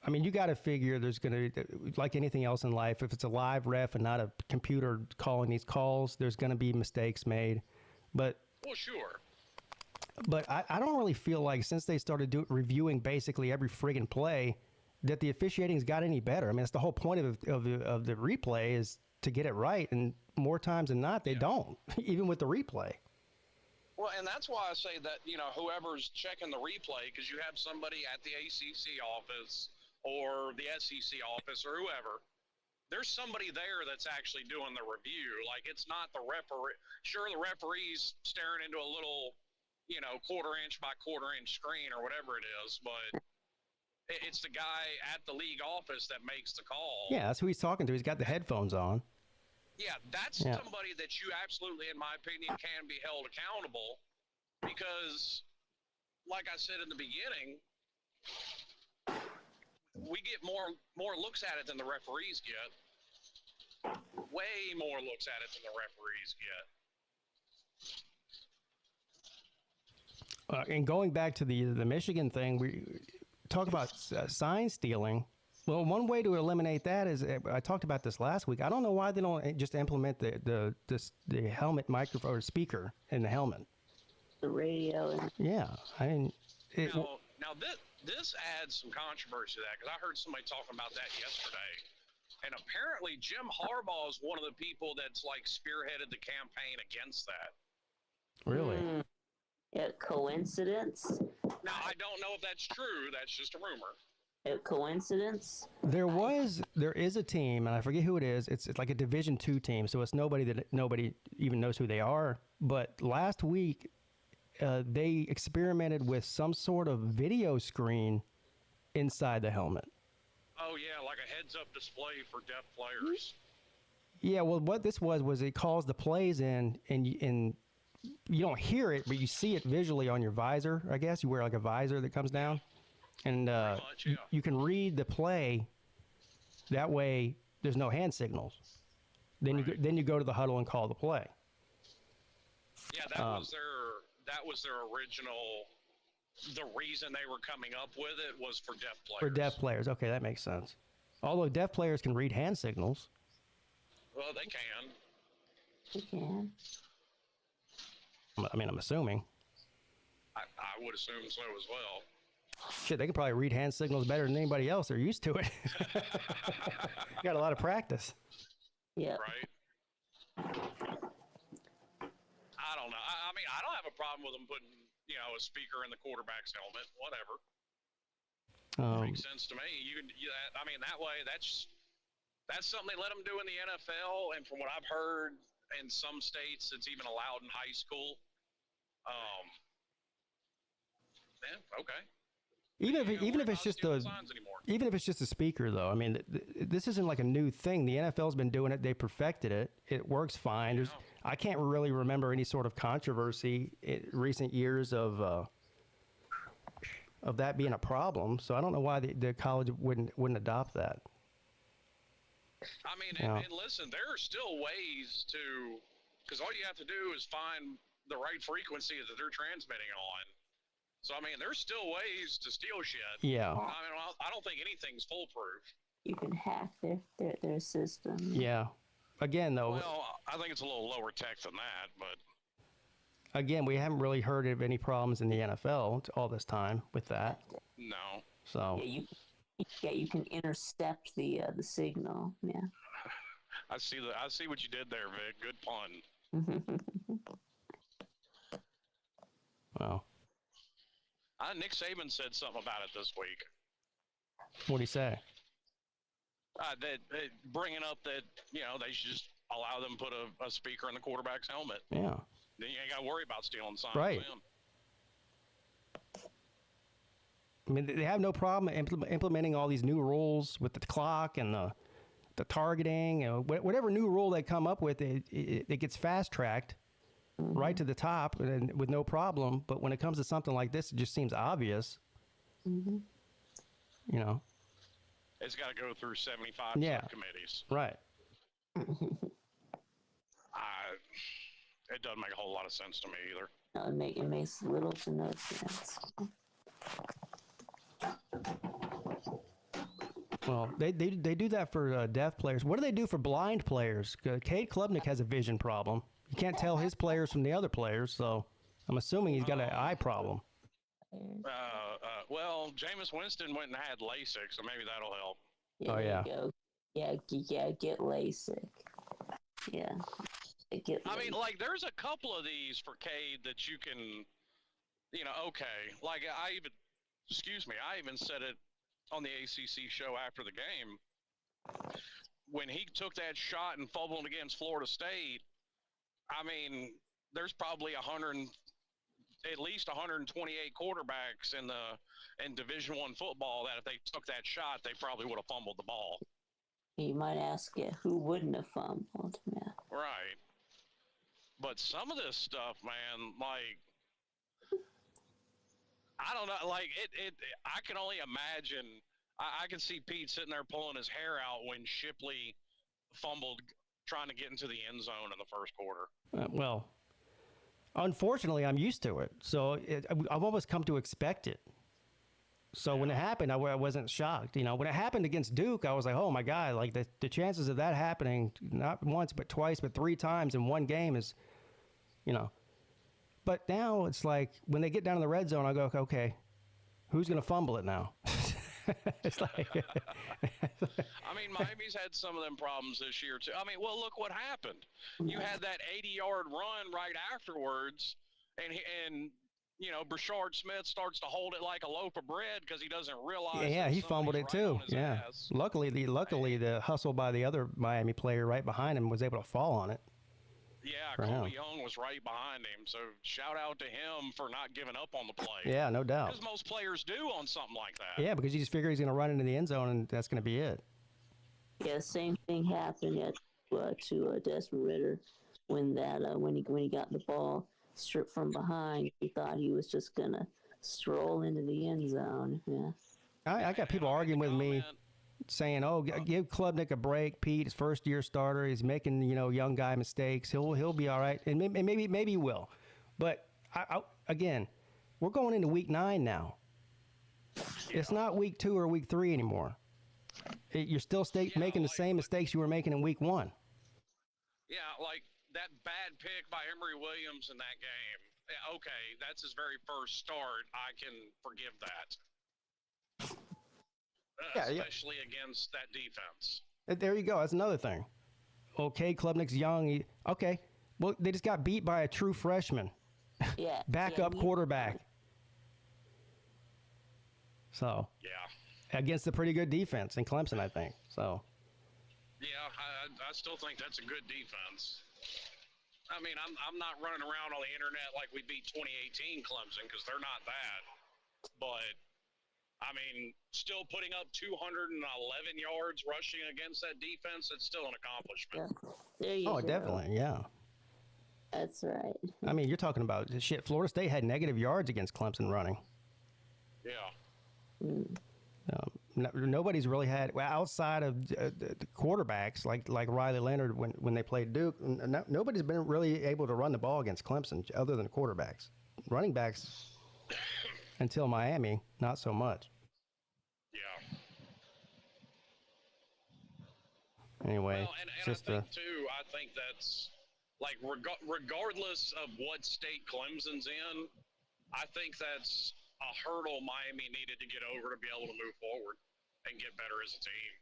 I mean, you got to figure there's going to, like anything else in life, if it's a live ref and not a computer calling these calls, there's going to be mistakes made. But well, sure. But I don't really feel like since they started reviewing basically every friggin' play that the officiating's got any better. I mean, that's the whole point of the replay is to get it right, and more times than not, they don't, even with the replay. Well, and that's why I say that, you know, whoever's checking the replay, because you have somebody at the ACC office or the SEC office or whoever, there's somebody there that's actually doing the review. Like, it's not the referee. Sure, the referee's staring into a little, you know, quarter-inch by quarter-inch screen or whatever it is, but it's the guy at the league office that makes the call. Yeah, that's who he's talking to. He's got the headphones on. Yeah, that's somebody that you absolutely, in my opinion, can be held accountable because, like I said in the beginning, we get more looks at it than the referees get. Way more looks at it than the referees get. And going back to the Michigan thing, we talk about sign stealing. Well, one way to eliminate that is, I talked about this last week. I don't know why they don't just implement the helmet microphone or speaker in the helmet. The radio. Yeah, I mean, now this adds some controversy to that because I heard somebody talking about that yesterday, and apparently Jim Harbaugh is one of the people that's like spearheaded the campaign against that. Really? Coincidence? Now I don't know if that's true. That's just a rumor. Coincidence? There is a team, and I forget who it is. It's like a Division II team, so it's nobody even knows who they are. But last week, they experimented with some sort of video screen inside the helmet. Oh yeah, like a heads-up display for deaf players. Yeah, well, what this was it calls the plays in, and you don't hear it, but you see it visually on your visor. I guess you wear like a visor that comes down. And you can read the play. That way, there's no hand signals. Then you go to the huddle and call the play. Yeah, that was their original. The reason they were coming up with it was for deaf players. For deaf players, okay, that makes sense. Although deaf players can read hand signals. Well, they can. They can. I mean, I'm assuming. I would assume so as well. Shit, they can probably read hand signals better than anybody else. They're used to it. Got a lot of practice. Yeah. Right. I don't know. I mean, I don't have a problem with them putting, you know, a speaker in the quarterback's helmet. Whatever. Makes sense to me. I mean, that way, that's something they let them do in the NFL, and from what I've heard, in some states, it's even allowed in high school. Yeah. Okay. Even if it's just a speaker, though. I mean, this isn't like a new thing. The NFL's been doing it. They perfected it. It works fine. I can't really remember any sort of controversy in recent years of that being a problem. So I don't know why the college wouldn't adopt that. I mean, and listen, there are still ways to, because all you have to do is find the right frequency that they're transmitting on. So, I mean, there's still ways to steal shit. Yeah. I mean, I don't think anything's foolproof. You can hack their system. Yeah. Again, though. Well, I think it's a little lower tech than that, but. Again, we haven't really heard of any problems in the NFL all this time with that. No. So. Yeah, you can intercept the signal. Yeah. I see what you did there, Vic. Good pun. Well. Nick Saban said something about it this week. What'd he say? That bringing up that, you know, they should just allow them to put a speaker in the quarterback's helmet. Yeah. Then you ain't got to worry about stealing signs. Right. I mean, they have no problem implementing all these new rules with the clock and the targeting. Whatever new rule they come up with, it gets fast-tracked right to the top and with no problem. But when it comes to something like this, it just seems obvious. Mm-hmm. You know. it's got to go through 75 Yeah. subcommittees. Right. It doesn't make a whole lot of sense to me either. No, it makes little to no sense. Well, they do that for deaf players. What do they do for blind players? Cade Klubnik has a vision problem. You can't tell his players from the other players, so I'm assuming he's got an eye problem. Well, Jameis Winston went and had LASIK, so maybe that'll help. Yeah, Oh, there yeah. you go. Yeah, get LASIK. Yeah. Get I mean, LASIK. like, there's a couple of these for Cade that you can, okay. Like, I even said it on the ACC show after the game. When he took that shot and fumbled against Florida State, I mean, there's probably at least 128 quarterbacks in Division I football that if they took that shot, they probably would have fumbled the ball. You might ask who wouldn't have fumbled. Yeah. Right. But some of this stuff, man, like, I don't know, like, I can only imagine, I can see Pete sitting there pulling his hair out when Shipley fumbled trying to get into the end zone in the first quarter. Well, unfortunately, I'm used to it, so I've almost come to expect it. So when it happened, I wasn't shocked. When it happened against Duke, I was like, oh my God, like the chances of that happening, not once, but twice, but 3 times in one game is, But now it's like when they get down to the red zone, I go, okay, who's going to fumble it now? It's like, I mean, Miami's had some of them problems this year too. I mean, well, look what happened. You had that 80-yard run right afterwards, and Brashard Smith starts to hold it like a loaf of bread because he doesn't realize. yeah, he fumbled it too. Yeah. Ass. Luckily, the hustle by the other Miami player right behind him was able to fall on it. Yeah, For Colby him. Young was right behind him, so shout out to him for not giving up on the play. Yeah, no doubt. Because most players do on something like that. Yeah, because you just figure he's going to run into the end zone and that's going to be it. Yeah, same thing happened to Desmond Ritter when he got the ball stripped from behind. He thought he was just gonna stroll into the end zone. Yeah. I got people arguing with me saying, "Oh, give Klubnik a break. Pete, his first year starter, he's making young guy mistakes. He'll be all right, and maybe he will." But again, we're going into week 9 now. It's not week 2 or week 3 anymore. You're still making the same mistakes you were making in week 1. Yeah, like that bad pick by Emory Williams in that game. Yeah, okay, that's his very first start. I can forgive that. Especially against that defense. There you go. That's another thing. Okay, Klubnik's young. Okay. Well, they just got beat by a true freshman. Yeah. Backup quarterback. So. Yeah. Against a pretty good defense in Clemson, I think. So. Yeah, I still think that's a good defense. I mean, I'm not running around on the internet like we beat 2018 Clemson because they're not that. But I mean, still putting up 211 yards rushing against that defense, it's still an accomplishment. Yeah. There you go. Definitely, yeah. That's right. I mean, you're talking about shit. Florida State had negative yards against Clemson running. Yeah. Nobody's really had, outside of the quarterbacks like Riley Leonard when they played Duke, nobody's been really able to run the ball against Clemson other than quarterbacks. Running backs, until Miami, not so much. Yeah. Anyway, Well, and just I think that's like regardless of what state Clemson's in, I think that's a hurdle Miami needed to get over to be able to move forward and get better as a team.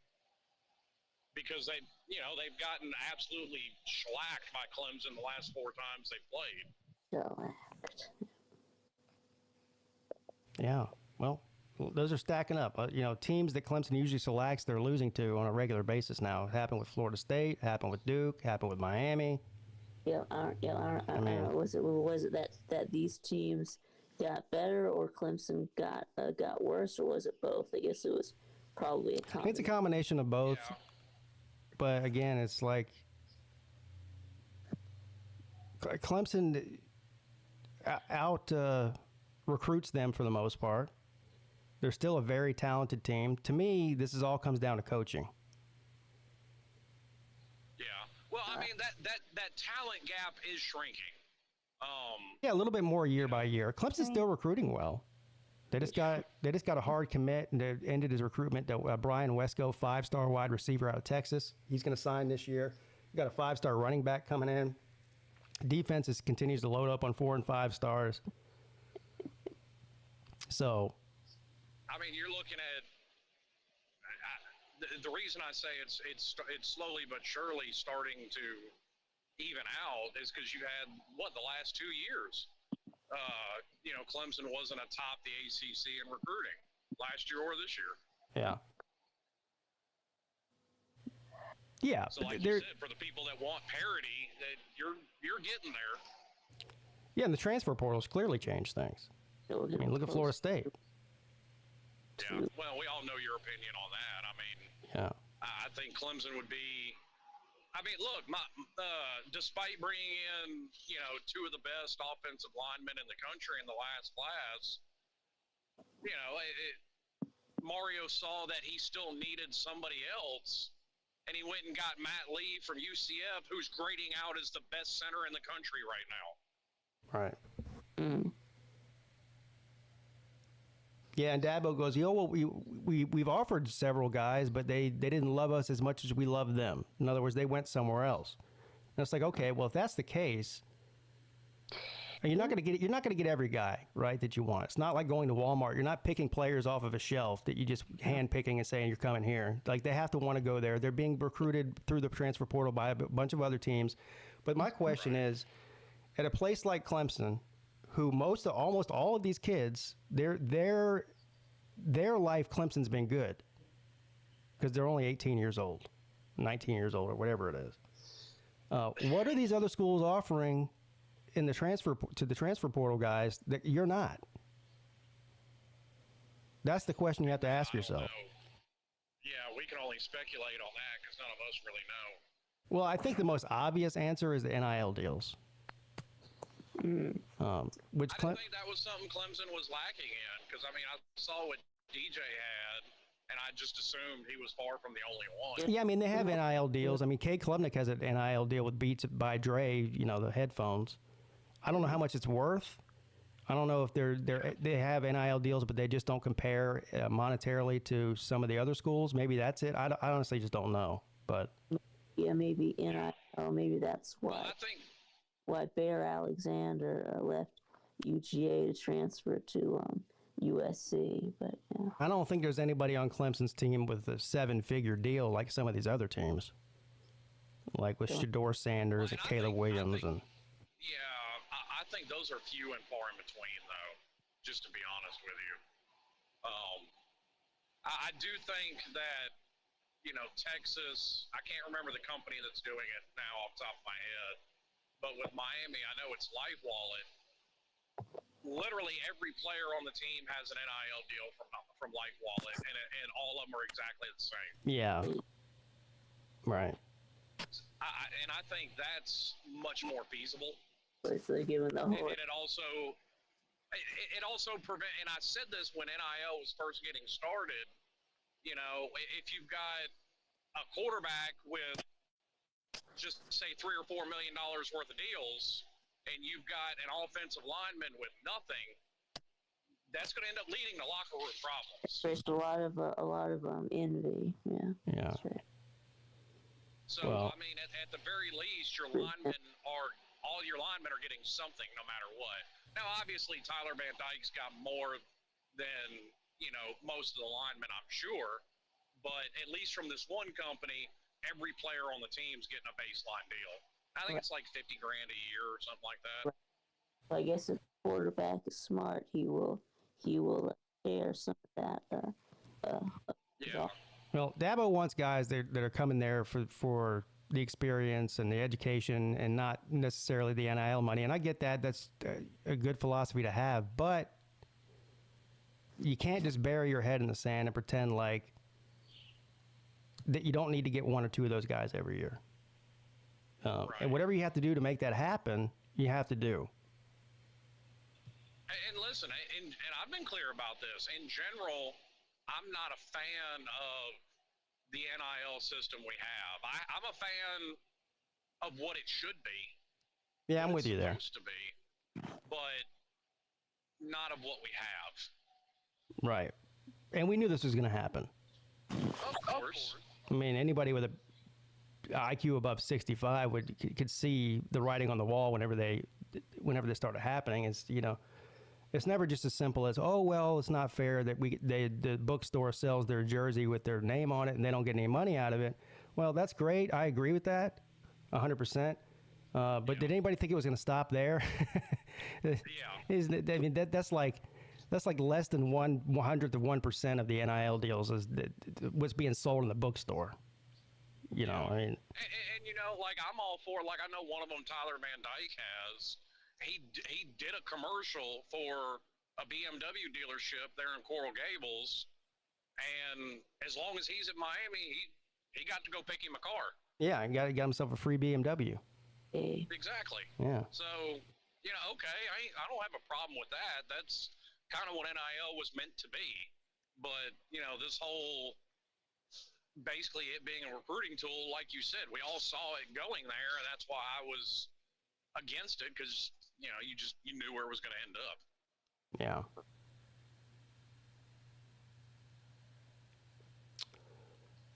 Because they've gotten absolutely shellacked by Clemson the last 4 times they played. Shellacked. Yeah, well, those are stacking up. Teams that Clemson usually selects, they're losing to on a regular basis now. It happened with Florida State, happened with Duke, happened with Miami. Yeah, I don't know. Was it that these teams got better or Clemson got worse, or was it both? I guess it was probably a combination. It's a combination of both. Yeah. But again, it's like Clemson out recruits them for the most part. They're still a very talented team. To me, this all comes down to coaching. Yeah. Well, I mean that talent gap is shrinking. Yeah, a little bit more year by year. Clemson's still recruiting well. They just got a hard commit, and they ended his recruitment to Brian Wesco, 5-star wide receiver out of Texas. He's going to sign this year. We got a 5-star running back coming in. Defense continues to load up on 4 and 5 stars. So, I mean, you're looking at the reason I say it's slowly but surely starting to even out is because you had the last 2 years. Clemson wasn't atop the ACC in recruiting last year or this year. yeah. Yeah. So, like you said, for the people that want parity, that you're getting there. Yeah, and the transfer portal's clearly changed things. I mean, look at Florida State. Yeah. Well, we all know your opinion on that. I mean, Yeah. I think Clemson would be. I mean, look, despite bringing in, 2 of the best offensive linemen in the country in the last class, Mario saw that he still needed somebody else, and he went and got Matt Lee from UCF, who's grading out as the best center in the country right now. Right. Yeah, and Dabo goes, well, we've offered several guys, but they didn't love us as much as we love them. In other words, they went somewhere else. And it's like, okay, well, if that's the case, you're not going to get every guy, right, that you want. It's not like going to Walmart. You're not picking players off of a shelf that you just hand picking and saying you're coming here. Like, they have to want to go there. They're being recruited through the transfer portal by a bunch of other teams. But my question is, at a place like Clemson, who almost all of these kids, their life, Clemson's been good because they're only 18 years old, 19 years old, or whatever it is. What are these other schools offering to the transfer portal guys that you're not? That's the question you have to ask yourself. Yeah, we can only speculate on that because none of us really know. Well, I think the most obvious answer is the NIL deals. I didn't think that was something Clemson was lacking in because, I mean, I saw what DJ had, and I just assumed he was far from the only one. Yeah, I mean, they have NIL deals. I mean, Cade Klubnik has an NIL deal with Beats by Dre, the headphones. I don't know how much it's worth. I don't know if they have NIL deals, but they just don't compare monetarily to some of the other schools. Maybe that's it. I honestly just don't know. But yeah, maybe NIL. Maybe that's why. Well, I think why Bear Alexander left UGA to transfer to USC. But yeah, I don't think there's anybody on Clemson's team with a 7-figure deal like some of these other teams, like with Shador Sanders and Caleb Williams. I think those are few and far in between, though, just to be honest with you. I do think that, Texas, I can't remember the company that's doing it now off the top of my head, but with Miami, I know it's LifeWallet. Literally every player on the team has an NIL deal from LifeWallet, and all of them are exactly the same. Yeah. Right. And I think that's much more feasible. so given the whole. And it also prevent. And I said this when NIL was first getting started. If you've got a quarterback with just say $3 or $4 million worth of deals, and you've got an offensive lineman with nothing, that's going to end up leading to locker room problems. There's a lot of envy. Yeah. Yeah. That's right. So I mean, at the very least, all your linemen are getting something no matter what. Now, obviously, Tyler Van Dyke's got more than most of the linemen, I'm sure, but at least from this one company, every player on the team's getting a baseline deal. I think it's like $50,000 a year or something like that. I guess if the quarterback is smart, he will share some of that. Yeah. Well, Dabo wants guys that are coming there for the experience and the education and not necessarily the NIL money. And I get that. That's a good philosophy to have. But you can't just bury your head in the sand and pretend like that you don't need to get 1 or 2 of those guys every year. Right. And whatever you have to do to make that happen, you have to do. And listen, and I've been clear about this. In general, I'm not a fan of the NIL system we have. I'm a fan of what it should be. Yeah, I'm with you there. Supposed to be, but not of what we have. Right. And we knew this was going to happen. Of course. I mean, anybody with a IQ above 65 could see the writing on the wall whenever this started happening. It's, you know, it's never just as simple as, oh, well, it's not fair that the bookstore sells their jersey with their name on it and they don't get any money out of it. Well, that's great. I agree with that 100%. But did anybody think it was going to stop there? Yeah. I mean, that's like less than 1/100th of 1% of the NIL deals was being sold in the bookstore. You know, I mean, and you know, like I'm all for, like, I know one of them, Tyler Van Dyke has. He did a commercial for a BMW dealership there in Coral Gables, and as long as he's at Miami, he got to go pick him a car. Yeah, he got himself a free BMW. Exactly. Yeah. So, you know, okay, I don't have a problem with that. That's kind of what NIL was meant to be. But, you know, this whole, basically it being a recruiting tool, like you said, we all saw it going there, and that's why I was against it, because, you know, you knew where it was going to end up.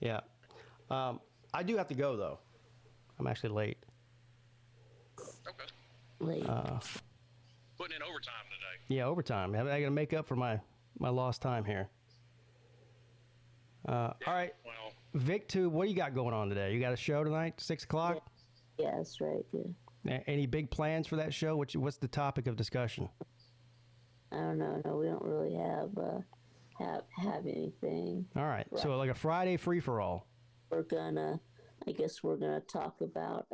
Yeah. Yeah. I do have to go, though. I'm actually late. Okay. Late. Putting in overtime today. Yeah, overtime. I got to make up for my lost time here. All right. Well, Vic, too, what do you got going on today? You got a show tonight, 6 o'clock? Yeah, that's right. Yeah. Any big plans for that show? What's the topic of discussion? I don't know. No, we don't really have anything. All right. So like a Friday free-for-all. I guess we're gonna talk about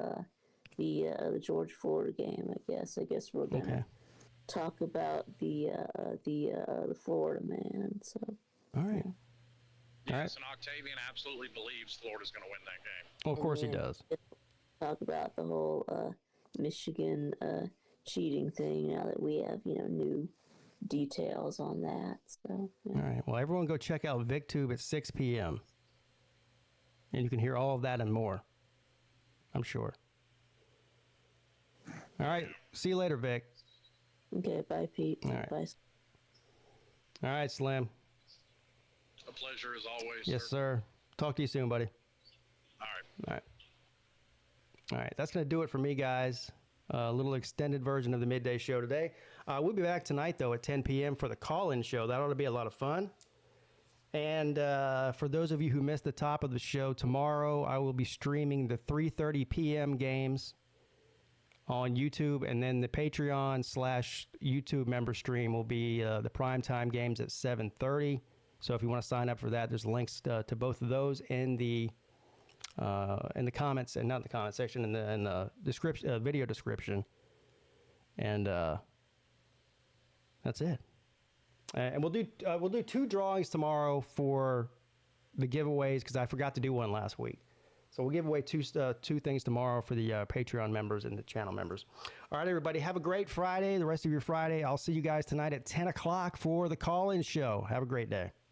the Georgia-Florida game. I guess we're gonna talk about the Florida man. So. All right. Yes, and Octavian absolutely believes Florida's going to win that game. Well, of course he does. Talk about the whole Michigan cheating thing now that we have, you know, new details on that. So, yeah. All right. Well, everyone go check out VicTube at 6 p.m. And you can hear all of that and more, I'm sure. All right. See you later, Vic. Okay. Bye, Pete. All right. Bye. All right, Slim. A pleasure as always. Yes, sir. Talk to you soon, buddy. All right. All right. All right. That's going to do it for me, guys. A little extended version of the Midday Show today. We'll be back tonight, though, at 10 p.m. for the call-in show. That ought to be a lot of fun. And for those of you who missed the top of the show, tomorrow I will be streaming the 3:30 p.m. games on YouTube, and then the Patreon/YouTube member stream will be the primetime games at 7:30. So if you want to sign up for that, there's links to both of those in the comments, and not in the comment section, in the description, video description. And that's it. And we'll do 2 drawings tomorrow for the giveaways, because I forgot to do one last week. So we'll give away two things tomorrow for the Patreon members and the channel members. All right, everybody, have a great Friday, the rest of your Friday. I'll see you guys tonight at 10 o'clock for the call-in show. Have a great day.